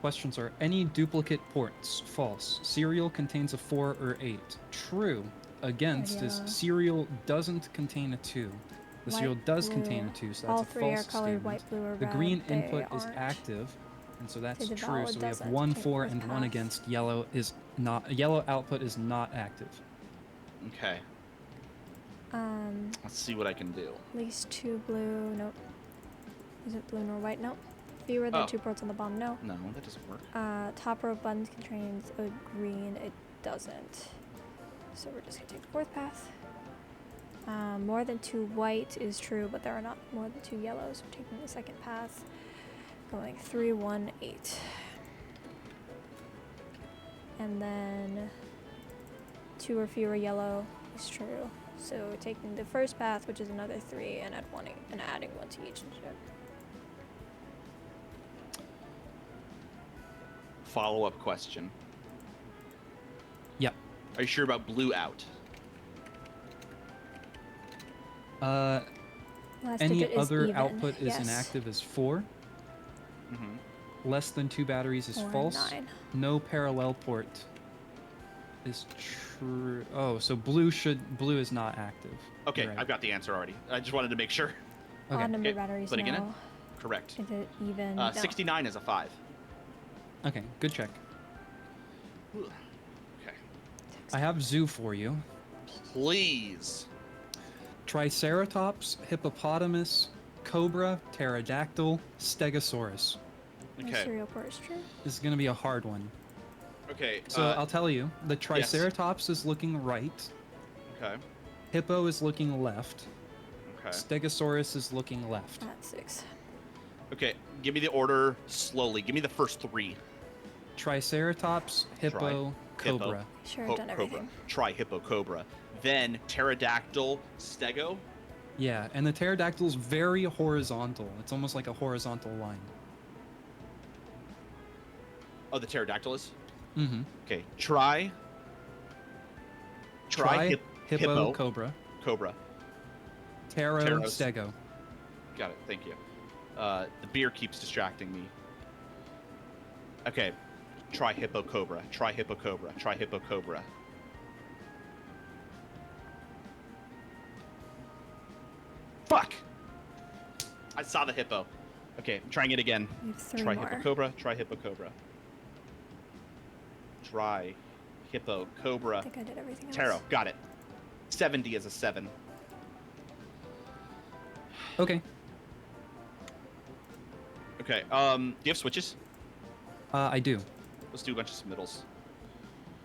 Questions are, any duplicate ports? False. Serial contains a 4 or 8. True. Against is yellow. serial doesn't contain a 2. The White, serial does blue. contain a 2, so that's All a 3 false are colored statement. white, blue, or The red. green They input is aren't. active, and so that's the true. valid So we have doesn't 1, take 4, with and 1 path. against. Yellow is not. Yellow output is not active. Okay. Let's see what I can do. At least 2 blue. Nope. Is it blue nor white? Nope. Fewer than Oh. 2 ports on the bomb. No. No, that doesn't work. Top row buttons contains a green. It doesn't. So we're just gonna take the 4th path. More than 2 white is true, but there are not more than 2 yellows. We're taking the 2nd path. Going 3, 1, 8. And then 2 or fewer yellow is true. So we're taking the 1st path, which is another 3, and adding 1 to each. Follow-up question. Yep. Are you sure about blue out? Last Any digit is other even. output is Yes. inactive is 4. Mm-hmm. Less than 2 batteries is 4 and false. 9. No parallel port is true. Oh, so blue is not active. Okay, You're right. I've got the answer already. I just wanted to make sure. Okay. Odd number Okay, batteries, putting it in. no. Correct. Is it even? No. 69 is a 5. Okay, good check. Ooh. Okay. I have zoo for you. Please. Triceratops, hippopotamus, cobra, pterodactyl, stegosaurus. No Okay. serial port is true. This is going to be a hard one. Okay. So I'll tell you, the Triceratops is looking right, Okay. hippo is looking left, Okay. stegosaurus is looking left. At 6. Okay. Give me the order slowly. Give me the first 3. Triceratops, hippo, cobra. hippo. Sure, I've done Cobra. everything. Try hippo cobra. Then pterodactyl stego. Yeah, and the pterodactyl's very horizontal. It's almost like a horizontal line. Oh, the pterodactyl is? Mm-hmm. Okay. Try Hippo, cobra. Cobra. Ptero, Pteros. stego. Got it. Thank you. The beer keeps distracting me. Okay. Try hippo cobra. Try hippo cobra. Try hippo cobra. Fuck! I saw the hippo. Okay, I'm trying it again. We have 3 Try more. hippo cobra. Try hippo cobra. Try hippo, I cobra, think I did everything else. taro. Got it. 70 is a 7. Okay. Okay. Do you have switches? I do. Let's do a bunch of submittals.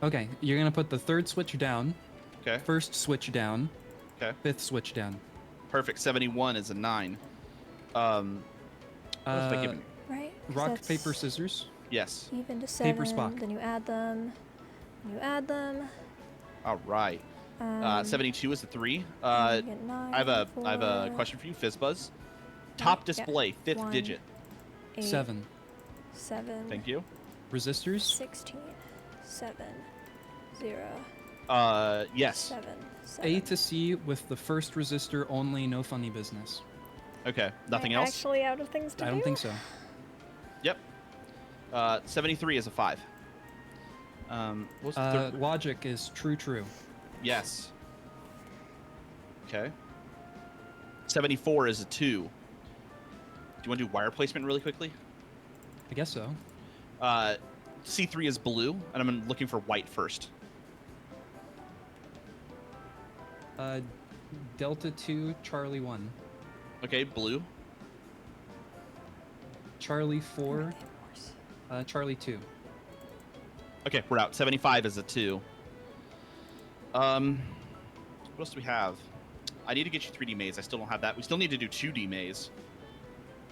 Okay, you're gonna put the third switch down, Okay. first switch down, Okay. fifth switch down. Perfect. 71 is a 9. What else have I given you? Right? 'Cause Rock, that's paper, scissors. Yes. Even to 7. Paper, Spock. Then you add them. You add them. All right. 72 is a 3. and you get 9, I have a 4, question for you, Fizzbuzz. Top display, 5th 1, digit. 8, 7. 7. Thank you. Resistors. 16. 7. 0. Yes. 7. A to C with the first resistor only, no funny business. Okay. Nothing Am I else? actually out of things to do? I don't think so. Yep. 73 is a 5. What was the third? Logic is true. Yes. Okay. 74 is a 2. Do you want to do wire placement really quickly? I guess so. C3 is blue, and I'm looking for white first. Delta 2, Charlie 1. Okay, blue. Charlie 4, Charlie 2. Okay, we're out. 75 is a 2. What else do we have? I need to get you 3D maze. I still don't have that. We still need to do 2D maze.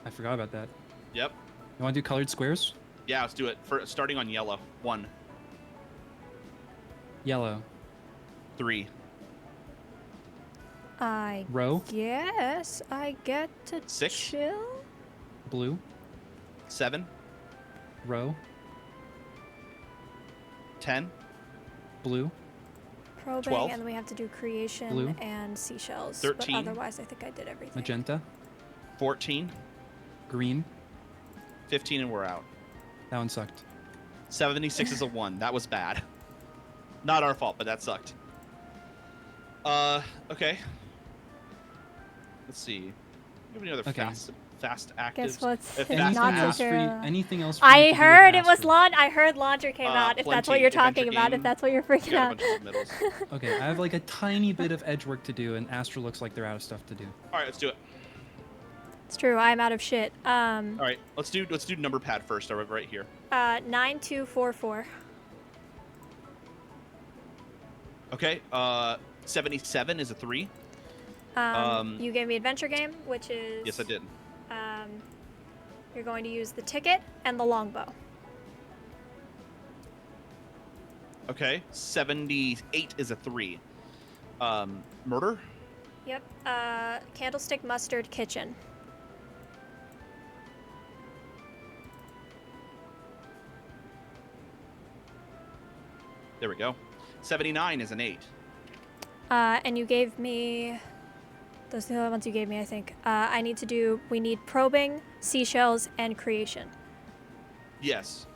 I forgot about that. Yep. You want to do colored squares? Yeah, let's do it. Starting on yellow. 1, Yellow. 3. I Row. guess I get to 6. chill. Blue. 7. Row. 10. Blue. Probing, 12. and then we have to do creation Blue. and seashells. 13. But otherwise, I think I did everything. Magenta. 14. Green. 15, and we're out. That one sucked. 76 is a 1. That was bad. Not our fault, but that sucked. Okay. Let's see. Do you have any other Okay. fast actives? Guess what's If Anything fast not else to for active- you, zero. anything else for you to I do with heard it was Astro? I heard launcher came out. If that's what plenty. you're Adventure talking about. game. If that's what you're freaking Got a out. bunch of submittals. Okay, I have like a tiny bit of edge work to do, and Astro looks like they're out of stuff to do. All right, let's do it. It's true. I'm out of shit. All right, let's do number pad first. Right here. 9244. Okay. 77 is a 3. You gave me adventure game, which is. Yes, I did. You're going to use the ticket and the longbow. Okay. 78 is a 3. Murder. Yep. Candlestick mustard kitchen. There we go. 79 is an 8. And you gave me. Those are the other ones you gave me, I think. We need probing, seashells, and creation. Yes.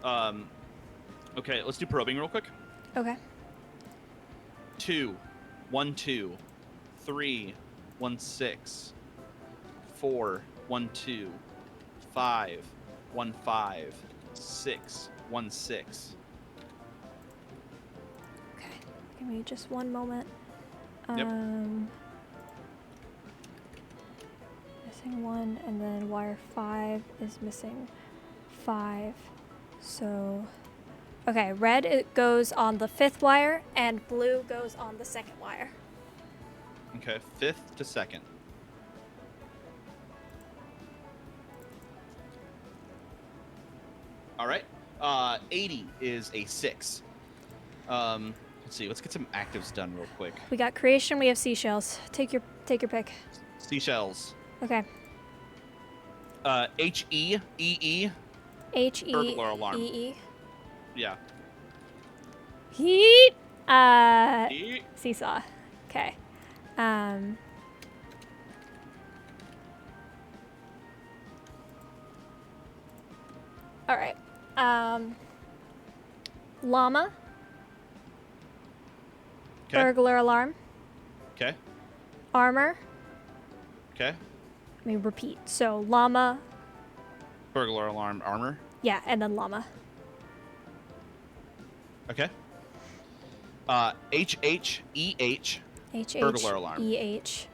Okay, let's do probing real quick. Okay. 2, 1, 2, 3, 1, 6, 4, 1, 2, 5, 1, 5, 6, 1, 6. Okay. Give me just one moment. Yep. Missing 1, and then wire 5 is missing 5. So, okay, red it goes on the 5th wire, and blue goes on the 2nd wire. Okay, 5th to 2nd. All right. 80 is a 6. Let's see. Let's get some actives done real quick. We got creation. We have seashells. Take your pick. Seashells. Okay. H-E-E-E. Burglar alarm. H-E-E-E. Yeah. Heat. E. Seesaw. Okay. All right. Llama. Okay. Burglar alarm. Okay. Armor. Okay. Let me repeat. So llama. Burglar alarm armor. Yeah, and then llama. Okay. HHEH. Burglar alarm. HHEH.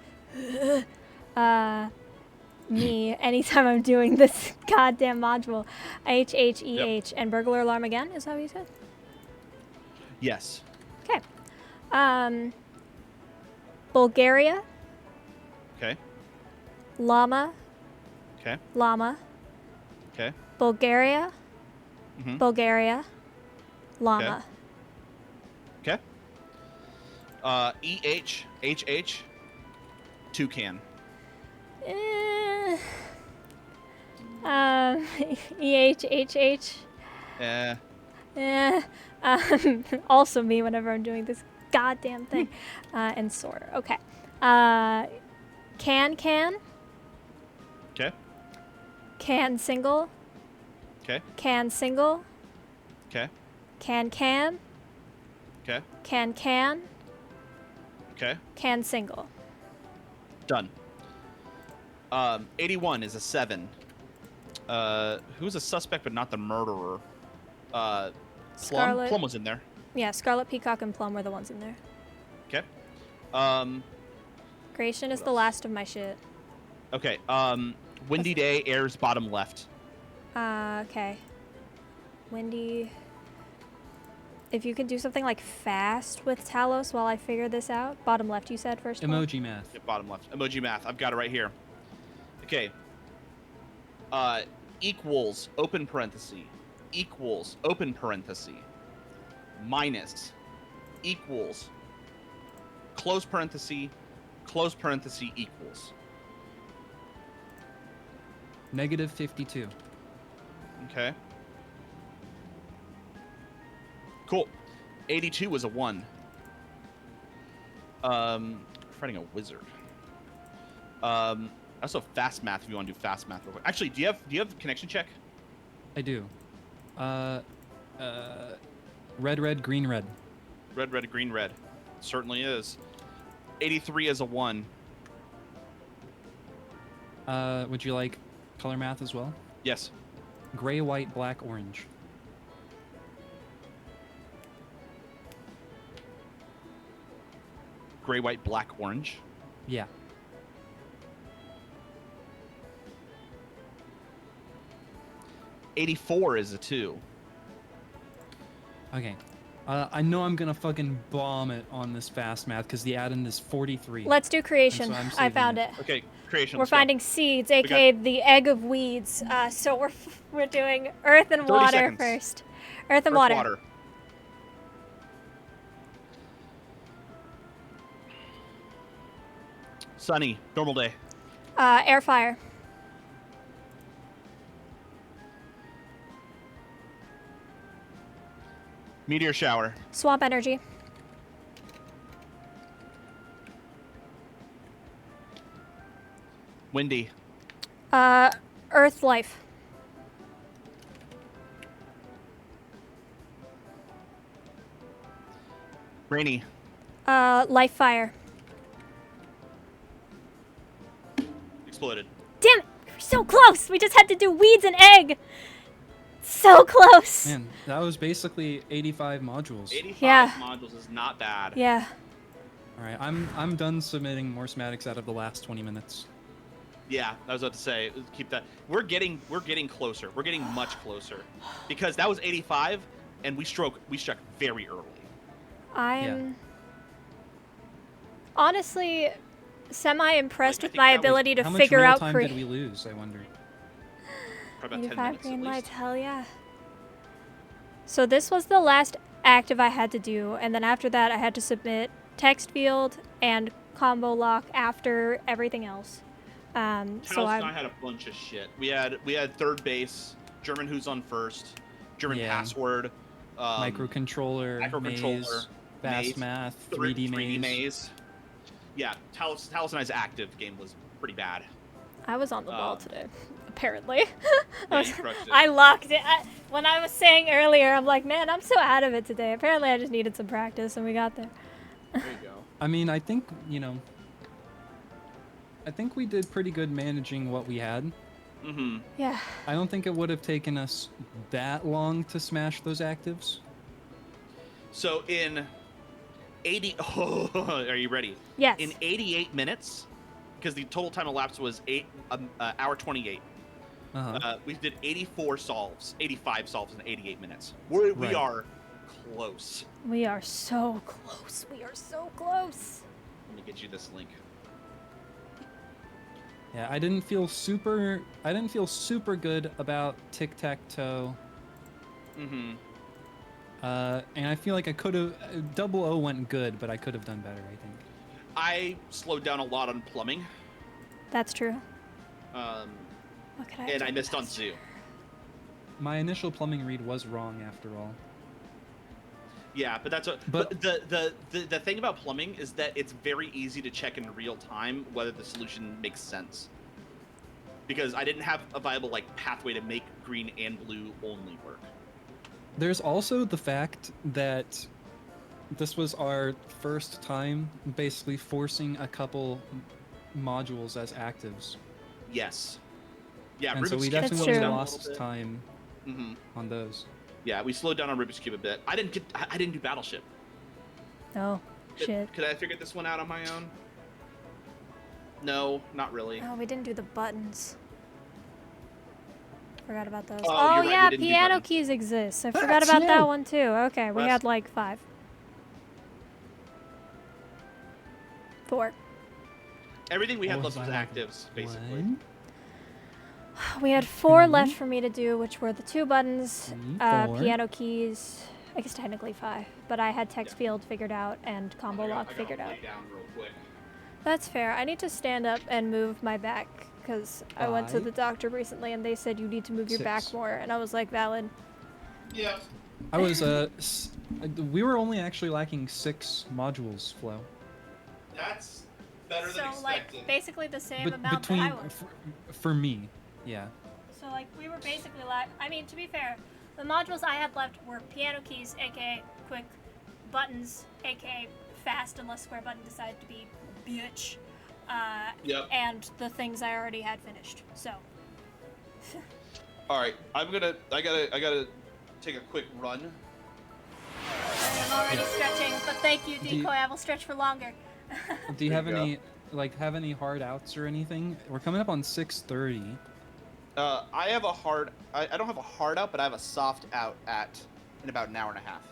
Me, anytime I'm doing this goddamn module. HHEH. And burglar alarm again? Is that what you said? Yes. Okay. Bulgaria. Okay. Llama. Okay. Llama. Okay. Bulgaria. Mhm. Bulgaria. Llama. Okay. EHHH. Toucan. EHHH. Also me whenever I'm doing this goddamn thing. And soar. Okay. Can. Okay. Can single. Okay. Can single. Okay. Can. Okay. Can. Okay. Can single. Done. 81 is a 7. Who's a suspect but not the murderer? Plum. Scarlet. Plum was in there. Yeah, Scarlet, Peacock, and Plum were the ones in there. Okay. Gratian is What the else? last of my shit. Okay. Windy day, airs bottom left. Okay. Windy. If you could do something like fast with Talos while I figure this out. Bottom left, you said first. Emoji math. Yeah, bottom left. Emoji math. I've got it right here. Okay. Equals, open parenthesis. Equals, open parenthesis. Minus. Equals. Close parenthesis. Close parenthesis equals. Negative 52. Okay. Cool. 82 was a 1. Fighting a wizard. Also fast math if you want to do fast math real quick. Actually, do you have connection check? I do. Red, green, red. Red, green, red. Certainly is. 83 is a 1. Would you like color math as well? Yes. Gray, white, black, orange. Gray, white, black, orange. Yeah. '84 is a 2. Okay. I know I'm gonna fucking bomb it on this fast math because the add-in is 43. Let's do creation. I'm I found saving it. Okay, creation. We're let's go. finding seeds, aka the egg of weeds. So we're doing earth and 30 water seconds. first. Earth and Earth, water. Sunny, normal day. Air fire. Meteor shower. Swamp energy. Windy. Earth life. Rainy. Life fire. Exploded. Damn it! We're so close! We just had to do weeds and egg! So close! Man, that was basically 85 modules. 85 Yeah. modules is not bad. Yeah. All right, I'm done submitting more schematics out of the last 20 minutes. Yeah, I was about to say, keep that. We're getting closer. We're getting much closer, because that was 85, and we struck very early. I'm honestly semi-impressed Like, I with think my that was- ability to How much figure real out time did we lose, I wonder? Probably about 10 85 minutes at green least. lights, hell yeah. So this was the last active I had to do, and then after that I had to submit text field and combo lock after everything else. So Talos and I had a bunch of shit. We had third base, German who's on first, German Yeah. password, Microcontroller, maze, fast maze, math, 3D 3D maze. maze. Yeah, Talos and I's active game was pretty bad. I was on the ball today, apparently. Yeah, you crushed it. I locked it. When I was saying earlier, I'm like, man, I'm so out of it today. Apparently I just needed some practice, and we got there. There you go. I mean, I think we did pretty good managing what we had. Mm-hmm. Yeah. I don't think it would have taken us that long to smash those actives. So in 80. Oh, are you ready? Yes. In 88 minutes, because the total time elapsed was hour 28. We did 84 solves, 85 solves in 88 minutes. We Right. are close. We are so close. We are so close. Let me get you this link. Yeah, I didn't feel super good about tic-tac-toe. Mm-hmm. And I feel like I could have 00 went good, but I could have done better, I think. I slowed down a lot on plumbing. That's true. And What could I have I done missed on faster? zoo. My initial plumbing read was wrong after all. Yeah, but that's but the thing about plumbing is that it's very easy to check in real time whether the solution makes sense. Because I didn't have a viable pathway to make green and blue only work. There's also the fact that this was our first time basically forcing a couple modules as actives. Yes. Yeah, And so Rubik's we Cube definitely slowed down a lost little bit. time Mm-hmm. on those. Yeah, we slowed down on Rubik's Cube a bit. I didn't do Battleship. Oh, shit. Could I have figured this one out on my own? No, not really. Oh, we didn't do the buttons. Forgot about those. Oh, Oh, you're right, yeah, we didn't do piano buttons. keys exist. I That's forgot about new. that one too. Okay, we Wes? had like 5. 4. Everything we had What left was was I actives, basically. 1, We had 4 2, left for me to do, which were the 2 buttons, 3, 4. piano keys. I guess technically 5, but I had text field figured out and combo lock figured out. Down real quick. That's fair. I need to stand up and move my back because I went to 5, the doctor recently and they said you need to move your back 6. more, and I was like, valid. Yeah. I was we were only actually lacking 6 modules, Flo. That's better So like basically the same But amount between that I was. for me, yeah. So like we were basically like, I mean, to be fair, the modules I had left were piano keys, aka quick, buttons, aka fast unless square button decided to be bitch, Yep. and the things I already had finished. So All right, I gotta take a quick run. I'm already stretching, but thank you, Do you- Decoy. I will stretch for longer. Do you have There you any any hard outs or anything? We're coming up on 6:30. I have a hard. I don't have a hard out, but I have a soft out in about an hour and a half.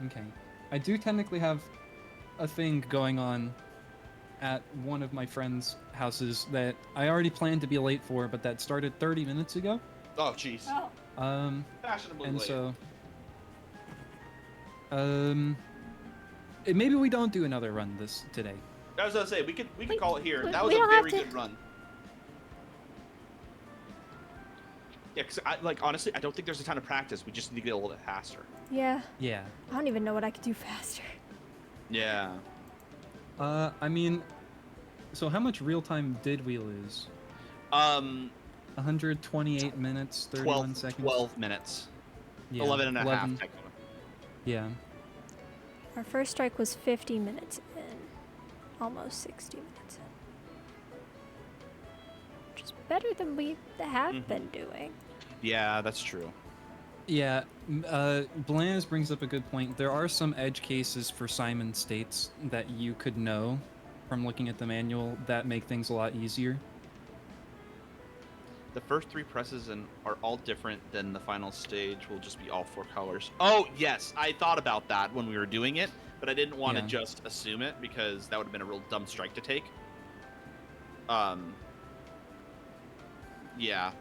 Okay. I do technically have a thing going on at one of my friends' houses that I already planned to be late for, but that started 30 minutes ago. Oh, jeez. Oh, Fashionably And late. so maybe we don't do another run today. I was gonna say we could call it here. we- That was we a don't have very to- good run. Yeah, because honestly, I don't think there's a ton of practice. We just need to get a little bit faster. yeah. Yeah. I don't even know what I could do faster. Yeah. I mean, so how much real time did we lose? 128 minutes, 31 12, seconds. 12 minutes. Yeah, 11 and a half. 11. Technically. Yeah. Our first strike was 50 minutes in, almost 60 minutes in, which is better than we have been doing. Yeah, that's true. Yeah, Blanz brings up a good point. There are some edge cases for Simon States that you could know from looking at the manual that make things a lot easier. The first 3 presses are all different than the final stage will just be all 4 colors. Oh, yes. I thought about that when we were doing it, but I didn't want to Yeah. just assume it because that would have been a real dumb strike to take. Yeah.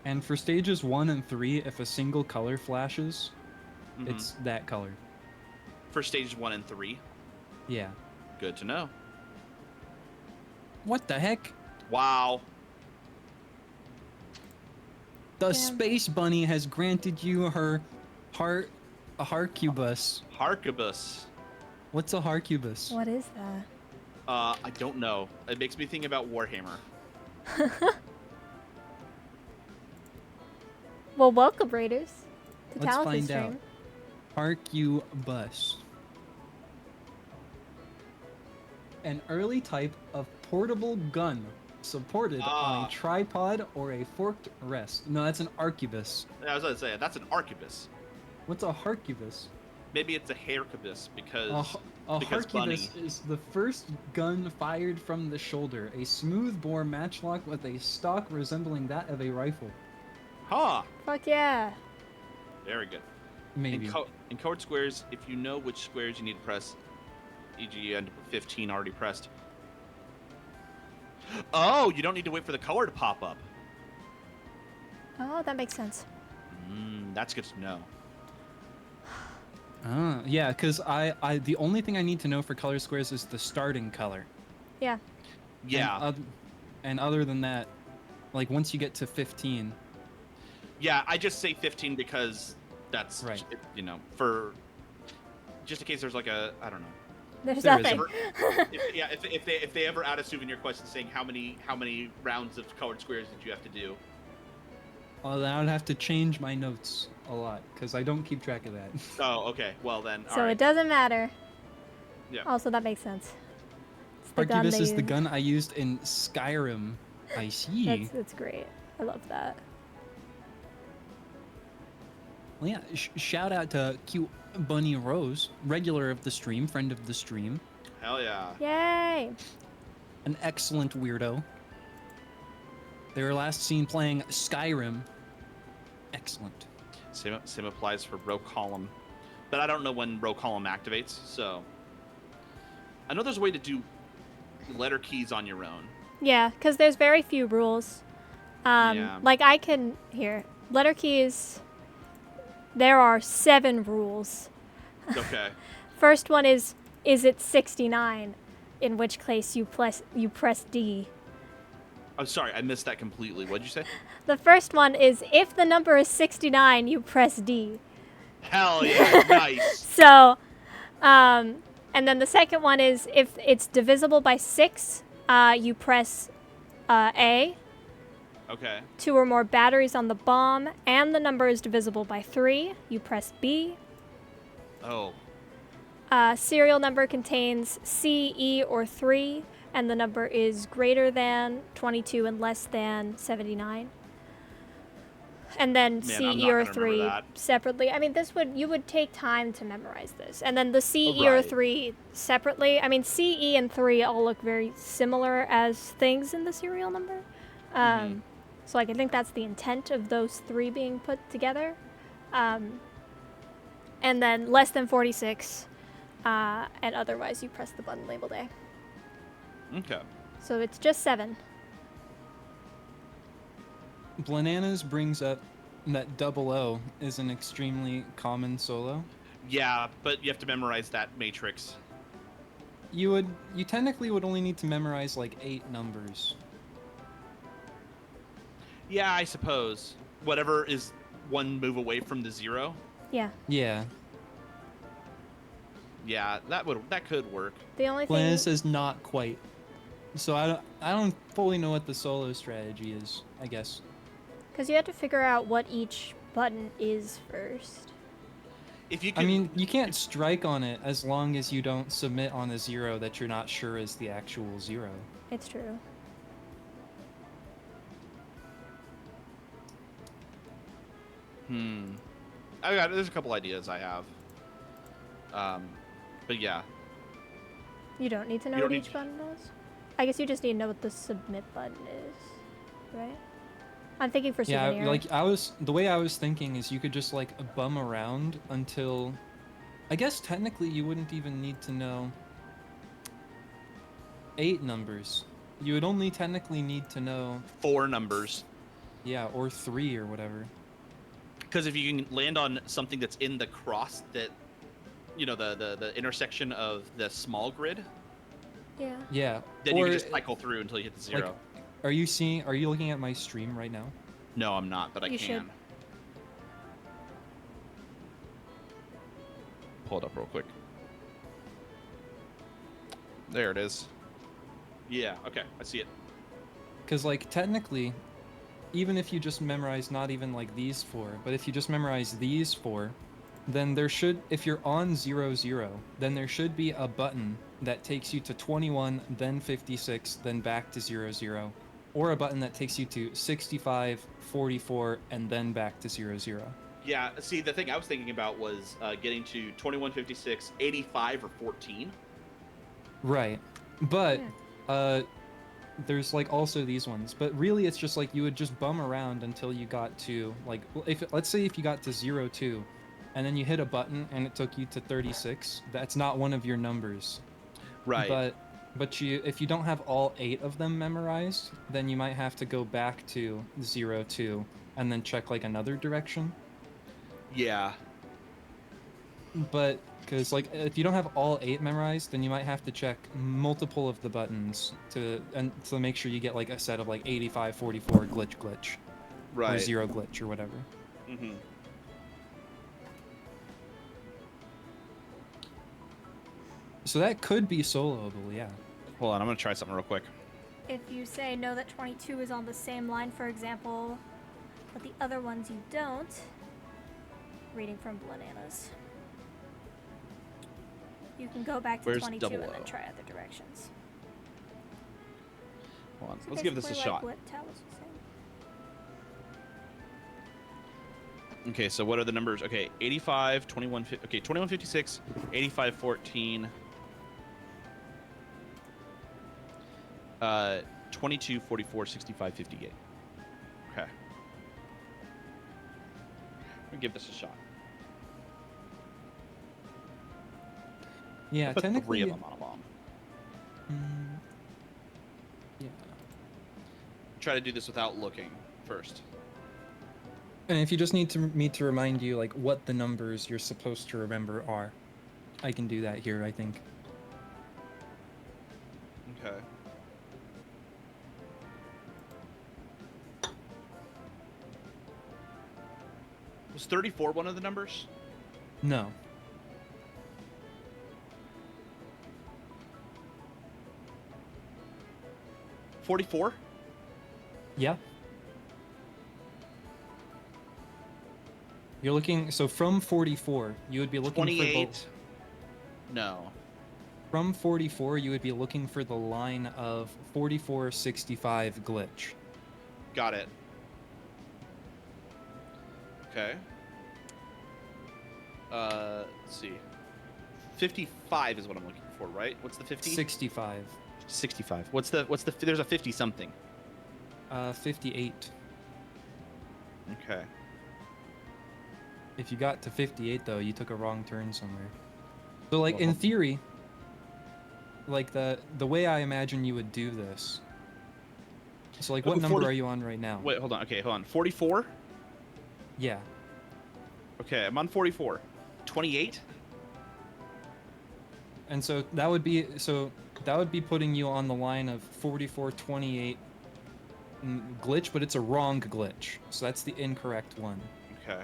And for stages 1 and 3, if a single color flashes, Mhm. it's that color. For stages 1 and 3. Yeah. Good to know. What the heck? Wow. The Damn. Space Bunny has granted you her heart, a Harcubus. Harcubus. What's a Harcubus? What is that? I don't know. It makes me think about Warhammer. Well, welcome, Raiders, to Let's Talos find stream. out. Harcubus. An early type of portable gun supported on a tripod or a forked rest. No, that's an arquebus. I was going to say, that's an arquebus. What's a harcubus? Maybe it's a haircubus because A Because harquebus bunny. is the first gun fired from the shoulder, a smooth-bore matchlock with a stock resembling that of a rifle. Ha! Fuck yeah. Very good. Maybe. In colored squares, if you know which squares you need to press, e.g. you end up with 15 already pressed. Oh, you don't need to wait for the color to pop up. Oh, that makes sense. That's good to know. Yeah, because the only thing I need to know for color squares is the starting color. Yeah. Yeah. And other than that, like once you get to 15, Yeah, I just say 15 because that's, Right. you know, for just in case there's like a, I don't know. There's There is nothing. If they ever add a souvenir question saying how many rounds of colored squares did you have to do? then I would have to change my notes a lot because I don't keep track of that. Oh, okay. Well then, So all right. it doesn't matter. Yeah. Also, that makes sense. It's the gun Harquebus they is the use. gun I used in Skyrim. I see. That's great. I love that. Well, yeah, shout out to cute Bunny Rose, regular of the stream, friend of the stream, Hell yeah. Yay! an excellent weirdo. They were last seen playing Skyrim. Excellent. Same applies for row column, but I don't know when row column activates. So I know there's a way to do letter keys on your own. Yeah, because there's very few rules. Yeah. Like I can here letter keys. There are 7 rules. Okay. First one is it 69? In which case you press D. I'm sorry, I missed that completely. What'd you say? The first one is if the number is 69, you press D. Hell yeah, nice. So, and then the second one is if it's divisible by 6, you press A. Okay. 2 or more batteries on the bomb, and the number is divisible by 3, you press B. Oh. Serial number contains C, E, or 3, and the number is greater than 22 and less than 79. And then Man, C, I'm E, not or gonna remember 3 that. separately. I mean, you would take time to memorize this. And then the C, E, or Right. 3 separately. I mean, C, E, and 3 all look very similar as things in the serial number. So, like, I think that's the intent of those 3 being put together. And then less than 46, and otherwise you press the button labeled A. Okay. So it's just 7. Bananas brings up that 00 is an extremely common solo. Yeah, but you have to memorize that matrix. You technically would only need to memorize like 8 numbers. Yeah, I suppose. Whatever is one move away from the 0. Yeah. Yeah. Yeah, that could work. The only thing. Bananas is not quite. So I don't fully know what the solo strategy is, I guess. Because you have to figure out what each button is first. If you can, I mean, you can't strike on it as long as you don't submit on a 0 that you're not sure is the actual 0. It's true. there's a couple ideas I have. But yeah. You don't need to know You what don't each need- button does? I guess you just need to know what the submit button is, right? I'm thinking for Yeah, souvenir. like the way I was thinking is you could just like bum around until, I guess technically you wouldn't even need to know 8 numbers. You would only technically need to know, 4 numbers. yeah, or 3 or whatever. Because if you can land on something that's in the cross that, you know, the intersection of the small grid, Yeah. Yeah. then you or, can just cycle through until you hit the 0. Are you looking at my stream right now? No, I'm not, but I You can. should. Pull it up real quick. There it is. Yeah, okay, I see it. Because, like, technically, even if you just memorize not even, like, these 4, but if you just memorize these 4, then there should, if you're on 00, then there should be a button that takes you to 21, then 56, then back to 00, or a button that takes you to 65, 44, and then back to 00. Yeah, see, the thing I was thinking about was getting to 2156, 85, or 14. Right. But Yeah. there's like also these ones, but really it's just like you would just bum around until you got to like if let's say if you got to 02 and then you hit a button and it took you to 36, that's not one of your numbers. Right. But you if you don't have all 8 of them memorized, then you might have to go back to 02 and then check like another direction. Yeah. But because like if you don't have all 8 memorized, then you might have to check multiple of the buttons to make sure you get like a set of like 85, 44 glitch, Right. or 0 glitch or whatever. Mm-hmm. So that could be soloable, yeah. Hold on, I'm gonna try something real quick. If you say know that 22 is on the same line, for example, but the other ones you don't, reading from Bananas, you can go back to Where's 22 and 00? then try other directions. Hold on, So let's give this a basically like shot. what Talos was saying. Okay, so what are the numbers? Okay, 85, 21, okay, 2156, 85, 14, 22, 44, 65, 58. Okay. I'm gonna give this a shot. Yeah, I'll put technically. 3 of them on a bomb. Yeah. Try to do this without looking first. And if you just need me to remind you like what the numbers you're supposed to remember are, I can do that here, I think. Okay. Was 34 one of the numbers? No. $44? Yeah. You're looking, so from 44, you would be looking 28? for No. from 44, you would be looking for the line of 4465 glitch. Got it. Okay. Let's see. 55 is what I'm looking for, right? What's the 50? 65. 65. What's the there's a 50 something. 58. Okay. If you got to 58 though, you took a wrong turn somewhere. So like Well, in theory, like the way I imagine you would do this. So like what number 40 are you on right now? Wait, hold on. Okay, hold on. 44? Yeah. Okay, I'm on 44. 28? And so that would be putting you on the line of 4428 glitch, but it's a wrong glitch. So that's the incorrect one. Okay.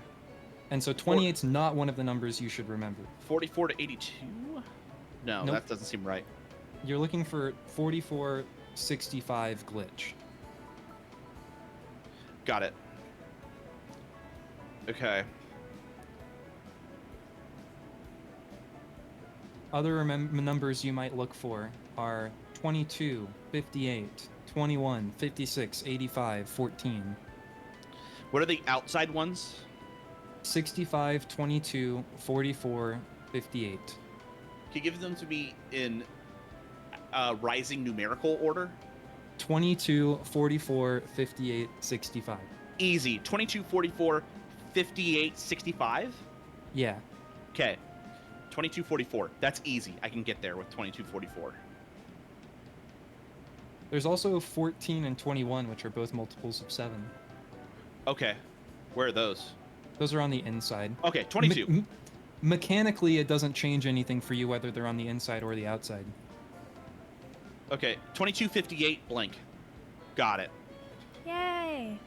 And so 28's not one of the numbers you should remember. 44 to 82? No, Nope. that doesn't seem right. You're looking for 4465 glitch. Got it. Okay. Other numbers you might look for are 22, 58, 21, 56, 85, 14. What are the outside ones? 65, 22, 44, 58. Can you give them to me in rising numerical order? 22, 44, 58, 65. Easy. 22, 44, 58, 65? Yeah. Okay. 2244. That's easy. I can get there with 2244. There's also 14 and 21, which are both multiples of 7. Okay. Where are those? Those are on the inside. Okay, 22. Mechanically, it doesn't change anything for you whether they're on the inside or the outside. Okay, 2258 blank. Got it. Yay!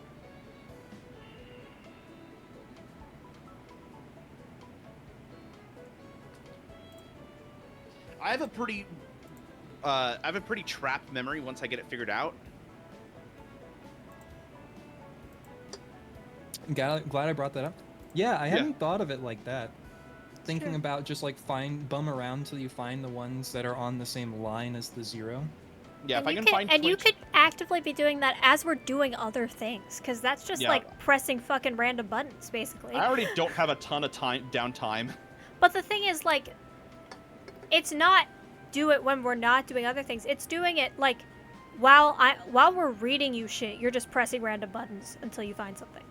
I have a pretty trapped memory once I get it figured out. Glad I brought that up. Yeah, I hadn't thought of it like that. Thinking about just like bum around till you find the ones that are on the same line as the 0. Yeah, and if I can find and you 20 could actively be doing that as we're doing other things, because that's just Yeah. like pressing fucking random buttons, basically. I already don't have a ton of downtime. But the thing is, like, it's not do it when we're not doing other things. It's doing it like while we're reading you shit. You're just pressing random buttons until you find something.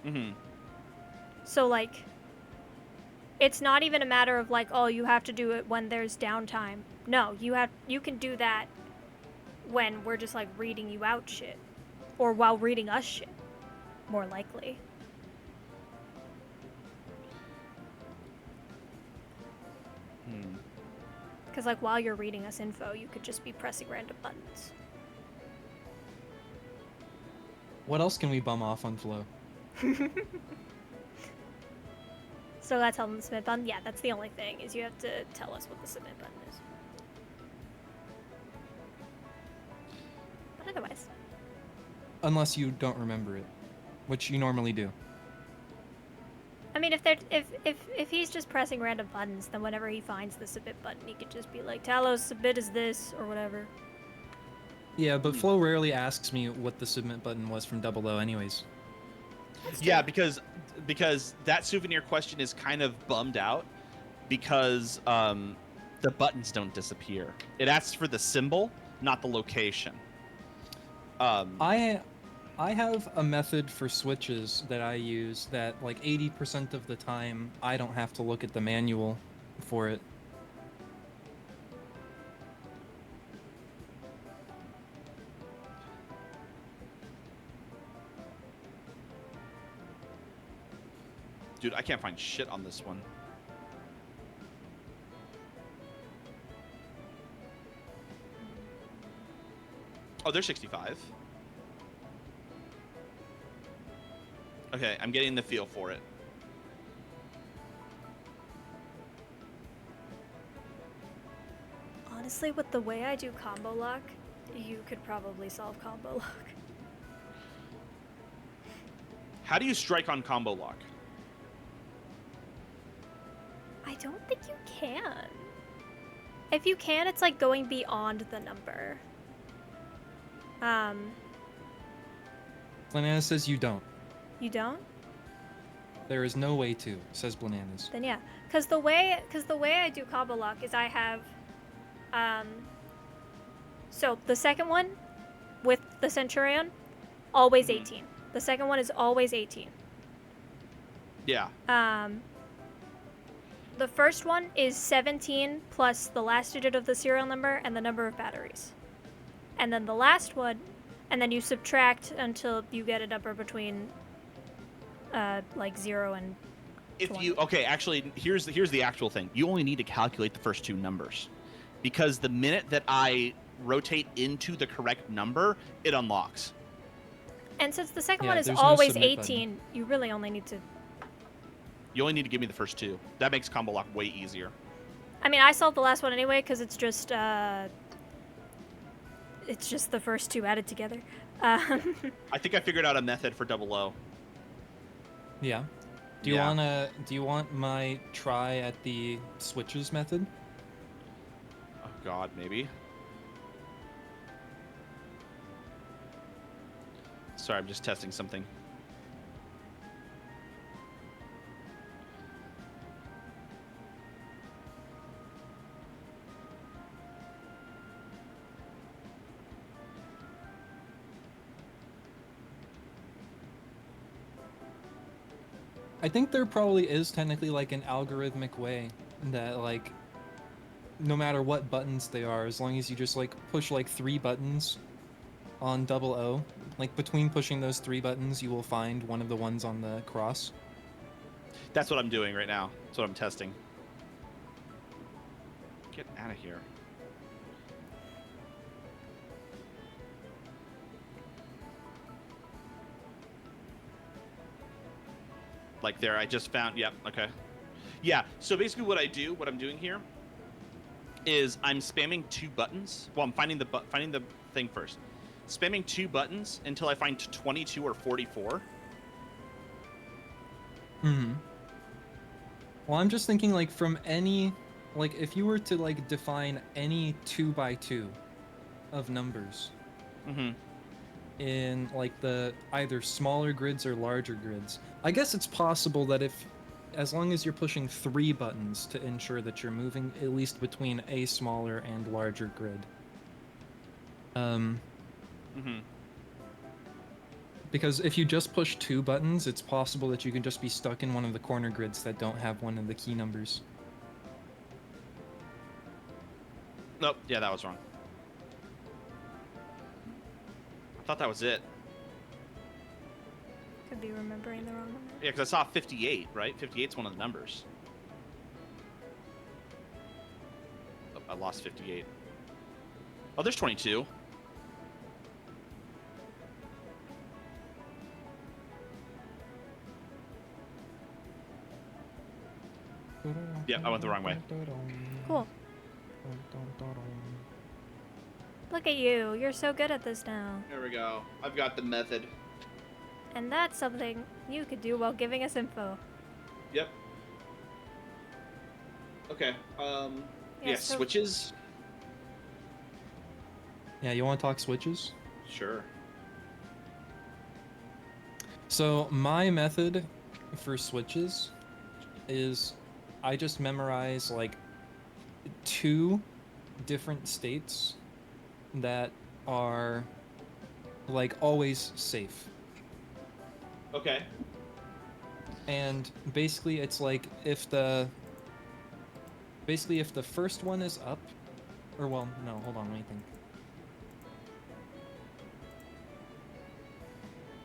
Mm-hmm. So like, it's not even a matter of like, oh, you have to do it when there's downtime. No, you can do that when we're just like reading you out shit, or while reading us shit, more likely. Because like while you're reading us info, you could just be pressing random buttons. What else can we bum off on Flow? So gotta tell them the submit button. Yeah, that's the only thing, is you have to tell us what the submit button is. But otherwise, Unless you don't remember it, which you normally do. I mean, if he's just pressing random buttons, then whenever he finds the submit button, he could just be like, Talos, submit is this, or whatever. Yeah, but Flow rarely asks me what the submit button was from 00 anyways. Yeah, because that souvenir question is kind of bummed out because the buttons don't disappear. It asks for the symbol, not the location. I have a method for switches that I use that like 80% of the time I don't have to look at the manual for it. Dude, I can't find shit on this one. Oh, they're 65. Okay, I'm getting the feel for it. Honestly, with the way I do combo lock, you could probably solve combo lock. How do you strike on combo lock? I don't think you can. If you can, it's like going beyond the number. Bananas says you don't. You don't? There is no way to, says Bananas. Then yeah, because the way I do combo lock is I have, so the second one with the Centurion, always 18. The second one is always 18. Yeah. The first one is 17 plus the last digit of the serial number and the number of batteries. And then the last one, and then you subtract until you get a number between like 0 and 20. Actually, here's the actual thing. You only need to calculate the first two numbers, because the minute that I rotate into the correct number, it unlocks. And since the second Yeah, one is there's no always submit 18, you really only need to. You only need to give me the first two. That makes combo lock way easier. I mean, I solved the last one anyway because it's just the first two added together. I think I figured out a method for 00. Yeah. Do you want my try at the switches method? Oh God, maybe. Sorry, I'm just testing something. I think there probably is technically like an algorithmic way that like no matter what buttons they are, as long as you just like push like 3 buttons on 00, like between pushing those 3 buttons you will find one of the ones on the cross. That's what I'm doing right now. That's what I'm testing. Get out of here. Like there, I just found, yep, okay. Yeah, so basically what I'm doing here is I'm spamming 2 buttons. Well, I'm finding the thing first. Spamming 2 buttons until I find 22 or 44. Mm-hmm. Well, I'm just thinking like from any, like if you were to like define any 2x2, of numbers Mm-hmm. in like the either smaller grids or larger grids. I guess it's possible that as long as you're pushing 3 buttons to ensure that you're moving at least between a smaller and larger grid. Mm-hmm. Because if you just push 2 buttons, it's possible that you can just be stuck in one of the corner grids that don't have one of the key numbers. Nope. Yeah, that was wrong. I thought that was it. Could be remembering the wrong number. Yeah, because I saw 58, right? 58's one of the numbers. Oh, I lost 58. Oh, there's 22. Yeah, I went the wrong way. Cool. Look at you. You're so good at this now. There we go. I've got the method. And that's something you could do while giving us info. Yep. Okay. Yeah, so- switches. Yeah, you want to talk switches? Sure. So my method for switches is I just memorize like 2 different states that are like always safe. Okay. And basically it's like if the first one is up, or well, no, hold on, let me think.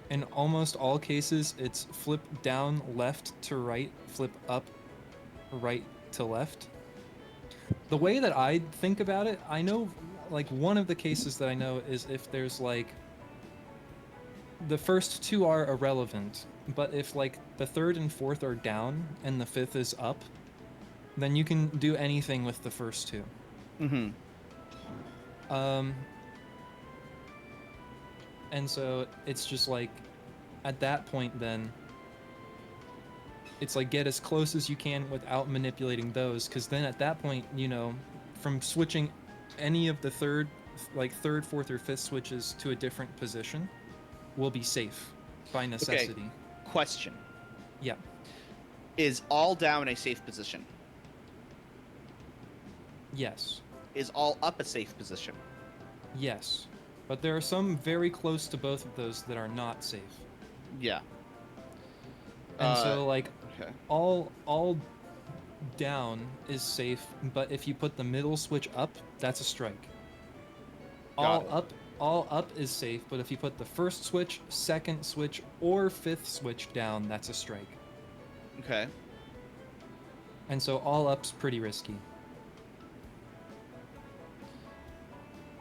In almost all cases, it's flip down left to right, flip up right to left. The way that I think about it, I know, like, one of the cases that I know is if there's, like, the first 2 are irrelevant, but if, like, the 3rd and 4th are down and the 5th is up, then you can do anything with the first 2. Mm-hmm. And so it's just like, at that point then, it's like get as close as you can without manipulating those, because then at that point, you know, from switching any of the 3rd, 4th, or 5th switches to a different position will be safe by necessity. Question. Yeah. Is all down a safe position? Yes. Is all up a safe position? Yes. But there are some very close to both of those that are not safe. Yeah. And so, like, Okay. all down is safe, but if you put the middle switch up, that's a strike. Got it. All up is safe, but if you put the first switch, second switch, or 5th switch down, that's a strike. Okay. And so all up's pretty risky.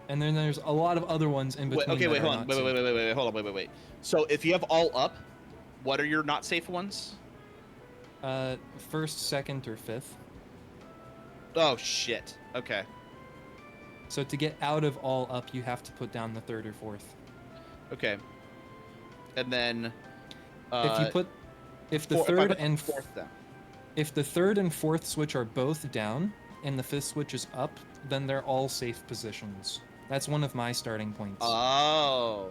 And then there's a lot of other ones in between. Okay, that wait, are hold on. not Wait, safe. hold on, wait. So if you have all up, what are your not safe ones? First, second, or 5th. Oh shit. Okay. So to get out of all up, you have to put down the 3rd or 4th. Okay. And then if the 3rd and 4th down. If the 3rd and 4th switch are both down and the 5th switch is up, then they're all safe positions. That's one of my starting points. Oh.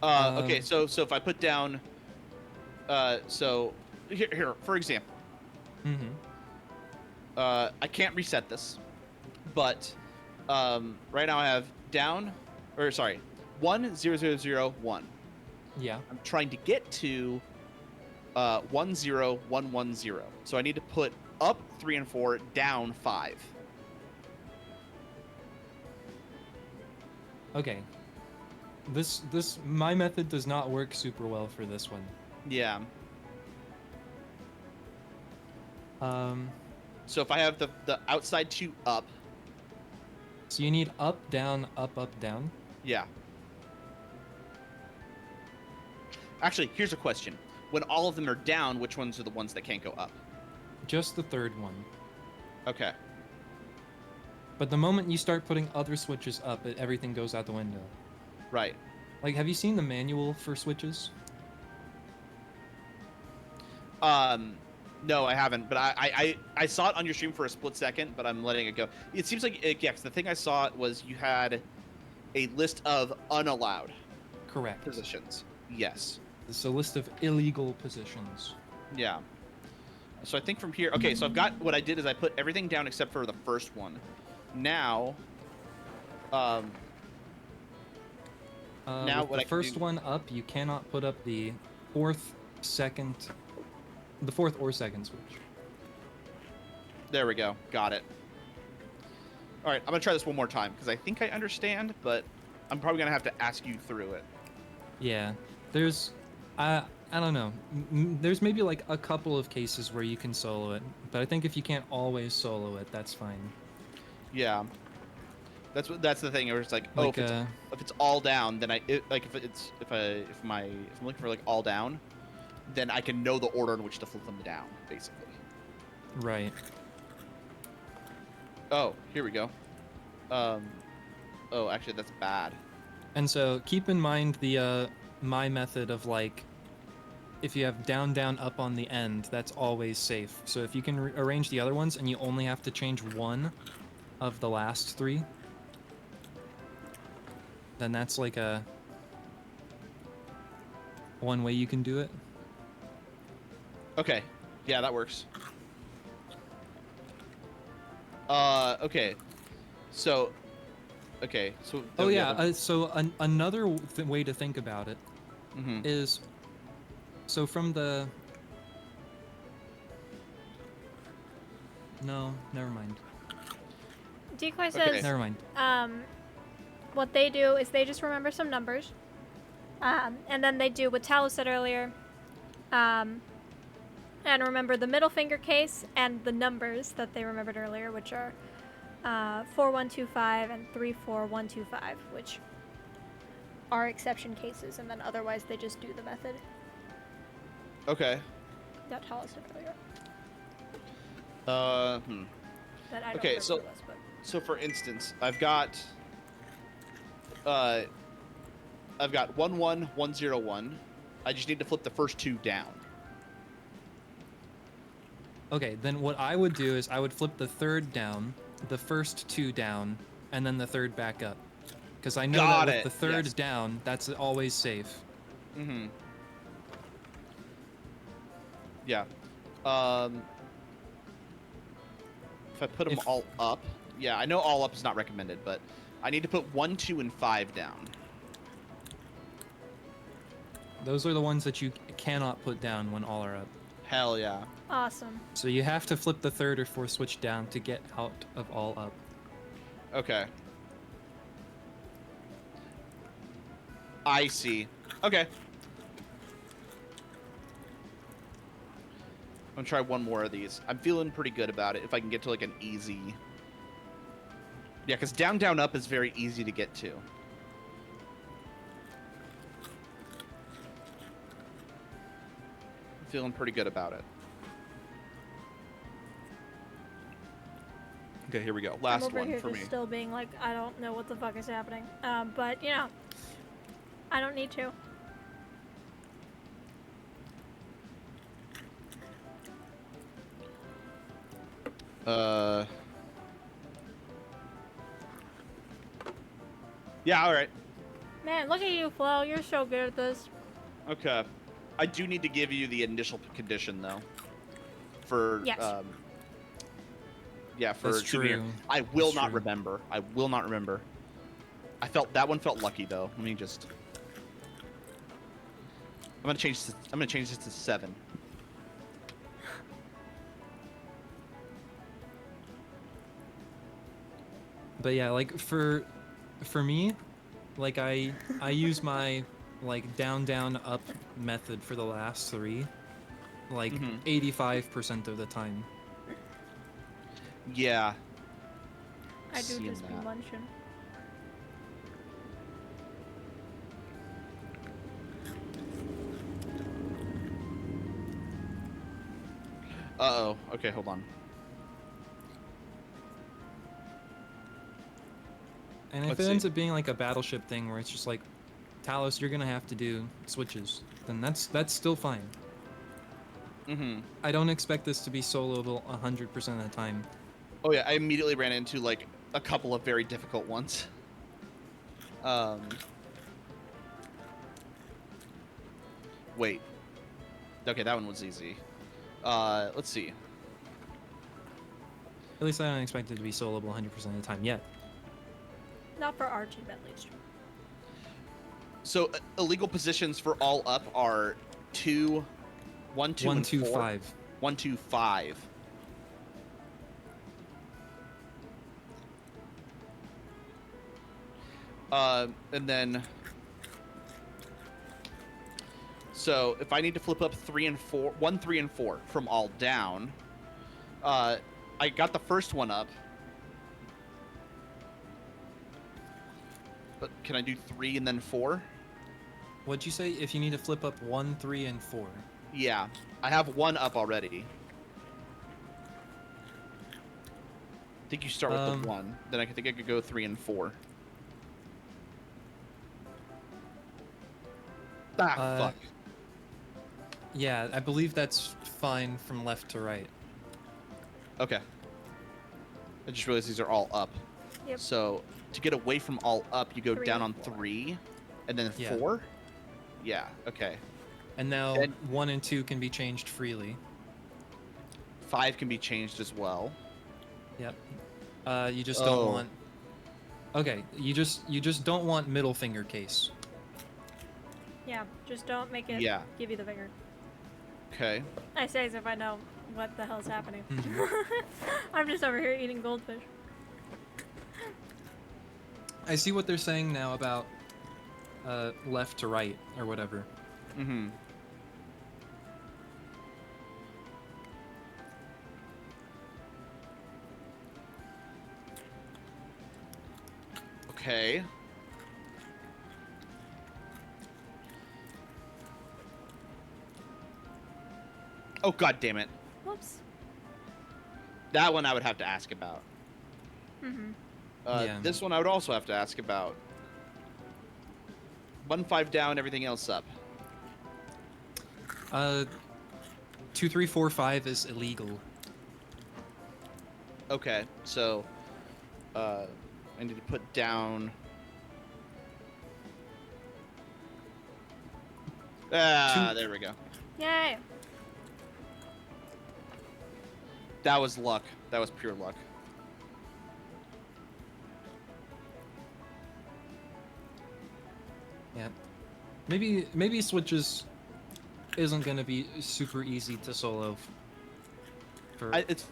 Okay, so if I put down, so here for example, I can't reset this, but right now I have down, or sorry, 1 0 0 0 1. Yeah. I'm trying to get to 1 0 1 1 0. So I need to put up 3 and 4, down 5. Okay. My method does not work super well for this one. Yeah. So if I have the outside 2 up. So you need up, down, up, down? Yeah. Actually, here's a question. When all of them are down, which ones are the ones that can't go up? Just the 3rd one. Okay. But the moment you start putting other switches up, everything goes out the window. Right. Like, have you seen the manual for switches? No, I haven't, but I saw it on your stream for a split second, but I'm letting it go. It seems like yeah, 'cause the thing I saw was you had a list of unallowed Correct. positions. Yes. It's a list of illegal positions. Yeah. So I think from here, okay, so I've got, what I did is I put everything down except for the first one. Now, now With what the I can first do- one up, you cannot put up the fourth or second switch. There we go. Got it. All right, I'm gonna try this one more time because I think I understand, but I'm probably gonna have to ask you through it. Yeah, there's, I don't know. There's maybe like a couple of cases where you can solo it, but I think if you can't always solo it, that's fine. Yeah. That's the thing. Where it's like, oh, Like, if it's all down, then if I'm looking for like all down, then I can know the order in which to flip them down, basically. right. Oh, here we go. Oh, actually, that's bad. And so keep in mind the my method of like, if you have down, down, up on the end, that's always safe. So if you can arrange the other ones and you only have to change one of the last three, then that's like one way you can do it. Okay. Yeah, that works. Okay. So, okay. So. Oh yeah. So another way to think about it Mm-hmm. is, so from the. No, never mind. Decoy says, Okay. Never mind. what they do is they just remember some numbers, and then they do what Talos said earlier, and remember the middle finger case and the numbers that they remembered earlier, which are 4125 and 34125, which are exception cases, and then otherwise they just do the method Okay. that Talos said earlier. That I don't Okay, remember so- what it was, but So for instance, I've got 11101. I just need to flip the first two down. Okay, then what I would do is I would flip the third down, the first two down, and then the third back up. Because I know Got that with it, the third yes. down, that's always safe. Mm-hmm. Yeah. If I put them If- all up, yeah, I know all up is not recommended, but I need to put 1, 2, and 5 down. Those are the ones that you cannot put down when all are up. Hell yeah. awesome. So you have to flip the third or fourth switch down to get out of all up. Okay. I see. Okay. I'm gonna try one more of these. I'm feeling pretty good about it. If I can get to like an easy. Yeah, because down, down, up is very easy to get to. I'm feeling pretty good about it. Okay, here we go. I'm Last over one here for just me. still being like, I don't know what the fuck is happening. But you know, I don't need to. Yeah, all right. Man, look at you, Flo. You're so good at this. Okay. I do need to give you the initial condition though. For Yes. yeah, for That's souvenir. true. I will That's not true. remember. I will not remember. I felt that one felt lucky though. Let me just. I'm gonna change. I'm gonna change this to 7. But yeah, like for me, like I use my like down down up method for the last 3 like Mhm. 85% of the time. Yeah. I do Seeing just be that. munching. Uh-oh. Okay, hold on. And if Let's it see. ends up being like a battleship thing where it's just like, Talos, you're gonna have to do switches, then that's still fine. Mm-hmm. I don't expect this to be soloable 100% of the time. Oh yeah, I immediately ran into like a couple of very difficult ones. Wait. Okay, that one was easy. Let's see. At least I don't expect it to be soloable 100% of the time yet. Not for our team, at least. So illegal positions for all up are 2, 1, 2, 1, and 2, 4. 5. 1, 2, 5. And then, so if I need to flip up 3 and 4, 1, 3, and 4 from all down, I got the first one up. But can I do 3 and then 4? What'd you say? If you need to flip up 1, 3, and 4. Yeah, I have 1 up already. I think you start with the 1. Then I think I could go 3 and 4. Fuck. Yeah, I believe that's fine from left to right. Okay. I just realized these are all up. Yep. So to get away from all up, you go 3 down and on 4. 3, and then Yeah. 4. Yeah. Okay. And now And- 1 and 2 can be changed freely. 5 can be changed as well. Yep. You just Oh. don't want. Okay, you just don't want middle finger case. Yeah, just don't make it Yeah. give you the finger. Okay. I say as if I know what the hell's happening. Mhm. I'm just over here eating goldfish. I see what they're saying now about left to right or whatever. Mm-hmm. Okay. Oh, god damn it. Whoops. That one I would have to ask about. Mm-hmm. Yeah. This one I would also have to ask about. 1, 5 down, everything else up. 2, 3, 4, 5 is illegal. Okay, so I need to put down. There we go. Yay! That was luck. That was pure luck. Yeah. Maybe switches isn't gonna be super easy to solo. For It's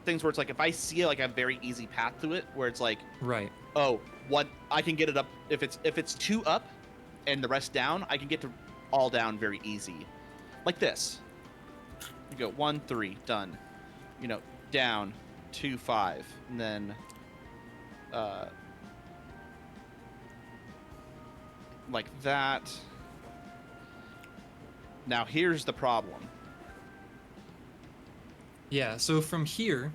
things where it's like if I see like a very easy path to it, where it's like, right. oh, what I can get it up if it's 2 up and the rest down, I can get to all down very easy, like this. You go 1, 3, done. You know, down 2, 5, and then like that. Now here's the problem. Yeah. So from here,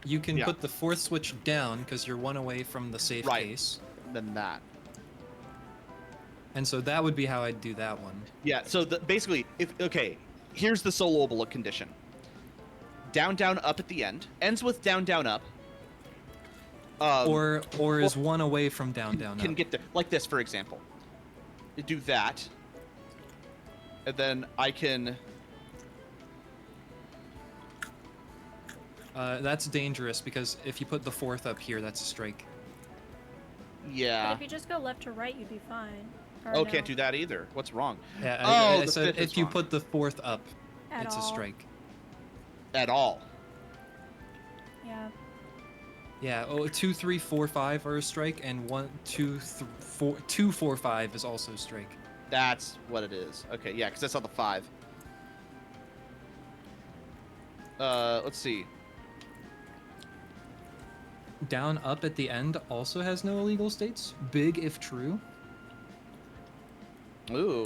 you can Yeah. put the 4th switch down because you're 1 away from the safe Right. case. Then that. And so that would be how I'd do that one. Yeah, so basically, here's the soloable condition. Down, down, up at the end. Ends with down, down, up. Or is 1 away from down, down, Can up. get there. Like this, for example. You do that. And then I can... That's dangerous because if you put the 4th up here, that's a strike. But Yeah. if you just go left to right, you'd be fine. Or Oh, no, can't do that either. What's wrong? Yeah, Oh, I the said 5th is if you wrong. put the 4th up, at it's all. a strike. At all. Yeah. Yeah, 2, 3, 4, 5 are a strike, and 1, 2, 4, 2, 4, 5 is also a strike. That's what it is. Okay, yeah, because that's on the 5. Let's see. Down, up at the end also has no illegal states. Big if true. Ooh.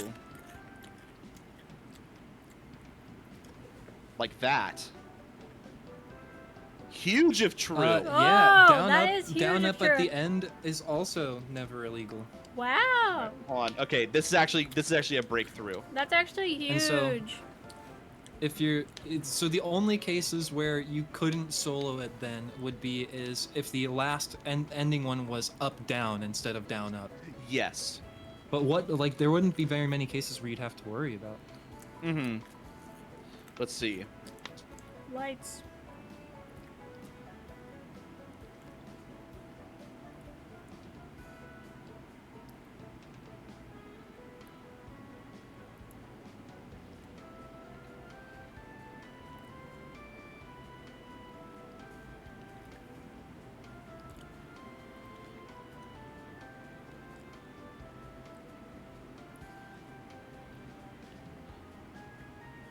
Like that. Huge if true. Yeah, Oh, down that up, is huge down if up at true. the end is also never illegal. Wow. Hold on. Okay, this is actually a breakthrough. That's actually huge. And so- So the only cases where you couldn't solo it then would be is if the last ending one was up down instead of down up. Yes. But there wouldn't be very many cases where you'd have to worry about. Mm-hmm. Let's see. Lights.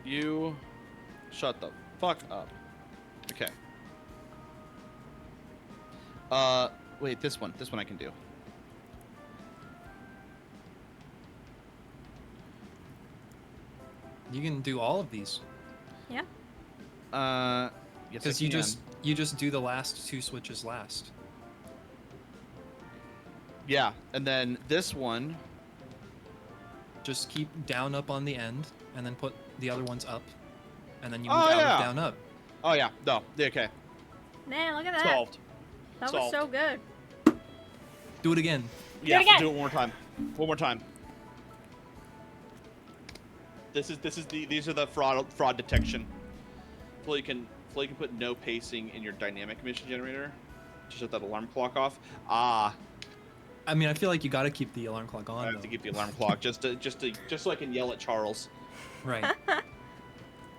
You shut the fuck up. Okay. Wait, this one I can do. You can do all of these. Yeah. Yes, I Because can. you just do the last 2 switches last. Yeah, and then this one. Just keep down up on the end, and then put the other ones up, and then you Oh, move out yeah. of down up. Oh yeah, no, okay, Man, look at that. solved. That was Solved. so good. Do it again. Yeah, again. do it one more time. One more time. These are the fraud detection. So you can put no pacing in your dynamic mission generator. Just shut that alarm clock off. Ah, I mean, I feel like you gotta keep the alarm clock on. I have though. to keep the alarm clock just so I can yell at Charles. Right.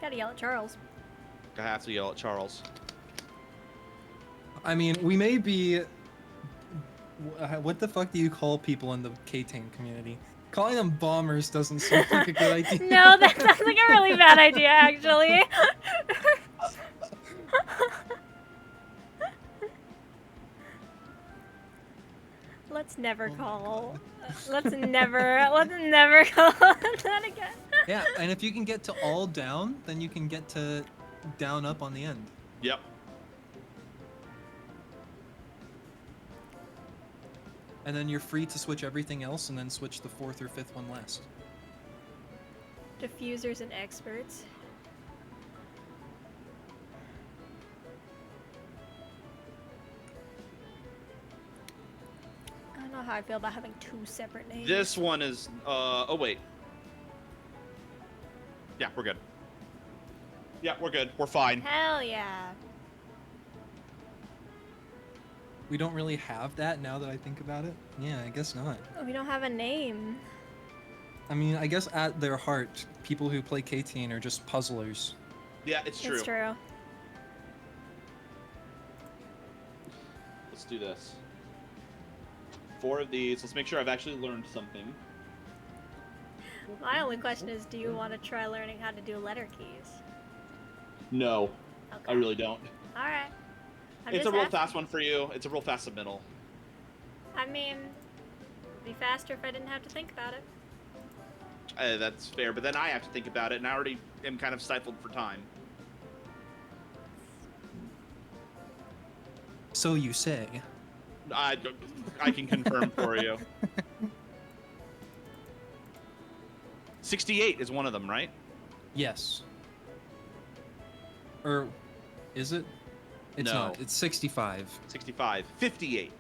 Gotta yell at Charles. I have to yell at Charles. I mean, we may be. What the fuck do you call people in the K-Tang community? Calling them bombers doesn't seem like a good idea. No, that sounds like a really bad idea, actually. Let's never call. Let's never call that again. Yeah, and if you can get to all down, then you can get to down up on the end. Yep. And then you're free to switch everything else and then switch the 4th or 5th one last. Diffusers and experts. I don't know how I feel about having 2 separate names. This one is. Oh wait. Yeah, we're good. Yeah, we're good. We're fine. Hell yeah. We don't really have that now that I think about it. Yeah, I guess not. We don't have a name. I mean, I guess at their heart, people who play KTN are just puzzlers. Yeah, it's true. It's true. Let's do this. 4 of these. Let's make sure I've actually learned something. My only question is, do you want to try learning how to do letter keys? No, Okay. I really don't. Alright. It's a real fast one for you. It's a real fast submittal. I mean, it'd be faster if I didn't have to think about it. That's fair, but then I have to think about it, and I already am kind of stifled for time. So you say. I can confirm for you. 68 is one of them, right? Yes. Or is it? It's No. not. It's 65. 65. 58.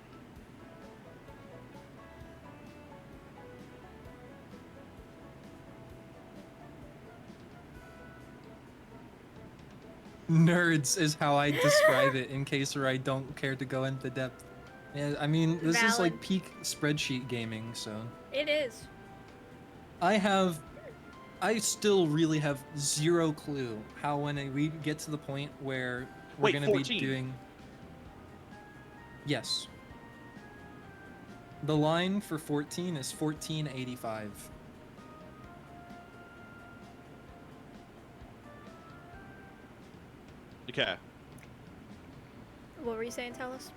Nerds is how I describe it in case where I don't care to go into depth. Yeah, I mean, this is like Valid. peak spreadsheet gaming, so. It is. I still really have zero clue how when we get to the point where we're Wait, gonna 14. be doing. Yes. The line for 14 is 1485. Okay. What were you saying, Talos?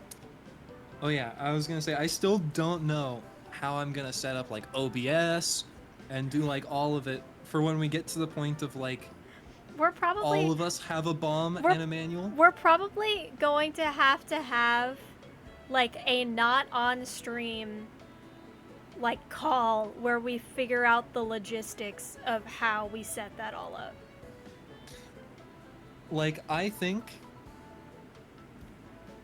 Oh yeah, I was gonna say I still don't know how I'm gonna set up like OBS and do like all of it for when we get to the point of like We're probably all of us have a bomb We're- and a manual. we're probably going to have like a not on stream like call where we figure out the logistics of how we set that all up. Like, I think,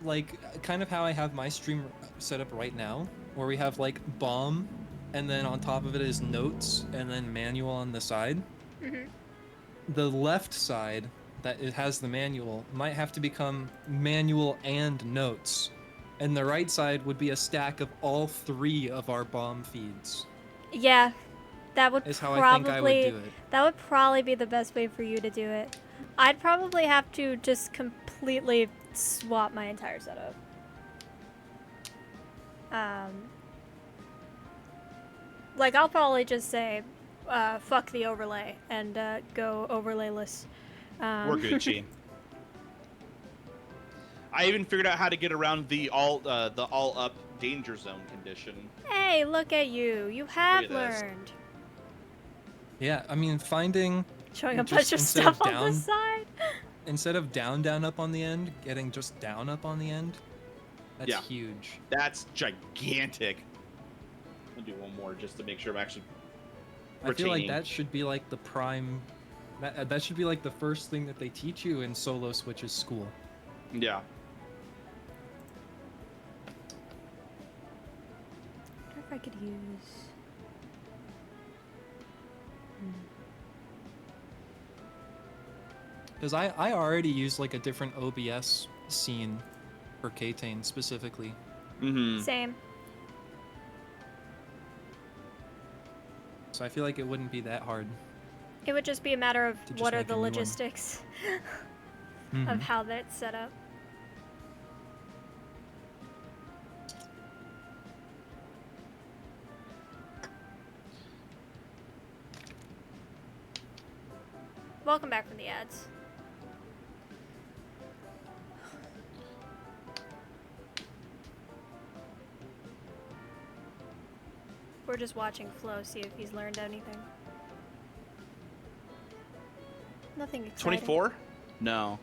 like, kind of how I have my stream set up right now, where we have, like, bomb, and then on top of it is notes, and then manual on the side. Mhm. The left side, that it has the manual, might have to become manual and notes. And the right side would be a stack of all 3 of our bomb feeds. Yeah, that would Is how I think I would probably do it. that would probably be the best way for you to do it. I'd probably have to just completely swap my entire setup. Like I'll probably just say, fuck the overlay and go overlayless. We're Gucci. I even figured out how to get around the all up danger zone condition. Hey, look at you! You have at this. learned. Yeah, I mean, finding Showing a just bunch of instead stuff of on the down- side. instead of down up on the end, getting just down up on the end. That's Yeah. huge. That's gigantic. I'll do one more just to make sure I'm actually I feel like retaining. that should be like the prime. That should be like the first thing that they teach you in Solo Switch's school. Yeah. I wonder if I could use. Because I already use like a different OBS scene for K-Tane specifically. Mm-hmm. Same. So I feel like it wouldn't be that hard. It would just be a matter of To just what are make a the new one. logistics Mhm. of how that's set up. Welcome back from the ads. We're just watching Flo see if he's learned anything. Nothing exciting. 24? No.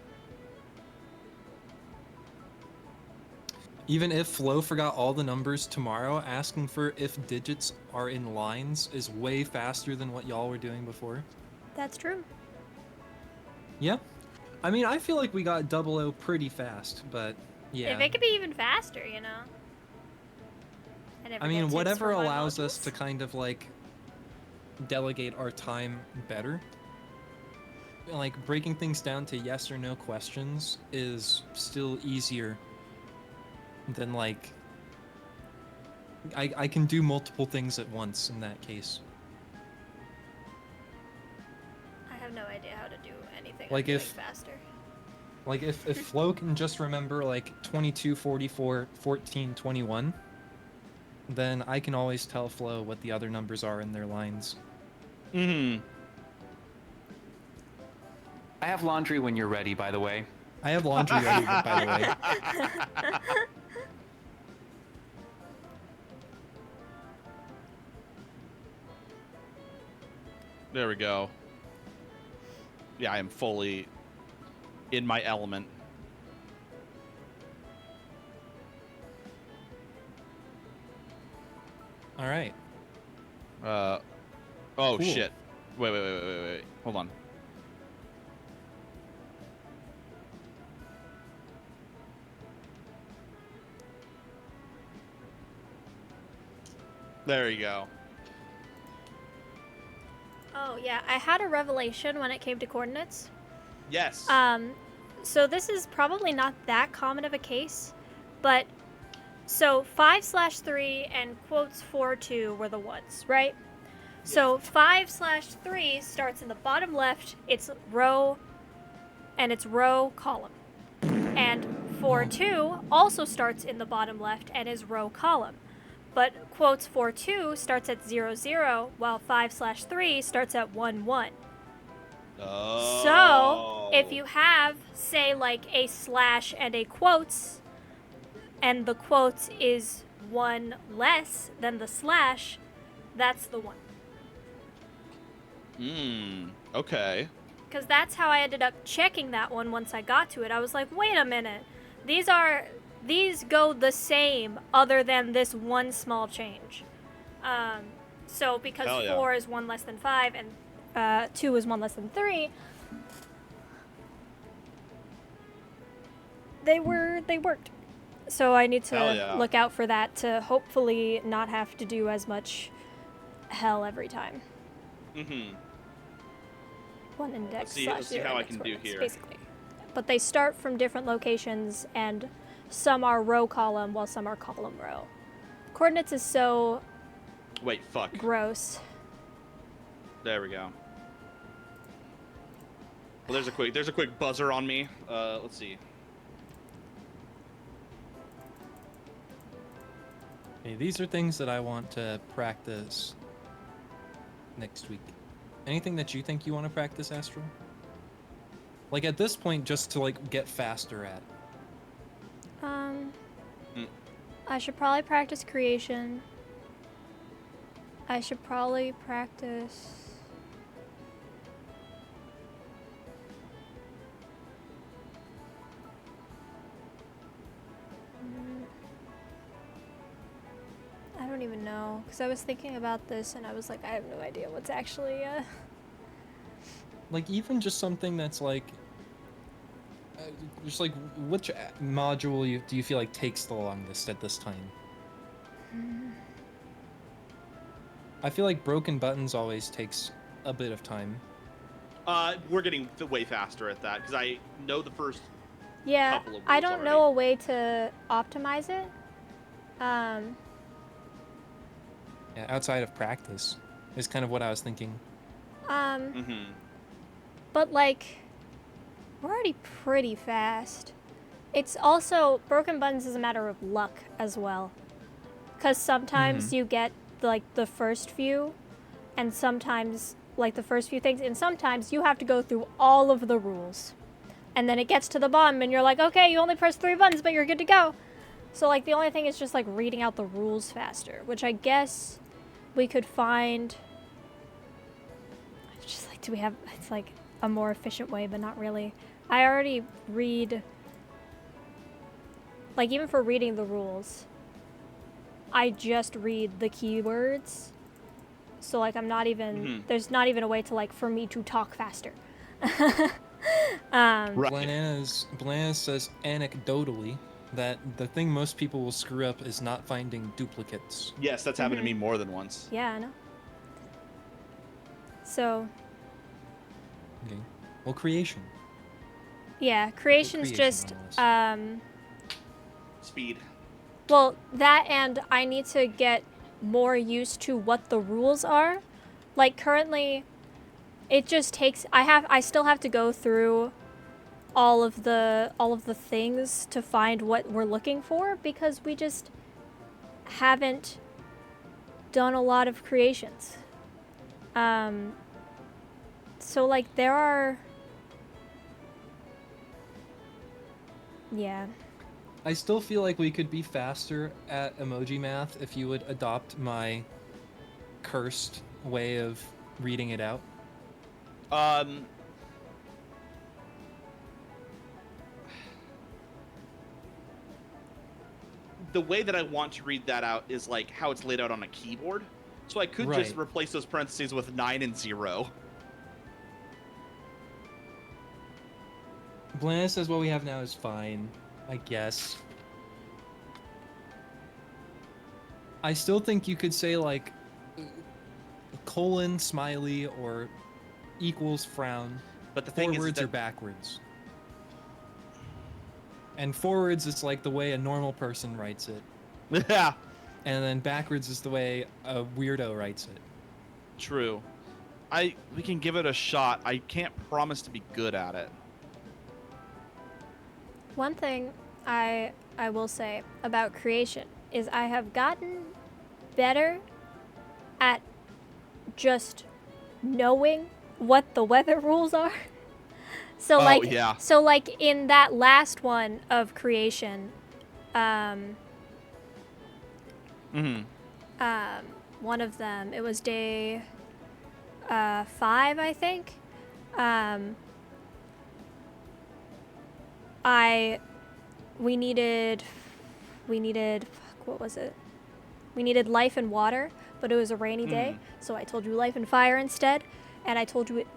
Even if Flo forgot all the numbers tomorrow, asking for if digits are in lines is way faster than what y'all were doing before. That's true. Yeah. I mean, I feel like we got 00 pretty fast, but yeah. If it could be even faster, you know. I mean, whatever allows allows us to kind of like delegate our time better. Like breaking things down to yes or no questions is still easier than like I can do multiple things at once in that case. I have no idea how to do anything Like I'm if- doing faster. Like if Flo can just remember like 22, 44, 14, 21, then I can always tell Flo what the other numbers are in their lines. Mm-hmm. I have laundry when you're ready, by the way. I have laundry ready, by the way. There we go. Yeah, I am fully in my element. All right. Oh Cool. shit. Wait. Hold on. There you go. Oh yeah, I had a revelation when it came to coordinates. Yes. So this is probably not that common of a case, but so 5/3 and quotes 4/2 were the ones, right? So 5/3 starts in the bottom left, it's row, and it's row column. And 4/2 also starts in the bottom left and is row column. But quotes 4/2 starts at 0, 0, while 5/3 starts at 1, 1. Oh. So, if you have, say, like a slash and a quotes, and the quotes is 1 less than the slash, that's the one. Okay. Because that's how I ended up checking that one once I got to it. I was like, wait a minute. These go the same other than this one small change. So because Hell yeah. 4 is 1 less than 5 and 2 is 1 less than 3, they worked. So I need Hell to yeah. look out for that to hopefully not have to do as much hell every time. Mm-hmm. One index Let's see /0 how I index can do coordinates, here. basically. But they start from different locations, and some are row column while some are column row. Coordinates is so Wait, fuck. gross. There we go. Well, there's a quick buzzer on me. Let's see. Okay, these are things that I want to practice next week. Anything that you think you want to practice, Astral? Like at this point, just to like get faster at. I should probably practice creation. I should probably practice. I don't even know, because I was thinking about this and I was like, I have no idea what's actually. Like even just something that's like, just like which module do you feel like takes the longest at this time? I feel like broken buttons always takes a bit of time. We're getting way faster at that because I know the first. Yeah, Couple of I rules don't know already. a way to optimize it. Yeah, outside of practice is kind of what I was thinking. Mm-hmm. But like, we're already pretty fast. It's also, broken buttons is a matter of luck as well. Because sometimes you get like the first few, and sometimes like the first few things, and sometimes you have to go through all of the rules. And then it gets to the bottom and you're like, okay, you only press 3 buttons, but you're good to go. So like the only thing is just like reading out the rules faster, which I guess we could find. Just like, do we have, it's like a more efficient way, but not really. I already read, like even for reading the rules, I just read the keywords. So like I'm not even, there's not even a way to like, for me to talk faster. Right. Bananas says anecdotally that the thing most people will screw up is not finding duplicates. Yes, that's happened to me more than once. Yeah, I know. So, Okay. Well, creation. yeah, creation's creation just, on the Speed. well, that and I need to get more used to what the rules are. Like currently, it just takes, I still have to go through all of the things to find what we're looking for because we just haven't done a lot of creations. So like there are, yeah. I still feel like we could be faster at emoji math if you would adopt my cursed way of reading it out. The way that I want to read that out is like how it's laid out on a keyboard. So I could just Right. replace those parentheses with 9 and 0. Blana says what we have now is fine, I guess. I still think you could say like colon, smiley, or equals frown. But the thing Forwards is or backwards. And forwards is like the way a normal person writes it. Yeah, And then backwards is the way a weirdo writes it. true. We can give it a shot. I can't promise to be good at it. One thing I will say about creation is I have gotten better at just knowing what the weather rules are. So Oh, like yeah. so like in that last one of creation, one of them, it was day 5, I think. We needed fuck, what was it? We needed life and water, but it was a rainy day, so I told you life and fire instead, and I told you it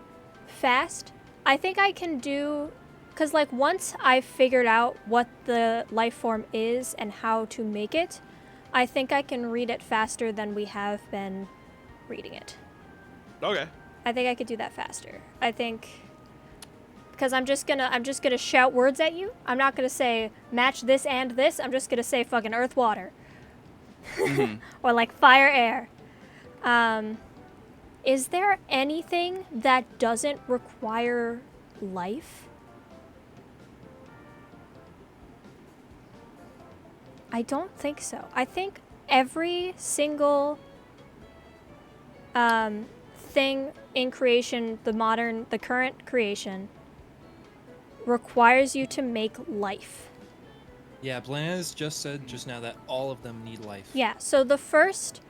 fast. I think I can do because like once I've figured out what the life form is and how to make it, I think I can read it faster than we have been reading it. Okay. I think I could do that faster. I think because I'm just gonna shout words at you. I'm not gonna say match this and this. I'm just gonna say fucking earth, water, or like fire, air. Is there anything that doesn't require life? I don't think so. I think every single thing in creation, the current creation, requires you to make life. Yeah, Blaze just said just now that all of them need life. Yeah, so the first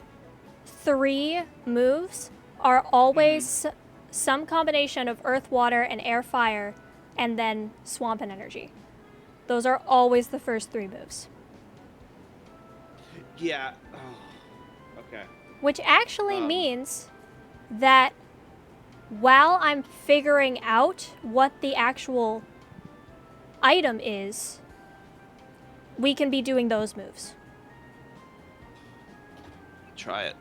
3 moves are always some combination of earth, water, and air, fire, and then swamp and energy. Those are always the first 3 moves. Yeah. Oh. Okay. Which actually means that while I'm figuring out what the actual item is, we can be doing those moves. Try it.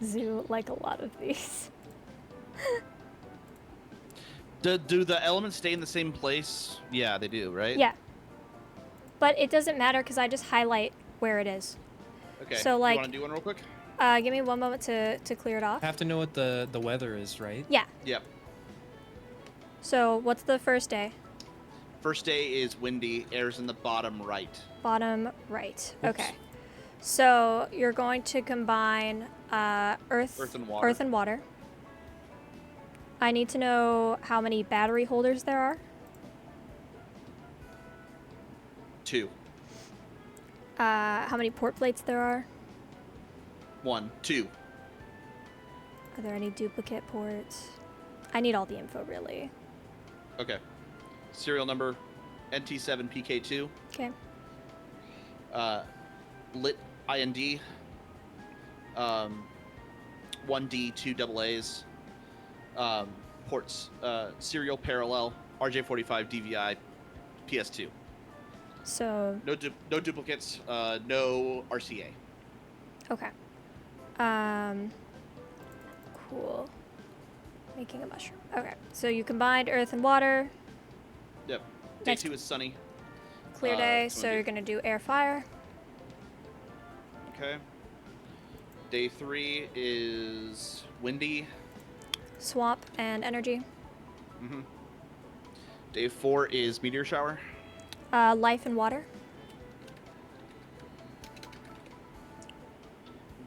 Zoo, like a lot of these. Do the elements stay in the same place? Yeah, they do, right? Yeah. But it doesn't matter because I just highlight where it is. Okay. So, like, you want to do one real quick? Give me one moment to clear it off. Have to know what the weather is, right? Yeah. Yep. So, what's the first day? First day is windy. Air's in the bottom right. Bottom right. Oops. Okay. So, you're going to combine earth and water. Earth and water. I need to know how many battery holders there are. 2. How many port plates there are. 1, 2. Are there any duplicate ports? I need all the info, really. Okay. Serial number NT7PK2. Okay. Lit IND. 1D 2 AA's. Ports. Serial parallel. RJ45 DVI. PS2. So. No duplicates. No RCA. Okay. Cool. Making a mushroom. Okay. So you combined earth and water. Yep. Day Next. 2 is sunny. Clear day. so So you're gonna do air, fire. Okay. Day 3 is windy. Swamp and energy. Mm-hmm. Day 4 is meteor shower. Life and water.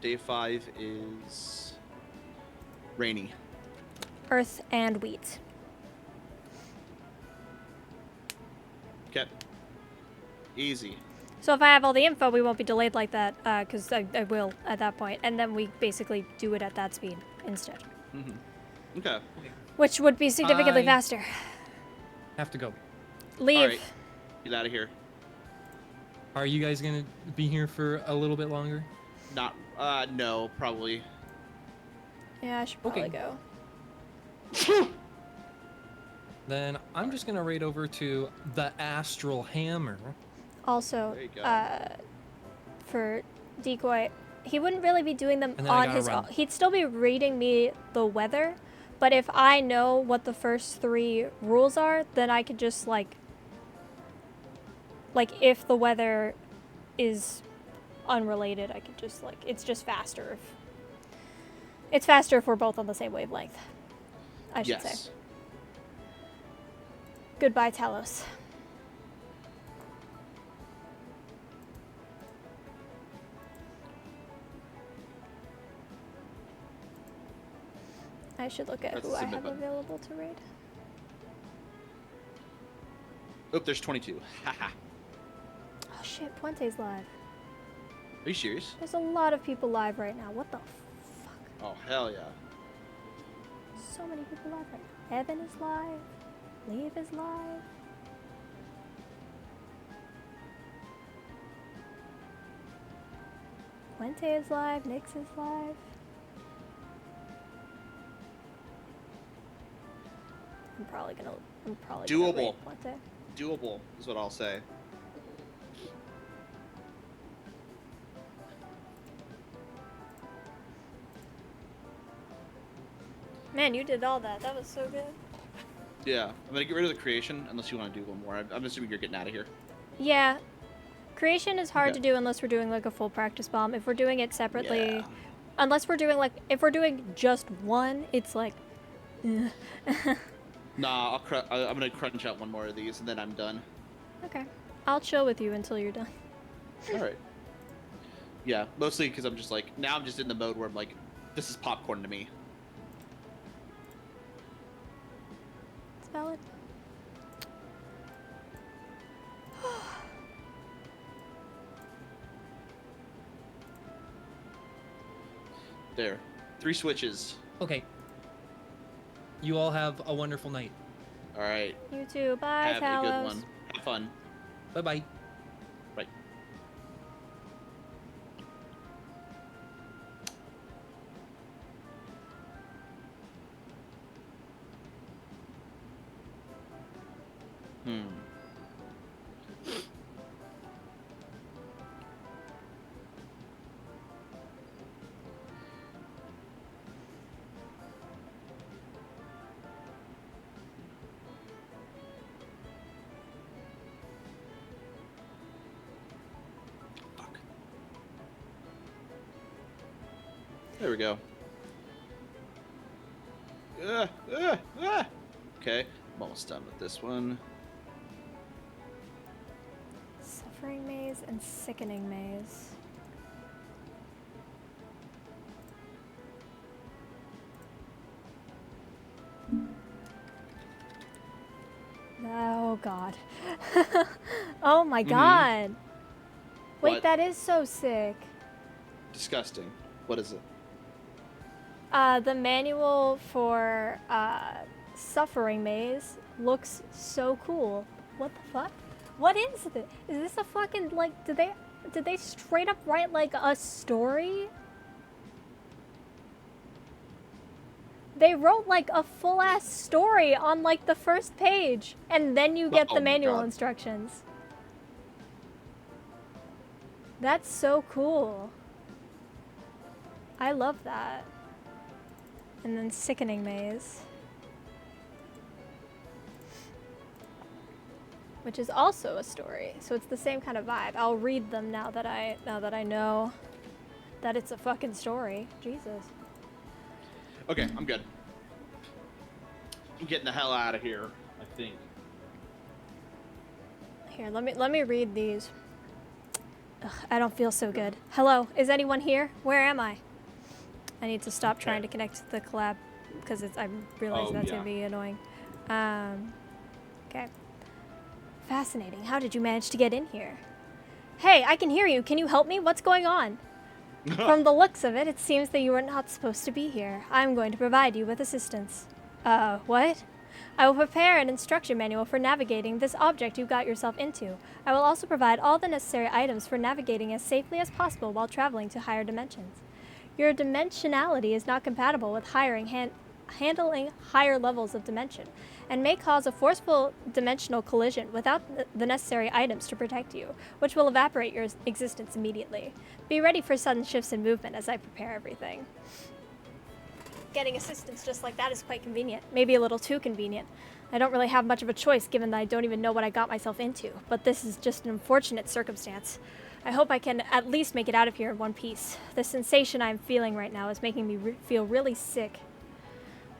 Day 5 is rainy. Earth and wheat. Okay. Easy. So if I have all the info, we won't be delayed like that, because I will at that point, and then we basically do it at that speed instead, Mm-hmm. Okay. which would be significantly faster. Have to go. Leave. All right. Get out of here. Are you guys gonna be here for a little bit longer? Not. No, probably. Yeah, I should probably Okay. go. Then I'm just gonna raid over to the Astral Hammer. Also, There you go. for Decoy, he wouldn't really be doing them And then I on gotta his run. own. He'd still be reading me the weather, but if I know what the first 3 rules are, then I could just like if the weather is unrelated, I could just it's just faster it's faster if we're both on the same wavelength, I should say. Yes. Goodbye, Talos. I should look at That's who the I submit have button. available to raid. Oop, there's 22. Haha. Oh shit, Puente's live. Are you serious? There's a lot of people live right now. What the fuck? Oh, hell yeah. So many people live right now. Evan is live. Leave is live. Puente is live. Nyx is live. I'm probably gonna Doable. raid Puente. Doable is what I'll say. Man, you did all that. That was so good. Yeah, I'm gonna get rid of the creation unless you want to do one more. I'm assuming you're getting out of here. Yeah. Creation is hard Okay. to do unless we're doing like a full practice bomb. If we're doing it separately, Yeah. unless we're doing like, if we're doing just one, it's like, Nah, I'm gonna crunch out one more of these and then I'm done. okay. I'll chill with you until you're done. All right. Yeah, mostly because I'm just like now I'm just in the mode where I'm like, this is popcorn to me. It's valid. There, 3 switches. Okay. You all have a wonderful night. All right. You too. Bye, Have Talos. a good one. Have fun. Bye-bye. Bye. Fuck. There we go. Okay, I'm almost done with this one. Suffering maze and sickening maze. Oh god. Oh my god. Wait, What? that is so sick. Disgusting. What is it? The manual for Suffering Maze looks so cool. What the fuck? What is this? Is this a fucking like? Did they straight up write like a story? They wrote like a full ass story on like the first page, and then you get Oh the my manual God. instructions. That's so cool. I love that. And then Sickening Maze, which is also a story, so it's the same kind of vibe. I'll read them now that I know that it's a fucking story. Jesus. Okay, I'm good. I'm getting the hell out of here, I think. Here, let me read these. Ugh, I don't feel so good. Hello, is anyone here? Where am I? I need to stop trying to connect to the collab because I realize Oh, that's yeah. gonna be annoying. Okay. Fascinating. How did you manage to get in here? Hey, I can hear you. Can you help me? What's going on? From the looks of it, it seems that you are not supposed to be here. I'm going to provide you with assistance. What? I will prepare an instruction manual for navigating this object you got yourself into. I will also provide all the necessary items for navigating as safely as possible while traveling to higher dimensions. Your dimensionality is not compatible with handling higher levels of dimension, and may cause a forceful dimensional collision without the necessary items to protect you, which will evaporate your existence immediately. Be ready for sudden shifts in movement as I prepare everything. Getting assistance just like that is quite convenient, maybe a little too convenient. I don't really have much of a choice given that I don't even know what I got myself into, but this is just an unfortunate circumstance. I hope I can at least make it out of here in one piece. The sensation I'm feeling right now is making me feel really sick.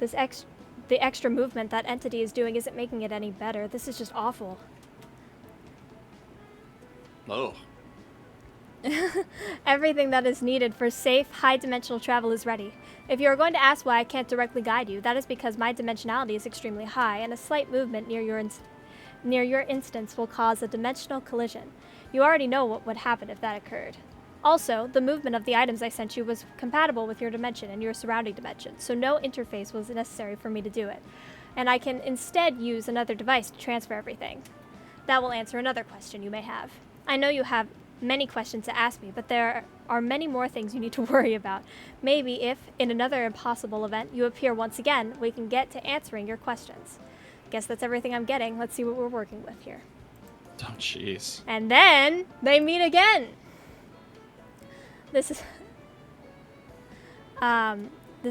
The extra movement that entity is doing isn't making it any better. This is just awful. Oh. Everything that is needed for safe, high-dimensional travel is ready. If you are going to ask why I can't directly guide you, that is because my dimensionality is extremely high, and a slight movement near your instance will cause a dimensional collision. You already know what would happen if that occurred. Also, the movement of the items I sent you was compatible with your dimension and your surrounding dimension, so no interface was necessary for me to do it. And I can instead use another device to transfer everything. That will answer another question you may have. I know you have many questions to ask me, but there are many more things you need to worry about. Maybe if, in another impossible event, you appear once again, we can get to answering your questions. Guess that's everything I'm getting. Let's see what we're working with here. Oh, jeez. And then they meet again. This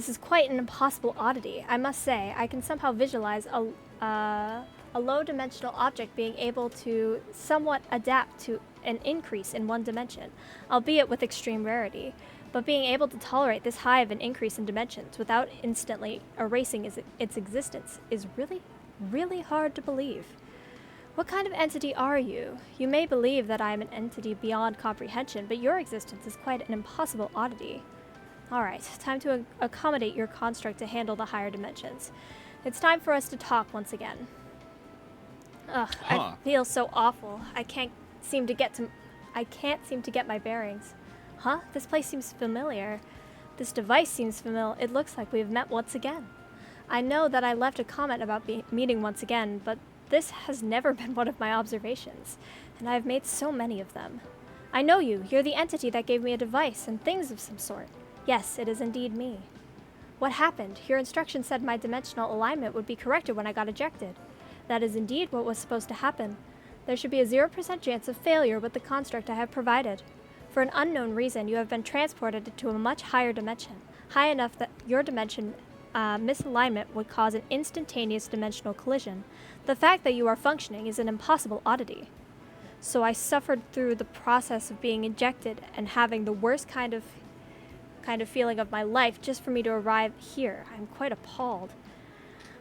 is quite an impossible oddity. I must say, I can somehow visualize a low-dimensional object being able to somewhat adapt to an increase in one dimension, albeit with extreme rarity. But being able to tolerate this high of an increase in dimensions without instantly erasing its existence is really, really hard to believe. What kind of entity are you? You may believe that I am an entity beyond comprehension, but your existence is quite an impossible oddity. Alright, time to accommodate your construct to handle the higher dimensions. It's time for us to talk once again. Ugh, I feel so awful. I can't seem to get my bearings. Huh? This place seems familiar. This device seems familiar. It looks like we've met once again. I know that I left a comment about meeting once again, but this has never been one of my observations, and I've made so many of them. I know you. You're the entity that gave me a device and things of some sort. Yes, it is indeed me. What happened? Your instruction said my dimensional alignment would be corrected when I got ejected. That is indeed what was supposed to happen. There should be a 0% chance of failure with the construct I have provided. For an unknown reason, you have been transported to a much higher dimension, high enough that your dimension misalignment would cause an instantaneous dimensional collision. The fact that you are functioning is an impossible oddity. So I suffered through the process of being ejected and having the worst kind of feeling of my life just for me to arrive here. I'm quite appalled.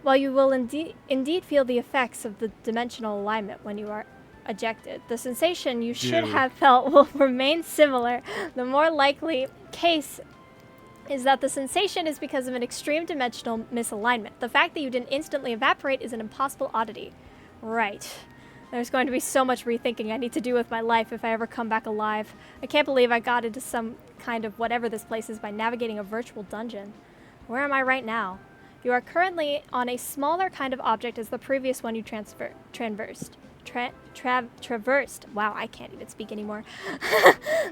While you will indeed feel the effects of the dimensional alignment when you are ejected, the sensation you should have felt will remain similar. The more likely case is that the sensation is because of an extreme dimensional misalignment. The fact that you didn't instantly evaporate is an impossible oddity. Right. There's going to be so much rethinking I need to do with my life if I ever come back alive. I can't believe I got into some kind of whatever this place is by navigating a virtual dungeon. Where am I right now? You are currently on a smaller kind of object as the previous one you traversed. Wow, I can't even speak anymore.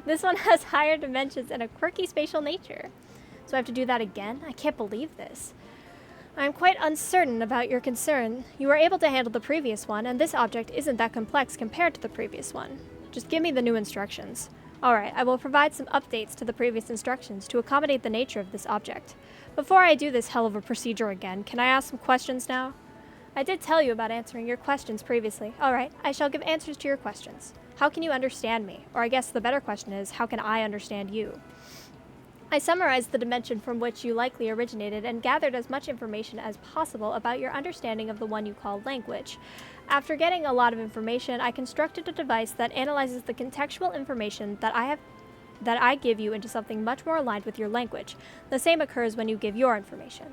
This one has higher dimensions and a quirky spatial nature. So I have to do that again? I can't believe this. I'm quite uncertain about your concern. You were able to handle the previous one, and this object isn't that complex compared to the previous one. Just give me the new instructions. Alright, I will provide some updates to the previous instructions to accommodate the nature of this object. Before I do this hell of a procedure again, can I ask some questions now? I did tell you about answering your questions previously. Alright, I shall give answers to your questions. How can you understand me? Or I guess the better question is, how can I understand you? I summarized the dimension from which you likely originated and gathered as much information as possible about your understanding of the one you call language. After getting a lot of information, I constructed a device that analyzes the contextual information that I give you into something much more aligned with your language. The same occurs when you give your information.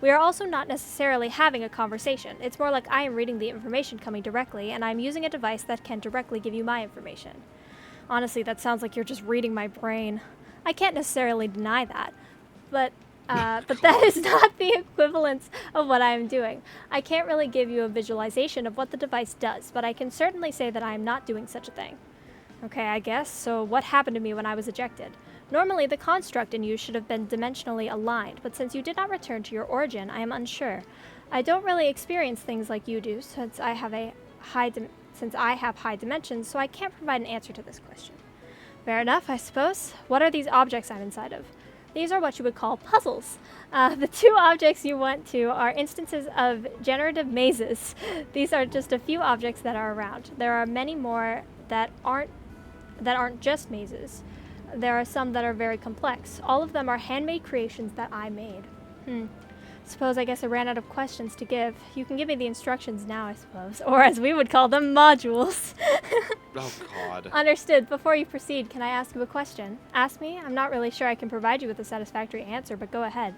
We are also not necessarily having a conversation. It's more like I am reading the information coming directly, and I'm using a device that can directly give you my information. Honestly, that sounds like you're just reading my brain. I can't necessarily deny that, but that is not the equivalence of what I am doing. I can't really give you a visualization of what the device does, but I can certainly say that I am not doing such a thing. Okay, I guess. So what happened to me when I was ejected? Normally, the construct in you should have been dimensionally aligned, but since you did not return to your origin, I am unsure. I don't really experience things like you do, since I have high dimensions, so I can't provide an answer to this question. Fair enough, I suppose. What are these objects I'm inside of? These are what you would call puzzles. The two objects you went to are instances of generative mazes. These are just a few objects that are around. There are many more that aren't just mazes. There are some that are very complex. All of them are handmade creations that I made. I guess I ran out of questions to give. You can give me the instructions now, I suppose. Or as we would call them, modules. Oh, God. Understood. Before you proceed, can I ask you a question? Ask me? I'm not really sure I can provide you with a satisfactory answer, but go ahead.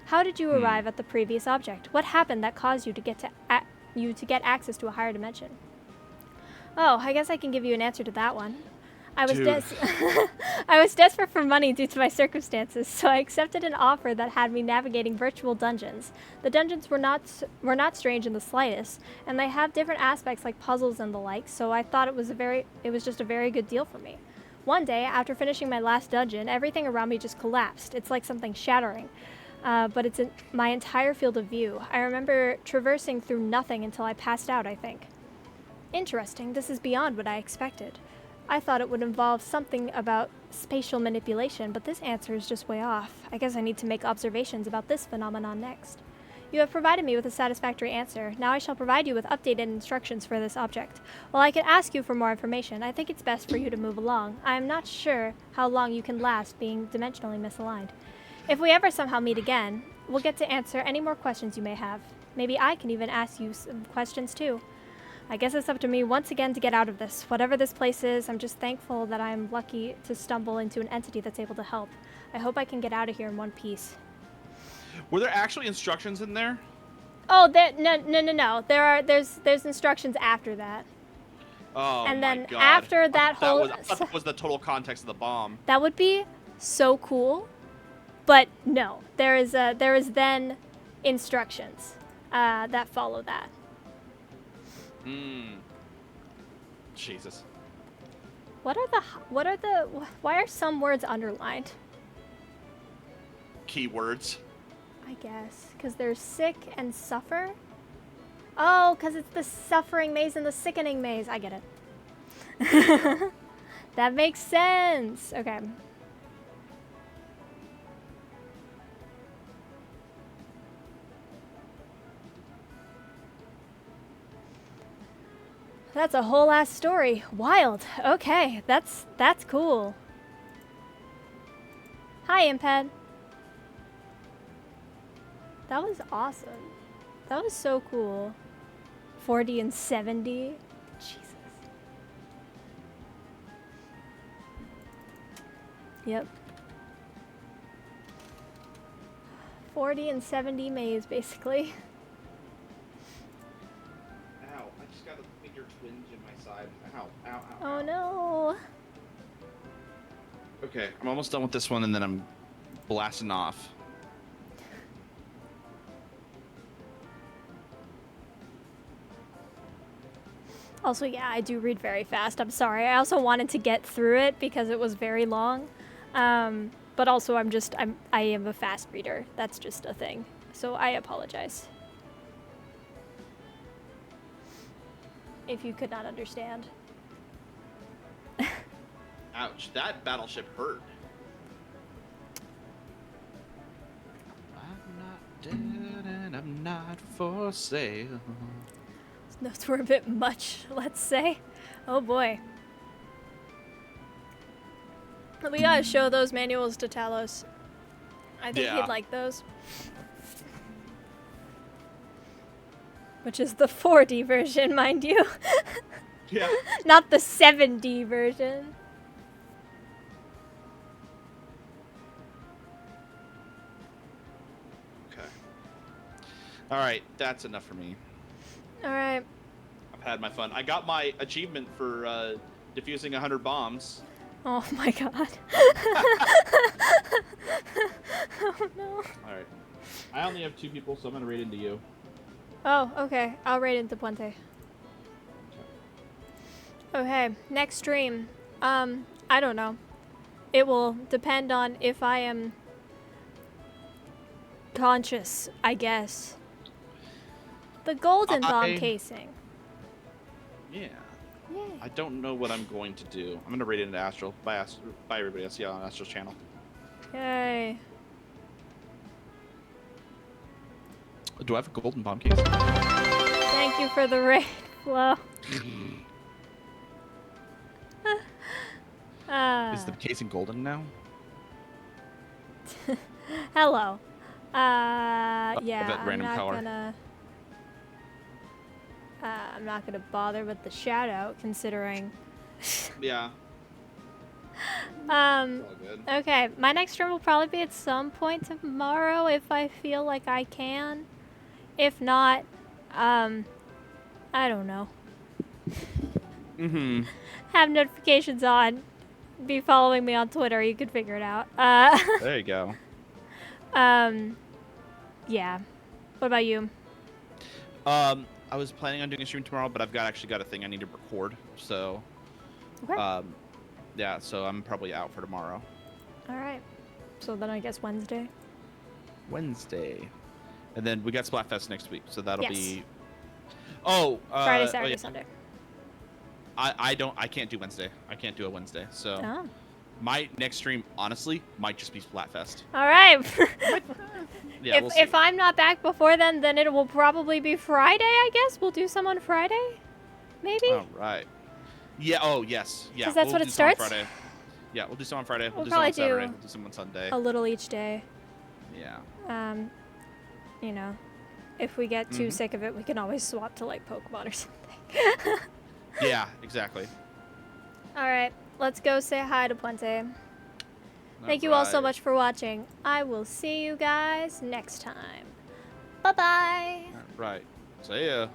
How did you arrive at the previous object? What happened that caused you to get access to a higher dimension? Oh, I guess I can give you an answer to that one. I was desperate for money due to my circumstances, so I accepted an offer that had me navigating virtual dungeons. The dungeons were not strange in the slightest, and they have different aspects like puzzles and the like, so I thought it was just a very good deal for me. One day, after finishing my last dungeon, everything around me just collapsed. It's like something shattering. But it's in my entire field of view. I remember traversing through nothing until I passed out, I think. Interesting, this is beyond what I expected. I thought it would involve something about spatial manipulation, but this answer is just way off. I guess I need to make observations about this phenomenon next. You have provided me with a satisfactory answer. Now I shall provide you with updated instructions for this object. While I could ask you for more information, I think it's best for you to move along. I am not sure how long you can last being dimensionally misaligned. If we ever somehow meet again, we'll get to answer any more questions you may have. Maybe I can even ask you some questions too. I guess it's up to me once again to get out of this. Whatever this place is, I'm just thankful that I'm lucky to stumble into an entity that's able to help. I hope I can get out of here in one piece. Were there actually instructions in there? Oh, no. There's instructions after that. Oh, and my then God. after that whole... I thought that was the total context of the bomb. That would be so cool. But no, there is then instructions that follow that. Jesus. Why are some words underlined? Keywords. I guess, because there's sick and suffer. Oh, because it's the suffering maze and the sickening maze. I get it. That makes sense. Okay. That's a whole ass story. Wild. Okay, that's cool. Hi, Imped. That was awesome. That was so cool. 40 and 70. Jesus. Yep. 40 and 70 maze, basically. Ow, I just got a finger twinge in my side. Ow. Oh no. Okay, I'm almost done with this one and then I'm blasting off. Also, yeah, I do read very fast. I'm sorry. I also wanted to get through it because it was very long. But also I am a fast reader. That's just a thing. So I apologize. If you could not understand. Ouch, that battleship hurt. I'm not dead and I'm not for sale. Those notes were a bit much, let's say. Oh boy. We gotta show those manuals to Talos. I think he'd like those. Which is the 4D version, mind you. Yeah. Not the 7D version. Okay. Alright, that's enough for me. Alright. I've had my fun. I got my achievement for defusing 100 bombs. Oh my god. Oh no. Alright. I only have 2 people, so I'm gonna raid into you. Oh, okay. I'll raid into Puente. Okay, next stream. I don't know. It will depend on if I am conscious, I guess. The golden bomb casing. Yeah. Yay. I don't know what I'm going to do. I'm gonna raid into Astral. Bye, bye everybody. I'll see you on Astral's channel. Yay. Do I have a golden bomb case? Thank you for the raid, Flo. Is the casing golden now? Hello. Of Yeah, that I'm random not color. gonna... I'm not gonna bother with the shout out, considering... Yeah. All good. Okay, my next stream will probably be at some point tomorrow if I feel like I can. If not, I don't know. Mm-hmm. Have notifications on. Be following me on Twitter. You could figure it out. There you go. Yeah. What about you? I was planning on doing a stream tomorrow, but I've actually got a thing I need to record. So, Okay. Yeah, so I'm probably out for tomorrow. All right. So then I guess Wednesday. Wednesday. And then we got Splatfest next week, so that'll Yes. be... Oh, Friday, Saturday, yeah. Sunday. I can't do Wednesday. I can't do a Wednesday. So Oh. my next stream, honestly, might just be Splatfest. All right. Yeah, we'll see. if I'm not back before then it will probably be Friday, I guess. We'll do some on Friday? Maybe? All right. Yeah, oh, yes. Yeah. 'Cause that's we'll what do it some on starts? Friday. Yeah, we'll do some on Friday. We'll We'll do some on probably Saturday. do We'll do some on Sunday. A little each day. Yeah. You know, if we get too Mhm. sick of it, we can always swap to like Pokemon or something. Yeah, exactly. All right, let's go say hi to Puente. Thank you all so Alright. much for watching. I will see you guys next time. Bye-bye. Right. See ya.